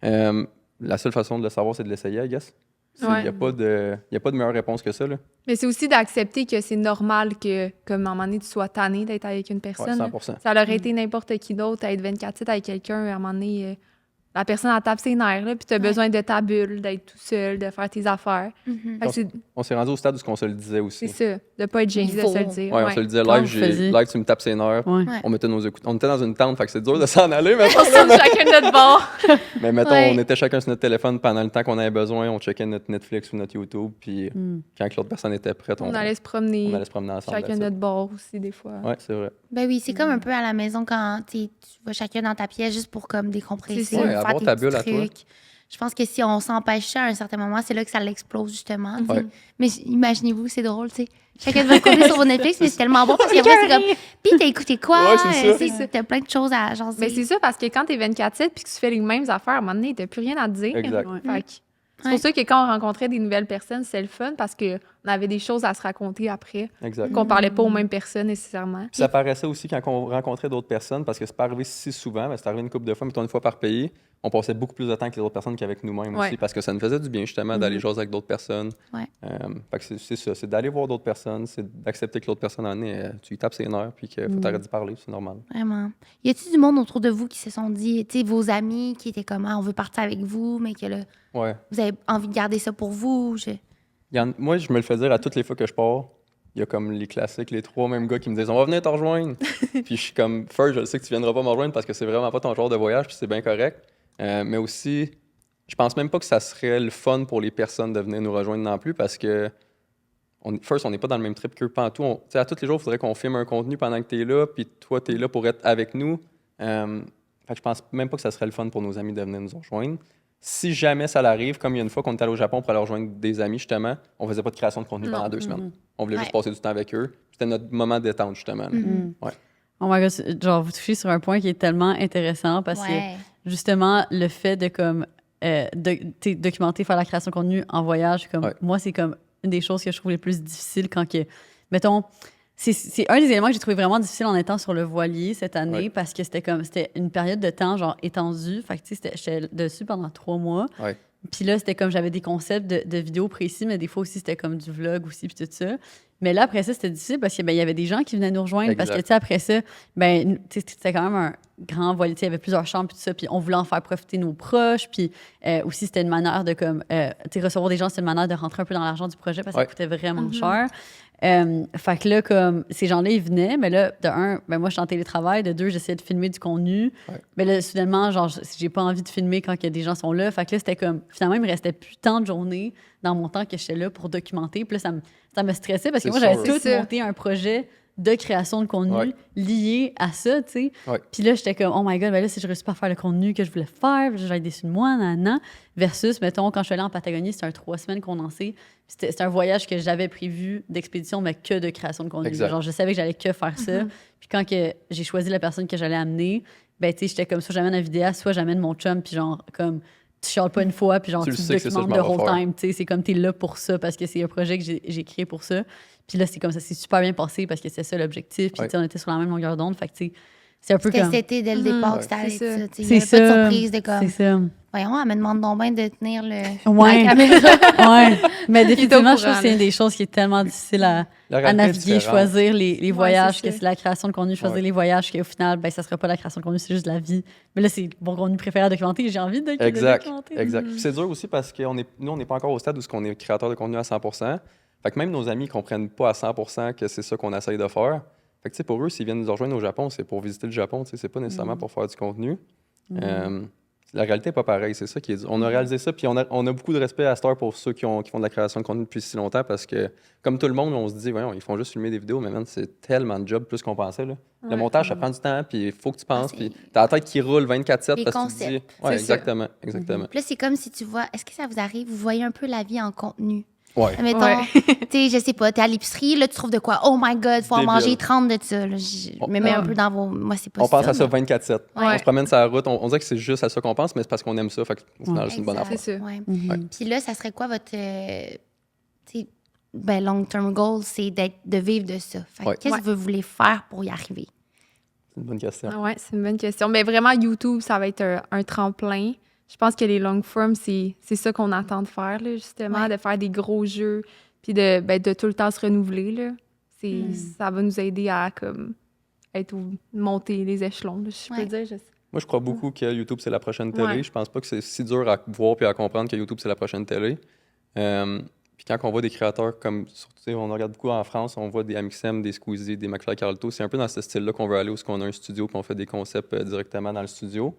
La seule façon de le savoir, c'est de l'essayer, I guess. Il Ouais. n'y a pas de meilleure réponse que ça, là. Mais c'est aussi d'accepter que c'est normal que, comme à un moment donné, tu sois tanné d'être avec une Ouais, personne. là. 100%. Ça aurait été n'importe qui d'autre à être 24/7 avec quelqu'un. À un moment donné, la personne, elle tape ses nerfs, là, puis tu as besoin de ta bulle, d'être tout seul, de faire tes affaires. Mhm. Fait que c'est On s'est rendu au stade où on se le disait aussi. ça, de pas être gêné Il de faut. se le dire. Ouais, on Ouais. se le disait Comment live, vous faisiez? live, tu me tapes ses nerfs. Ouais. Ouais. On mettait nos écouteurs. On était dans une tente, fait que c'est dur de s'en aller, mais, Chacun de notre bord. mais mettons, Ouais. on était chacun sur notre téléphone pendant le temps qu'on avait besoin, on checkait notre Netflix ou notre YouTube, puis quand l'autre personne était prête, On allait se promener. on allait se promener ensemble. Chacun de that's it. notre bord aussi, des fois. Ouais, c'est vrai. Ben oui, c'est comme un peu à la maison quand tu vas chacun dans ta pièce juste pour comme décompresser, C'est ça. Ouais, faire avoir tes ta petits bulle à toi. trucs. Je pense que si on s'empêche ça à un certain moment, c'est là que ça l'explose, justement. tu sais. Ouais. Mais imaginez-vous, c'est drôle, tu sais. Chacun de votre côté sur vos Netflix, mais c'est tellement bon parce qu'après, c'est comme. Puis t'as écouté quoi? Ouais, c'est ça. T'as plein de choses à jaser. Mais c'est ça, parce que quand t'es 24/7 puis que tu fais les mêmes affaires, à un moment donné, t'as plus rien à te dire. Exact. Ouais. Fait que c'est Ouais. pour ça que quand on rencontrait des nouvelles personnes, c'est le fun parce qu'on avait des choses à se raconter après, Exact. qu'on parlait pas aux mêmes personnes nécessairement. Puis ça paraissait aussi quand on rencontrait d'autres personnes, parce que c'est pas arrivé si souvent, mais c'est arrivé une couple de fois, mettons une fois par pays. On passait beaucoup plus de temps avec les autres personnes qu'avec nous-mêmes Ouais. aussi, parce que ça nous faisait du bien justement d'aller jaser avec d'autres personnes. Ouais. Fait que c'est ça, c'est d'aller voir d'autres personnes, c'est d'accepter que l'autre personne en est, tu lui tapes ses nerfs, puis qu'il faut t'arrêter de parler, c'est normal. Vraiment. Y a-t-il du monde autour de vous qui se sont dit, tu sais, vos amis qui étaient comme, ah, on veut partir avec vous, mais que là, Ouais. vous avez envie de garder ça pour vous? Moi, je me le fais dire à toutes les fois que je pars. Il y a comme les classiques, les 3 mêmes gars qui me disent on va venir te rejoindre. Puis je suis comme first, je sais que tu viendras pas me rejoindre parce que c'est vraiment pas ton genre de voyage, puis c'est bien correct. Mais aussi, je pense même pas que ça serait le fun pour les personnes de venir nous rejoindre non plus parce que on n'est pas dans le même trip qu'eux pantoute. Tu sais, à tous les jours, il faudrait qu'on filme un contenu pendant que tu es là, puis toi, tu es là pour être avec nous. Fait que je pense même pas que ça serait le fun pour nos amis de venir nous rejoindre. Si jamais ça l'arrive, comme il y a une fois qu'on est allé au Japon pour aller rejoindre des amis, justement, on faisait pas de création de contenu pendant 2 semaines. On voulait juste Ouais. passer du temps avec eux. C'était notre moment de détente, justement. là. Ouais. Oh my god, genre, vous touchez sur un point qui est tellement intéressant parce que justement, le fait de comme documenter, faire la création de contenu en voyage, comme Ouais. moi, c'est comme une des choses que je trouve les plus difficiles quand que, mettons, c'est un des éléments que j'ai trouvé vraiment difficile en étant sur le voilier cette année Ouais. parce que c'était une période de temps genre étendue. Fait que tu sais, j'étais dessus pendant 3 mois. Ouais. Puis là, c'était comme j'avais des concepts de vidéos précis, mais des fois aussi, c'était comme du vlog aussi, puis tout ça. Mais là, après ça, c'était difficile parce qu'il y avait des gens qui venaient nous rejoindre. Parce que, Exact. tu sais, après ça, ben, tu sais, c'était quand même un grand voilier. Tu sais, il y avait plusieurs chambres, puis tout ça. Puis on voulait en faire profiter nos proches. Puis aussi, c'était une manière de, comme, tu sais, recevoir des gens, c'était une manière de rentrer un peu dans l'argent du projet parce que ça Ouais. coûtait vraiment cher. Fait que là, comme, ces gens-là, ils venaient. Mais là, de un, ben, moi, je suis en télétravail. De deux, j'essayais de filmer du contenu. Ouais. Mais là, soudainement, genre, j'ai pas envie de filmer quand il y a des gens sont là. Fait que là, c'était comme, finalement, il me restait plus tant de journées dans mon temps que j'étais là pour documenter. Puis là, ça me stressait parce que C'est moi, j'avais sûr. tout C'est ça. monté un projet de création de contenu Ouais. lié à ça, tu sais. Ouais. Puis là, j'étais comme, oh my God, ben là, si je réussis pas à faire le contenu que je voulais faire, j'allais être déçue de moi, nanana. Versus, mettons, quand je suis allée en Patagonie, c'était un 3 semaines condensé. C'était un voyage que j'avais prévu d'expédition, mais que de création de contenu. Exact. Genre, je savais que j'allais que faire ça. Puis quand que j'ai choisi la personne que j'allais amener, ben, tu sais, j'étais comme, soit j'amène un vidéaste, soit j'amène mon chum, puis genre, comme, tu chiales pas une fois, puis genre, Tu tu le sais que c'est ça que documentes je de m'en vais whole faire. time, tu sais. C'est comme, t'es là pour ça, parce que c'est un projet que j'ai créé pour ça. Puis là, c'est comme ça, c'est super bien passé, parce que c'est ça l'objectif. Puis, Ouais. tu sais, on était sur la même longueur d'onde. Fait que, tu sais, c'est un peu C'était comme. c'était dès le départ Ouais. que c'était allé C'est de ça. ça. Il C'est n'y avait pas de ça. surprise de C'est comme, ça. voyons, elle me demande donc bien de tenir le Ouais. la caméra. Ouais. Mais définitivement, je trouve courant, que c'est là. une des choses qui est tellement difficile à La réalité est naviguer, différente. choisir les voyages, c'est que ça. c'est la création de contenu, choisir Ouais. les voyages, qu'au final, ben, ça sera pas la création de contenu, c'est juste la vie. Mais là, c'est mon contenu préféré à documenter, j'ai envie de le Exact, documenter. exact. Puis c'est dur aussi parce que nous, on n'est pas encore au stade où on est créateur de contenu à 100%. Fait que même nos amis ne comprennent pas à 100% que c'est ça qu'on essaye de faire. Fait que, tu sais, pour eux, s'ils viennent nous rejoindre au Japon, c'est pour visiter le Japon, tu sais, c'est pas nécessairement pour faire du contenu. La réalité n'est pas pareille, c'est ça qui est dur. On a réalisé ça, puis on a beaucoup de respect à Star pour ceux qui font de la création de contenu depuis si longtemps parce que, comme tout le monde, on se dit, voyons, ils font juste filmer des vidéos, mais man, c'est tellement de job plus qu'on pensait. Là. Le Ouais. montage, ça prend du temps, puis il faut que tu penses, c'est- puis t'as la tête qui roule 24/7 Les parce que tu te dis. concepts. Ouais, C'est ça. exactement, exactement. Puis là, c'est comme si tu vois, est-ce que ça vous arrive, vous voyez un peu la vie en contenu? Ouais. Mettons, Ouais. tu sais, je sais pas, t'es à l'épicerie, là, tu trouves de quoi? Oh my God, faut en Débile. manger 30 de ça. Là, je me mets un peu dans vos. Moi, c'est pas On pense à ça mais- 24/7. Ouais. On se promène sur la route, on dirait que c'est juste à ça qu'on pense, mais c'est parce qu'on aime ça. Fait qu'au final, c'est une bonne Exact. affaire. C'est ça. Ouais. Mhm. Puis là, ça serait quoi votre tu sais, ben, long-term goal? C'est de vivre de ça. Fait que Ouais. qu'est-ce que vous voulez faire pour y arriver? C'est une bonne question. Ah ouais, c'est une bonne question. Mais vraiment, YouTube, ça va être un tremplin. Je pense que les long form, c'est ça qu'on attend de faire, là, justement, Ouais. de faire des gros jeux, puis de tout le temps se renouveler. Là. Ça va nous aider à comme, monter les échelons, là, si je Ouais. peux dire. Je sais. Moi, je crois beaucoup que YouTube, c'est la prochaine télé. Ouais. Je pense pas que c'est si dur à voir puis à comprendre que YouTube, c'est la prochaine télé. Puis quand on voit des créateurs comme, surtout, on regarde beaucoup en France, on voit des Amixem, des Squeezie, des McFly Carlito. C'est un peu dans ce style-là qu'on veut aller, où on a un studio puis on fait des concepts directement dans le studio.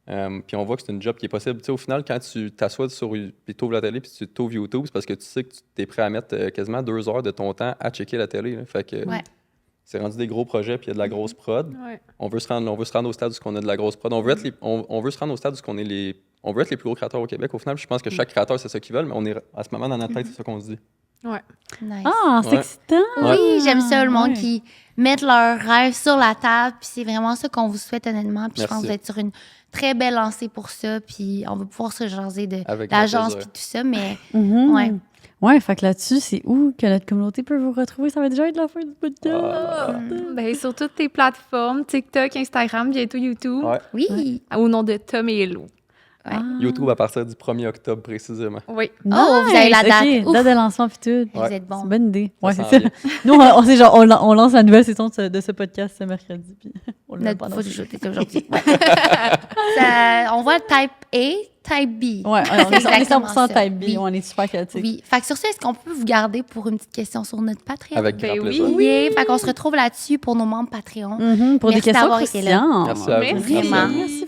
Puis on voit que c'est une job qui est possible. Tu sais, au final, quand tu t'assois puis tu ouvres la télé puis tu t'ouvres YouTube, c'est parce que tu sais que tu es prêt à mettre quasiment 2 heures de ton temps à checker la télé. Là. Fait que Ouais. c'est rendu des gros projets puis il y a de la grosse prod. Ouais. On veut se rendre au stade où on a de la grosse prod. On veut se rendre au stade où on veut être les plus gros créateurs au Québec. Au final, je pense que chaque créateur, c'est ça qu'ils veulent, mais on est à ce moment dans notre tête, c'est ça qu'on se dit. Nice. Ah, c'est Ouais. excitant! Oui, j'aime ça, le monde Ouais. qui mettent leurs rêves sur la table. Puis c'est vraiment ça qu'on vous souhaite, honnêtement. Puis je pense que Merci. vous êtes sur une très belle lancée pour ça. Puis on va pouvoir se jaser de Avec grand l'agence plaisir. puis tout ça. Mais Mhm. Ouais. Ouais, fait que là-dessus, c'est où que notre communauté peut vous retrouver? Ça va déjà être la fin du podcast. Ben, sur toutes tes plateformes, TikTok, Instagram, bientôt YouTube, Ouais. oui. au nom de Tom et Hello. Ouais. Ah. YouTube à partir du 1er octobre précisément. Oui. Oh, vous avez la Nice, date. ok, Ouf. date de lancement puis tout. Vous Ouais. êtes C'est bon. une bonne idée. Ouais, Ça c'est s'en ça. Nous, c'est genre, on lance la nouvelle saison de ce podcast ce mercredi. Puis on l'a Notre pas faut annoncé. ajouter ça aujourd'hui. Ouais. On voit type A, type B. Ouais, on est exactement 100% ça. type B. Oui. On est super créatifs. Oui. Fait que sur ça, est-ce qu'on peut vous garder pour une petite question sur notre Patreon? Avec grand Ben oui. plaisir. Oui. Fait qu'on se retrouve là-dessus pour nos membres Patreon. Mhm, pour Merci des questions d'avoir été là. croustillantes. Merci à vous. Merci. Vraiment. Merci